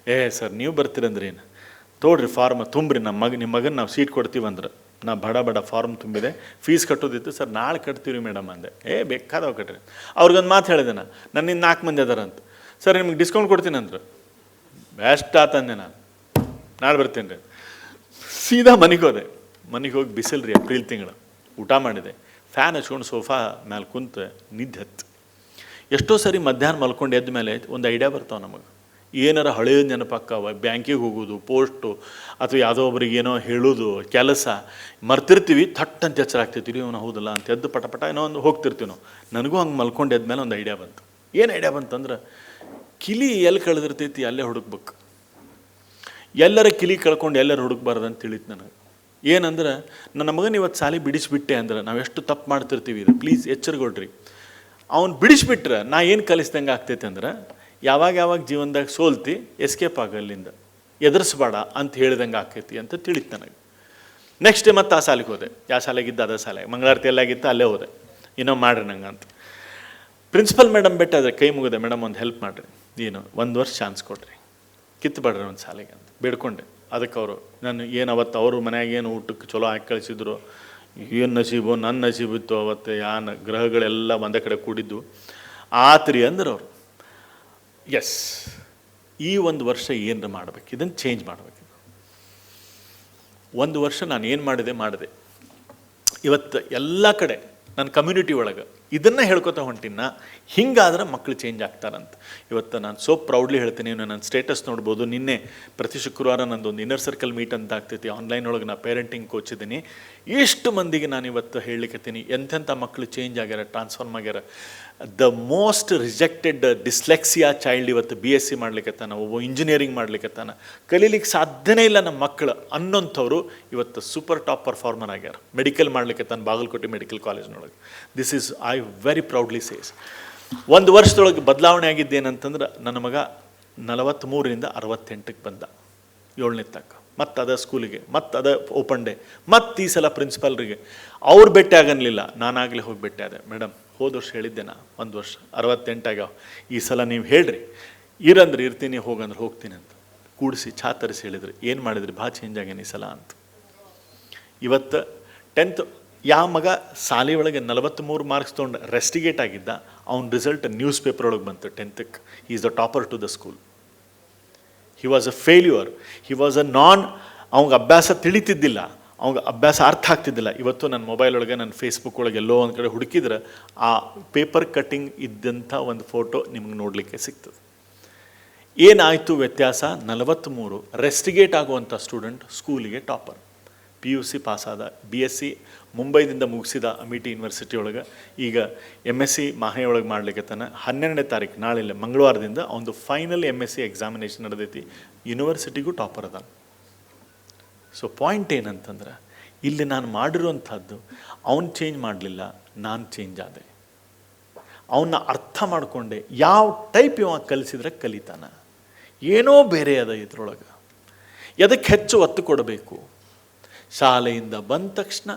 ಸರ್ ನೀವು ಬರ್ತೀರಂದ್ರೆ ಏನು ತೋಡ್ರಿ ಫಾರ್ಮ್ ತುಂಬ್ರಿ, ನಿಮ್ಮ ಮಗನ ನಾವು ಸೀಟ್ ಕೊಡ್ತೀವಂದ್ರೆ. ನಾ ಬಡ ಫಾರ್ಮ್ ತುಂಬಿದೆ, ಫೀಸ್ ಕಟ್ಟೋದಿತ್ತು. ಸರ್ ನಾಳೆ ಕಟ್ತೀವಿ ಮೇಡಮ್ ಅಂದೆ. ಬೇಕಾದವ ಕಟ್ರಿ. ಅವ್ರಿಗೊಂದು ಮಾತು ಹೇಳಿದೆ, ನನ್ನಿಂದ 4 ಮಂದಿ ಅದಾರಂತ. ಸರ್ ನಿಮಗೆ ಡಿಸ್ಕೌಂಟ್ ಕೊಡ್ತೀನಿ ಅಂದ್ರೆ. ಬೆಸ್ಟ್ ಆತಂದೆ ನಾನು, ನಾಳೆ ಬರ್ತೀನಿ ರೀ. ಸೀದಾ ಮನೆಗೆ ಹೋದೆ. ಮನೆಗೆ ಹೋಗಿ ಬಿಸಿಲು ರೀ, ಏಪ್ರಿಲ್ ತಿಂಗಳು. ಊಟ ಮಾಡಿದೆ, ಫ್ಯಾನ್ ಹಚ್ಕೊಂಡು ಸೋಫಾ ಮೇಲೆ ಕುಂತು ನಿದ್ದೆ ಹತ್ತು. ಎಷ್ಟೋ ಸರಿ ಮಧ್ಯಾಹ್ನ ಮಲ್ಕೊಂಡು ಎದ್ದ ಮೇಲೆ ಒಂದು ಐಡಿಯಾ ಬರ್ತಾವೆ ನಮಗೆ. ಏನಾರ ಹಳೆಯ ನೆನಪಾಕ್ಕವ, ಬ್ಯಾಂಕಿಗೆ ಹೋಗೋದು, ಪೋಸ್ಟು ಅಥವಾ ಯಾವುದೋ ಒಬ್ರಿಗೆ ಏನೋ ಹೇಳೋದು, ಕೆಲಸ ಮರ್ತಿರ್ತೀವಿ. ಥಟ್ ಅಂತ ಎಚ್ಚರ ಆಗ್ತಿರ್ತೀವಿ, ಇವನು ಹೌದಲ್ಲ ಅಂತ ಎದ್ದು ಪಟ ಏನೋ ಒಂದು ಹೋಗ್ತಿರ್ತೀವಿ ನಾವು. ನನಗೂ ಹಂಗೆ ಮಲ್ಕೊಂಡು ಎದ್ಮೇಲೆ ಒಂದು ಐಡಿಯಾ ಬಂತು. ಏನು ಐಡಿಯಾ ಬಂತಂದ್ರೆ, ಕಿಲಿ ಎಲ್ಲಿ ಕಳೆದಿರ್ತೈತಿ ಅಲ್ಲೇ ಹುಡುಕ್ಬೇಕು. ಎಲ್ಲರ ಕಿಲಿ ಕಳ್ಕೊಂಡು ಎಲ್ಲರೂ ಹುಡುಕ್ಬಾರ್ದು ಅಂತ ತಿಳಿತು ನನಗೆ. ಏನಂದ್ರೆ, ನನ್ನ ಮಗನ ಇವತ್ತು ಸಾಲಿ ಬಿಡಿಸ್ಬಿಟ್ಟೆ ಅಂದ್ರೆ ನಾವು ಎಷ್ಟು ತಪ್ಪು ಮಾಡ್ತಿರ್ತೀವಿ. ಇದು ಪ್ಲೀಸ್ ಎಚ್ಚರಗೊಳ್ರಿ. ಅವ್ನು ಬಿಡಿಸ್ಬಿಟ್ರೆ ನಾ ಏನು ಕಲಿಸ್ದಂಗೆ ಆಗ್ತೈತೆ ಅಂದ್ರೆ, ಯಾವಾಗ ಜೀವನದಾಗ ಸೋಲ್ತಿ ಎಸ್ಕೇಪ್ ಆಗಲ್ಲಿಂದ ಎದುರಿಸ್ಬೇಡ ಅಂತ ಹೇಳಿದಂಗೆ ಆಕೈತಿ ಅಂತ ತಿಳಿತು ನನಗೆ. ನೆಕ್ಸ್ಟ್ ಡೇ ಮತ್ತೆ ಆ ಶಾಲೆಗೆ ಹೋದೆ. ಯಾವ ಶಾಲೆಗಿದ್ದ ಅದೇ ಶಾಲೆಗೆ, ಮಂಗಳಾರತಿ ಎಲ್ಲಾಗಿತ್ತು ಅಲ್ಲೇ ಹೋದೆ. ಇನ್ನೂ ಮಾಡ್ರಿ ನಂಗೆ ಅಂತ ಪ್ರಿನ್ಸಿಪಲ್ ಮೇಡಮ್ ಬೆಟ್ಟಾದ್ರೆ ಕೈ ಮುಗಿದೆ, ಮೇಡಮ್ ಒಂದು ಹೆಲ್ಪ್ ಮಾಡಿರಿ, ಏನು 1 ವರ್ಷ ಚಾನ್ಸ್ ಕೊಡ್ರಿ, ಕಿತ್ತಬೇಡ್ರಿ ಒಂದು ಶಾಲೆಗೆ ಅಂತ ಬೇಡ್ಕೊಂಡೆ. ಅದಕ್ಕೆ ಅವರು ನಾನು ಏನು ಅವತ್ತು ಅವರು ಮನ್ಯಾಗ ಏನು ಊಟಕ್ಕೆ ಚಲೋ ಹಾಕಿ ಕಳಿಸಿದ್ರು, ಏನು ನಸೀಬು ನನ್ನ ನಸೀಬಿತ್ತು. ಅವತ್ತು ಗ್ರಹಗಳೆಲ್ಲ ಒಂದೇ ಕಡೆ ಕೂಡಿದ್ದು ಆತ್ರಿ ಅಂದ್ರೆ ಅವರು. ಎಸ್, ಈ 1 ವರ್ಷ ಏನರ ಮಾಡ್ಬೇಕು, ಇದನ್ನು ಚೇಂಜ್ ಮಾಡಬೇಕು. 1 ವರ್ಷ ನಾನು ಏನು ಮಾಡಿದೆ. ಇವತ್ತು ಎಲ್ಲ ಕಡೆ ನನ್ನ ಕಮ್ಯುನಿಟಿ ಒಳಗೆ ಇದನ್ನು ಹೇಳ್ಕೊತಾ ಹೊಂಟಿನ, ಹಿಂಗಾದ್ರೆ ಮಕ್ಕಳು ಚೇಂಜ್ ಆಗ್ತಾರಂತ. ಇವತ್ತು ನಾನು ಸೋ ಪ್ರೌಡ್ಲಿ ಹೇಳ್ತೀನಿ. ನನ್ನ ಸ್ಟೇಟಸ್ ನೋಡ್ಬೋದು. ನಿನ್ನೆ ಪ್ರತಿ ಶುಕ್ರವಾರ ನಂದೊಂದು ಇನ್ನರ್ ಸರ್ಕಲ್ ಮೀಟ್ ಅಂತ ಆಗ್ತೈತಿ. ಆನ್ಲೈನ್ ಒಳಗೆ ನಾ ಪೇರೆಂಟಿಂಗ್ ಕೋಚ್ ಇದ್ದೀನಿ. ಎಷ್ಟು ಮಂದಿಗೆ ನಾನು ಇವತ್ತು ಹೇಳಲಿಕ್ಕತ್ತೀನಿ, ಎಂತೆಂಥ ಮಕ್ಕಳು ಚೇಂಜ್ ಆಗ್ಯಾರ, ಟ್ರಾನ್ಸ್ಫಾರ್ಮ್ ಆಗ್ಯಾರ. The most rejected dyslexia child ಇವತ್ತು BSc ಮಾಡ್ಲಿಕ್ಕತ್ತಾನ, ಒಬ್ಬ ಇಂಜಿನಿಯರಿಂಗ್ ಮಾಡ್ಲಿಕ್ಕತ್ತಾನ, ಕಲೀಲಿಕ್ಕೆ ಸಾಧ್ಯನೇ ಇಲ್ಲ ನಮ್ಮ ಮಕ್ಕಳು ಅನ್ನೋಂಥವ್ರು ಇವತ್ತು ಸೂಪರ್ ಟಾಪ್ ಪರ್ಫಾರ್ಮರ್ ಆಗ್ಯಾರ. ಮೆಡಿಕಲ್ ಮಾಡ್ಲಿಕ್ಕತ್ತಾನ ಬಾಗಲಕೋಟೆ ಮೆಡಿಕಲ್ ಕಾಲೇಜ್ನೊಳಗೆ. This is I very proudly says. 1 ವರ್ಷದೊಳಗೆ ಬದಲಾವಣೆ ಆಗಿದ್ದೇನಂತಂದ್ರೆ, ನನ್ನ ಮಗ 43ರಿಂದ 68ಕ್ಕೆ ಬಂದ 7ನೇ ತಕ್ಕ. ಮತ್ತು ಅದ ಸ್ಕೂಲಿಗೆ, ಮತ್ತು ಅದ ಓಪನ್ ಡೇ, ಮತ್ತು ಈ ಸಲ ಪ್ರಿನ್ಸಿಪಾಲ್ರಿಗೆ ಅವ್ರು ಭೇಟಿ ಆಗಲಿಲ್ಲ, ನಾನಾಗಲೇ ಹೋಗಿ ಭೇಟಿ ಆದೆ. ಮೇಡಮ್ ಹೋದ ವರ್ಷ ಹೇಳಿದ್ದೆ ನಾ 1 ವರ್ಷ 68 ಆಗ್ಯಾವ, ಈ ಸಲ ನೀವು ಹೇಳ್ರಿ, ಇರಂದ್ರೆ ಇರ್ತೀನಿ, ಹೋಗಂದ್ರೆ ಹೋಗ್ತೀನಿ ಅಂತ ಕೂಡಿಸಿ ಚಾ ತರಿಸಿ ಹೇಳಿದ್ರಿ. ಏನು ಮಾಡಿದ್ರಿ, ಭಾಳ ಚೇಂಜ್ ಆಗ್ಯಾನ ಈ ಸಲ ಅಂತ. ಇವತ್ತು 10th ಯಾವ ಮಗ ಶಾಲೆ ಒಳಗೆ 43 ಮಾರ್ಕ್ಸ್ ತೊಗೊಂಡು ರೆಸ್ಟಿಗೇಟ್ ಆಗಿದ್ದ, ಅವ್ನ ರಿಸಲ್ಟ್ ನ್ಯೂಸ್ ಪೇಪರ್ ಒಳಗೆ ಬಂತು 10th. He is the topper to the school. He was a failure. He was a ಅವಂಗೆ ಅಭ್ಯಾಸ ತಿಳಿತಿದ್ದಿಲ್ಲ, ಅವಂಗೆ ಅಭ್ಯಾಸ ಅರ್ಥ ಆಗ್ತಿದ್ದಿಲ್ಲ. ಇವತ್ತು ನನ್ನ ಮೊಬೈಲ್ ಒಳಗೆ, ನನ್ನ ಫೇಸ್ಬುಕ್ ಒಳಗೆ ಎಲ್ಲೋ ಒಂದು ಕಡೆ ಹುಡುಕಿದ್ರೆ ಆ ಪೇಪರ್ ಕಟ್ಟಿಂಗ್ ಇದ್ದಂಥ ಒಂದು ಫೋಟೋ ನಿಮ್ಗೆ ನೋಡಲಿಕ್ಕೆ ಸಿಗ್ತದೆ. ಏನಾಯಿತು ವ್ಯತ್ಯಾಸ? 43 ರೆಸ್ಟಿಗೇಟ್ ಆಗುವಂಥ ಸ್ಟೂಡೆಂಟ್ ಸ್ಕೂಲಿಗೆ ಟಾಪರ್. PUC ಪಾಸಾದ, BSc ಮುಂಬೈದಿಂದ ಮುಗಿಸಿದ ಅಮಿಟಿ ಯೂನಿವರ್ಸಿಟಿ ಒಳಗೆ, ಈಗ MSc ಮಾಹೆ ಒಳಗೆ ಮಾಡ್ಲಿಕ್ಕತ್ತಾನ. 12ನೇ ತಾರೀಕು ನಾಳೆ ಮಂಗಳವಾರದಿಂದ ಅವನು ಫೈನಲ್ MSc ಎಕ್ಸಾಮಿನೇಷನ್ ನಡೆದೈತಿ. ಯೂನಿವರ್ಸಿಟಿಗೂ ಟಾಪರ್ ಅದ. ಸೊ ಪಾಯಿಂಟ್ ಏನಂತಂದ್ರೆ, ಇಲ್ಲಿ ನಾನು ಮಾಡಿರುವಂಥದ್ದು ಅವನು ಚೇಂಜ್ ಮಾಡಲಿಲ್ಲ, ನಾನು ಚೇಂಜ್ ಆದೆ. ಅವನ್ನ ಅರ್ಥ ಮಾಡಿಕೊಂಡೆ, ಯಾವ ಟೈಪ್ ಇವ ಕಲಿಸಿದ್ರೆ ಕಲಿತಾನ, ಏನೋ ಬೇರೆ ಅದ ಇದ್ರೊಳಗೆ. ಅದಕ್ಕೆ ಹೆಚ್ಚು ಒತ್ತು ಕೊಡಬೇಕು. ಶಾಲೆಯಿಂದ ಬಂದ ತಕ್ಷಣ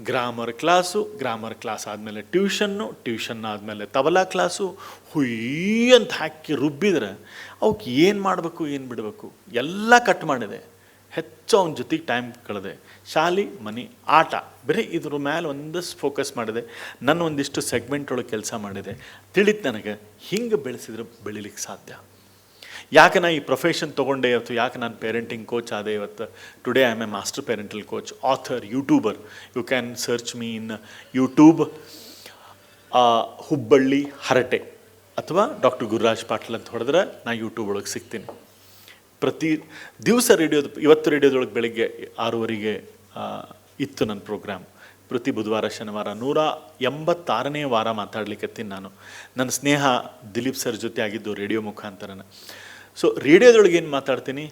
ಗ್ರಾಮರ್ ಕ್ಲಾಸ್ ಆದಮೇಲೆ ಟ್ಯೂಷನ್ ಆದಮೇಲೆ ತಬಲಾ ಕ್ಲಾಸು, ಹುಯ್ಯಿ ಅಂತ ಹಾಕಿ ರುಬ್ಬಿದ್ರೆ ಅವಕ್ಕೆ ಏನು ಮಾಡಬೇಕು ಏನು ಬಿಡಬೇಕು ಎಲ್ಲ ಕಟ್ ಮಾಡಿದೆ. ಹೆಚ್ಚು ಅವನ ಜೊತೆಗೆ ಟೈಮ್ ಕಳೆದೆ. ಶಾಲೆ ಮನೆ ಆಟ ಬರೀ ಇದ್ರ ಮೇಲೆ ಒಂದಷ್ಟು ಫೋಕಸ್ ಮಾಡಿದೆ. ನನ್ನ ಒಂದಿಷ್ಟು ಸೆಗ್ಮೆಂಟ್ ಒಳಗೆ ಕೆಲಸ ಮಾಡಿದೆ. ತಿಳಿತು ನನಗೆ ಹಿಂಗೆ ಬೆಳೆಸಿದ್ರೆ ಬೆಳಿಲಿಕ್ಕೆ ಸಾಧ್ಯ. ಯಾಕೆ ನಾನು ಈ ಪ್ರೊಫೆಷನ್ ತೊಗೊಂಡೆ ಇವತ್ತು, ಯಾಕೆ ನಾನು ಪೇರೆಂಟಿಂಗ್ ಕೋಚ್ ಆದೆ ಇವತ್ತು. Today I am a master parental coach, author, youtuber. You can search me in YouTube Hubballi Harate ಅಥವಾ ಡಾಕ್ಟರ್ ಗುರುರಾಜ್ ಪಾಟೀಲ್ ಅಂತ ಹೊಡೆದ್ರೆ ನಾನು ಯೂಟ್ಯೂಬ್ ಒಳಗೆ ಸಿಗ್ತೀನಿ. ಪ್ರತಿ ದಿವಸ ಇವತ್ತು ರೇಡಿಯೋದೊಳಗೆ ಬೆಳಗ್ಗೆ 6:30 ಇತ್ತು ನನ್ನ ಪ್ರೋಗ್ರಾಮ್. ಪ್ರತಿ ಬುಧವಾರ ಶನಿವಾರ 186ನೇ ವಾರ ಮಾತಾಡ್ಲಿಕ್ಕತ್ತೀನಿ ನಾನು. ನನ್ನ ಸ್ನೇಹ ದಿಲೀಪ್ ಸರ್ ಜೊತೆ ಆಗಿದ್ದು ರೇಡಿಯೋ ಮುಖಾಂತರನ. ಸೊ ರೇಡಿಯೋದೊಳಗೆ ಏನು ಮಾತಾಡ್ತೀನಿ,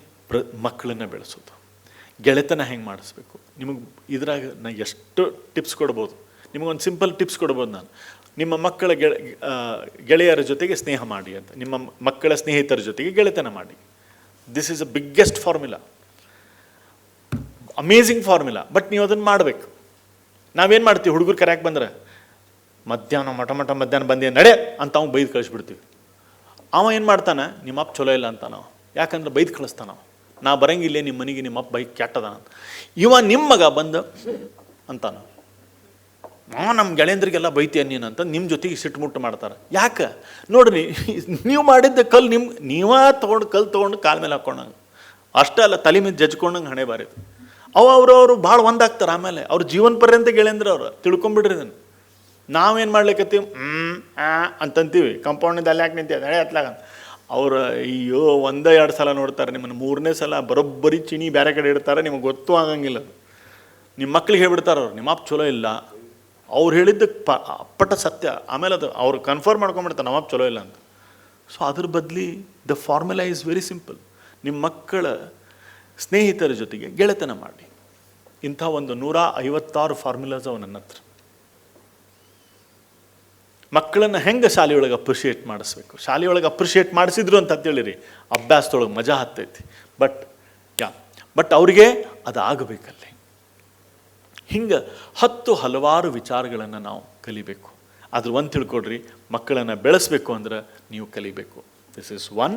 ಮಕ್ಕಳನ್ನ ಬೆಳೆಸೋದು, ಗೆಳೆತನ ಹೆಂಗೆ ಮಾಡಿಸ್ಬೇಕು. ನಿಮಗೆ ಇದ್ರಾಗ ನಾನು ಎಷ್ಟು ಟಿಪ್ಸ್ ಕೊಡ್ಬೋದು. ನಿಮಗೊಂದು ಸಿಂಪಲ್ ಟಿಪ್ಸ್ ಕೊಡ್ಬೋದು ನಾನು. ನಿಮ್ಮ ಮಕ್ಕಳ ಗೆಳೆಯರ ಜೊತೆಗೆ ಸ್ನೇಹ ಮಾಡಿ ಅಂತ, ನಿಮ್ಮ ಮಕ್ಕಳ ಸ್ನೇಹಿತರ ಜೊತೆಗೆ ಗೆಳೆತನ ಮಾಡಿ. This is a biggest formula, amazing formula. But ನೀವು ಅದನ್ನು ಮಾಡಬೇಕು. ನಾವೇನು ಮಾಡ್ತೀವಿ, ಹುಡುಗರು ಕರೆಯಾಕೆ ಬಂದ್ರೆ ಮಧ್ಯಾಹ್ನ ಮಧ್ಯಾಹ್ನ ಬಂದೇ ನಡೆ ಅಂತ ಅವ್ನು ಬೈದು ಕಳಿಸ್ಬಿಡ್ತೀವಿ. ಅವ ಏನು ಮಾಡ್ತಾನೆ, ನಿಮ್ಮ ಅಪ್ಪ ಚಲೋ ಇಲ್ಲ ಅಂತ ನಾವು, ಯಾಕಂದ್ರೆ ಬೈದು ಕಳಿಸ್ತಾನ. ನಾ ಬರಂಗಿಲ್ಲೇ ನಿಮ್ಮ ಮನೆಗೆ, ನಿಮ್ಮ ಅಪ್ಪ ಬೈಕ್ ಕೆಟ್ಟದ ಅಂತ. ಇವ ನಿಮ್ಮ ಮಗ ಬಂದು ಅಂತಾನ, ನಮ್ಮ ಗೆಳೆಯಂದ್ರಿಗೆಲ್ಲ ಬೈತೀಯ ನೀನು ಅಂತ ನಿಮ್ಮ ಜೊತೆಗೆ ಸಿಟ್ಟುಮುಟ್ಟು ಮಾಡ್ತಾರೆ. ಯಾಕೆ ನೋಡ್ರಿ, ನೀವು ಮಾಡಿದ್ದ ಕಲ್ಲು ನೀವೇ ತೊಗೊಂಡು ಕಾಲ ಮೇಲೆ ಹಾಕ್ಕೊಂಡಂಗೆ. ಅಷ್ಟೇ ಅಲ್ಲ, ತಲೆ ಮೇಲೆ ಜಜ್ಕೊಂಡಂಗೆ ಹಣೆ ಬಾರಿದು. ಅವರು ಭಾಳ ಒಂದಾಗ್ತಾರೆ. ಆಮೇಲೆ ಅವ್ರ ಜೀವನ ಪರ್ಯಂತ ಗೆಳೆಯಂದ್ರೆ ಅವ್ರು ತಿಳ್ಕೊಂಬಿಡ್ರಿ ಇದನ್ನು. ನಾವೇನು ಮಾಡ್ಲಿಕ್ಕತ್ತೀವಿ ಅಂತಂತೀವಿ, ಕಂಪೌಂಡಿಂದ ಅಲ್ಲಿ ಯಾಕೆ ನಿಂತೀವಿ ನಡೆ ಹತ್ಲಾಗ. ಅವ್ರು ಅಯ್ಯೋ 1-2 ಸಲ ನೋಡ್ತಾರೆ ನಿಮ್ಮನ್ನು, 3ನೇ ಸಲ ಬರೋಬ್ಬರಿ ಚಿನಿ ಬೇರೆ ಕಡೆ ಇಡ್ತಾರೆ. ನಿಮಗೆ ಗೊತ್ತೂ ಆಗಂಗಿಲ್ಲ. ನಿಮ್ಮ ಮಕ್ಳಿಗೆ ಹೇಳ್ಬಿಡ್ತಾರೆ ಅವ್ರು, ನಿಮ್ಮ ಅಪ್ಪ ಚಲೋ ಇಲ್ಲ. ಅವ್ರು ಹೇಳಿದ್ದು ಅಪ್ಪಟ ಸತ್ಯ. ಆಮೇಲೆ ಅದು ಅವ್ರು ಕನ್ಫರ್ಮ್ ಮಾಡ್ಕೊಂಬಿಡ್ತಾರೆ ನಮ್ಮ ಅಪ್ಪ ಚಲೋ ಇಲ್ಲ ಅಂತ. ಸೊ ಅದ್ರ ಬದಲಿ the formula is very simple. ನಿಮ್ಮ ಮಕ್ಕಳ ಸ್ನೇಹಿತರ ಜೊತೆಗೆ ಗೆಳೆತನ ಮಾಡಿ. ಇಂಥ ಒಂದು 156 ಫಾರ್ಮುಲಾಸ್ ಅವು ನನ್ನ ಹತ್ರ. ಮಕ್ಕಳನ್ನು ಹೆಂಗೆ ಶಾಲೆಯೊಳಗೆ ಅಪ್ರಿಷಿಯೇಟ್ ಮಾಡಿಸ್ಬೇಕು, ಶಾಲೆಯೊಳಗೆ ಅಪ್ರಿಷಿಯೇಟ್ ಮಾಡಿಸಿದ್ರು ಅಂತ ಹೇಳಿರಿ, ಅಭ್ಯಾಸದೊಳಗೆ ಮಜಾ ಹತ್ತೈತಿ. ಬಟ್ ಅವ್ರಿಗೆ ಅದು ಆಗಬೇಕಲ್ಲಿ. ಹಿಂಗೆ ಹಲವಾರು ವಿಚಾರಗಳನ್ನು ನಾವು ಕಲಿಬೇಕು. ಅದ್ರ ಒಂದು ತಿಳ್ಕೊಡ್ರಿ, ಮಕ್ಕಳನ್ನು ಬೆಳೆಸಬೇಕು ಅಂದ್ರೆ ನೀವು ಕಲಿಬೇಕು. This is one.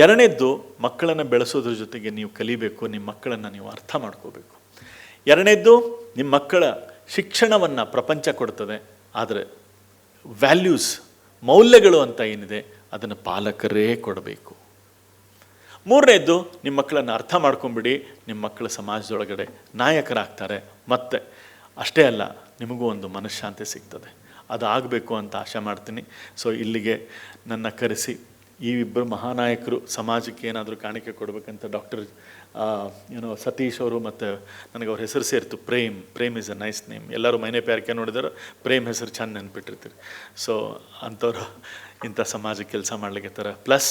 ಎರಡನೇದ್ದು, ಮಕ್ಕಳನ್ನು ಬೆಳೆಸೋದ್ರ ಜೊತೆಗೆ ನೀವು ಕಲಿಬೇಕು, ನಿಮ್ಮ ಮಕ್ಕಳನ್ನು ನೀವು ಅರ್ಥ ಮಾಡ್ಕೋಬೇಕು. ಎರಡನೇದ್ದು, ನಿಮ್ಮ ಮಕ್ಕಳ ಶಿಕ್ಷಣವನ್ನು ಪ್ರಪಂಚ ಕೊಡ್ತದೆ, ಆದರೆ ವ್ಯಾಲ್ಯೂಸ್, ಮೌಲ್ಯಗಳು ಅಂತ ಏನಿದೆ ಅದನ್ನು ಪಾಲಕರೇ ಕೊಡಬೇಕು. ಮೂರನೇದ್ದು, ನಿಮ್ಮ ಮಕ್ಕಳನ್ನು ಅರ್ಥ ಮಾಡ್ಕೊಂಬಿಡಿ, ನಿಮ್ಮ ಮಕ್ಕಳ ಸಮಾಜದೊಳಗಡೆ ನಾಯಕರಾಗ್ತಾರೆ. ಮತ್ತು ಅಷ್ಟೇ ಅಲ್ಲ, ನಿಮಗೂ ಒಂದು ಮನಃಶಾಂತಿ ಸಿಗ್ತದೆ. ಅದು ಆಗಬೇಕು ಅಂತ ಆಶೆ ಮಾಡ್ತೀನಿ. ಸೊ ಇಲ್ಲಿಗೆ ನನ್ನ ಕರೆಸಿ ಈ ಇಬ್ಬರು ಮಹಾನಾಯಕರು ಸಮಾಜಕ್ಕೆ ಏನಾದರೂ ಕಾಣಿಕೆ ಕೊಡಬೇಕಂತ ಡಾಕ್ಟರ್ ಸತೀಶ್ ಅವರು ಮತ್ತು ನನಗೆ ಅವ್ರ ಹೆಸರು ಸೇರಿತು, Prem is a nice name. ಎಲ್ಲರೂ ಮೈನೆ ಪ್ಯಾರ್ಕೆ ನೋಡಿದ್ರೆ ಪ್ರೇಮ್ ಹೆಸರು ಚೆಂದ ನೆನ್ಪಿಟ್ಟಿರ್ತೀರಿ. ಸೊ ಅಂಥವ್ರು ಇಂಥ ಸಮಾಜಕ್ಕೆ ಕೆಲಸ ಮಾಡ್ಲಿಕ್ಕೆ ಪ್ಲಸ್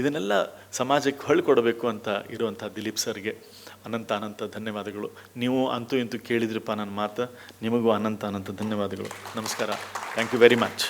ಇದನ್ನೆಲ್ಲ ಸಮಾಜಕ್ಕೆ ಹೊಳ್ಕೊಡಬೇಕು ಅಂತ ಇರುವಂಥ ದಿಲೀಪ್ ಸರ್ಗೆ ಅನಂತ ಧನ್ಯವಾದಗಳು. ನೀವು ಅಂತೂ ಇಂತೂ ಕೇಳಿದ್ರಪ್ಪ ನನ್ನ ಮಾತು, ನಿಮಗೂ ಅನಂತ ಧನ್ಯವಾದಗಳು. ನಮಸ್ಕಾರ. Thank you very much.